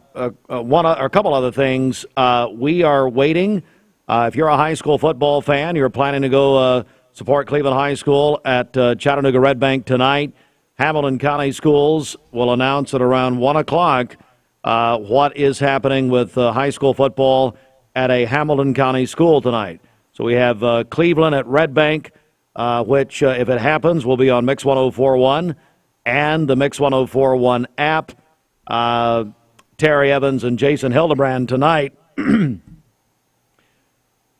couple other things. We are waiting. If you're a high school football fan, you're planning to go support Cleveland High School at Chattanooga Red Bank tonight. Hamilton County Schools will announce at around 1 o'clock what is happening with high school football at a Hamilton County school tonight. So we have Cleveland at Red Bank, which, if it happens, will be on Mix 104.1 and the Mix 104.1 app. Terry Evans and Jason Hildebrand tonight.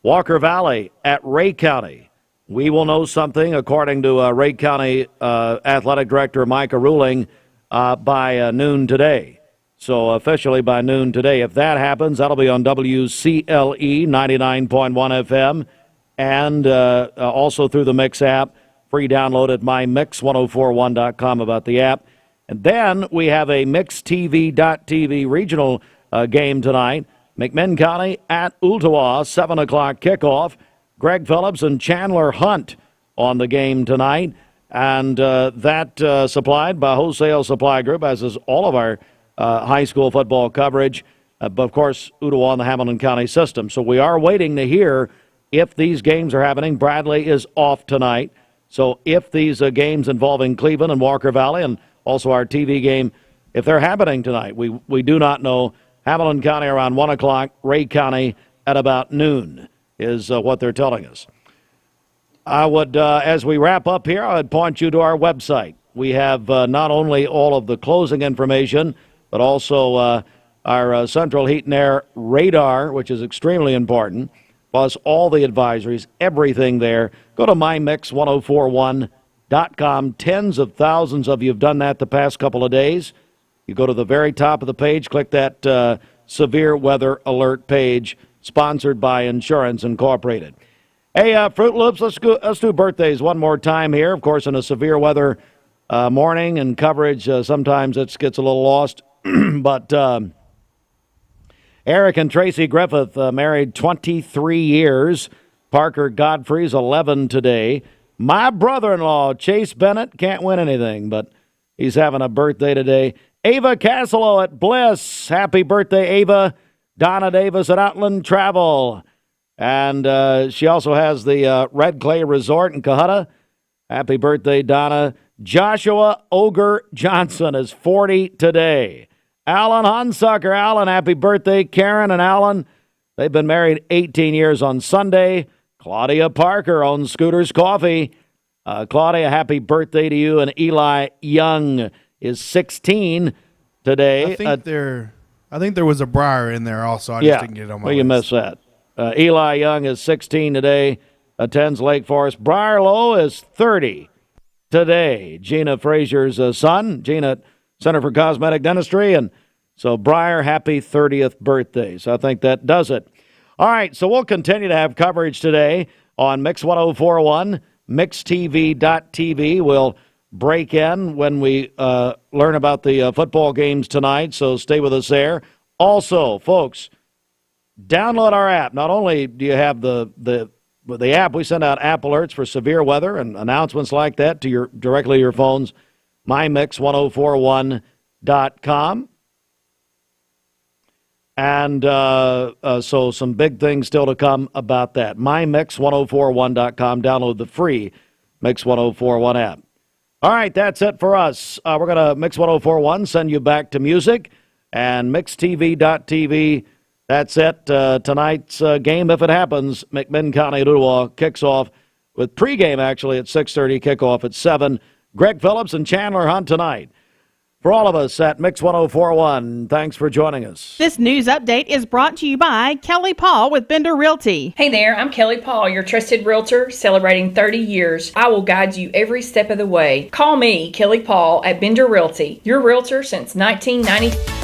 Walker Valley at Ray County. We will know something, according to Ray County Athletic Director Micah Ruling, by noon today. So officially by noon today. If that happens, that'll be on WCLE 99.1 FM and also through the Mix app. Free download at mymix1041.com about the app. And then we have a MixTV.tv regional game tonight. McMinn County at Ooltewah, 7 o'clock kickoff. Greg Phillips and Chandler Hunt on the game tonight. And that supplied by Wholesale Supply Group, as is all of our high school football coverage. But, of course, Ooltewah and the Hamilton County system. So we are waiting to hear if these games are happening. Bradley is off tonight. So if these games involving Cleveland and Walker Valley and also our TV game, if they're happening tonight, we do not know. Hamilton County around 1 o'clock, Ray County at about noon is what they're telling us. I would, as we wrap up here, I would point you to our website. We have not only all of the closing information, but also our Central Heat and Air radar, which is extremely important, plus all the advisories, everything there. Go to mymix1041.com. Tens of thousands of you have done that the past couple of days. You go to the very top of the page, click that severe weather alert page, sponsored by Insurance Incorporated. Hey, Fruit Loops, let's do birthdays one more time here. Of course, in a severe weather morning and coverage, sometimes it gets a little lost. But Eric and Tracy Griffith married 23 years. Parker Godfrey's 11 today. My brother-in-law, Chase Bennett, can't win anything, but he's having a birthday today. Ava Casolo at Bliss. Happy birthday, Ava. Donna Davis at Outland Travel. And she also has the Red Clay Resort in Cohutta. Happy birthday, Donna. Joshua Ogre Johnson is 40 today. Alan Hunsucker. Alan, happy birthday. Karen and Alan, they've been married 18 years on Sunday. Claudia Parker owns Scooter's Coffee. Claudia, happy birthday to you. And Eli Young is 16 today. I think there was a Briar in there also. I just didn't get it on my list. You missed that. Eli Young is 16 today, attends Lake Forest. Briar Lowe is 30 today. Gina Frazier's son, Gina, Center for Cosmetic Dentistry. And so, Briar, happy 30th birthday. So I think that does it. All right, so we'll continue to have coverage today on Mix 104.1, MixTV.tv. We'll break in when we learn about the football games tonight, so stay with us there. Also, folks, download our app. Not only do you have the with the app, we send out app alerts for severe weather and announcements like that to directly to your phones. MyMix1041.com. And so some big things still to come about that. MyMix1041.com. Download the free Mix 1041 app. All right, that's it for us. We're going to Mix 1041, send you back to music, and MixTV.tv. That's it. Tonight's game, if it happens, McMinn County Ottawa kicks off with pregame actually at 6:30, kickoff at 7. Greg Phillips and Chandler Hunt tonight. For all of us at Mix 1041, thanks for joining us. This news update is brought to you by Kelly Paul with Bender Realty. Hey there, I'm Kelly Paul, your trusted realtor, celebrating 30 years. I will guide you every step of the way. Call me, Kelly Paul, at Bender Realty, your realtor since 1990.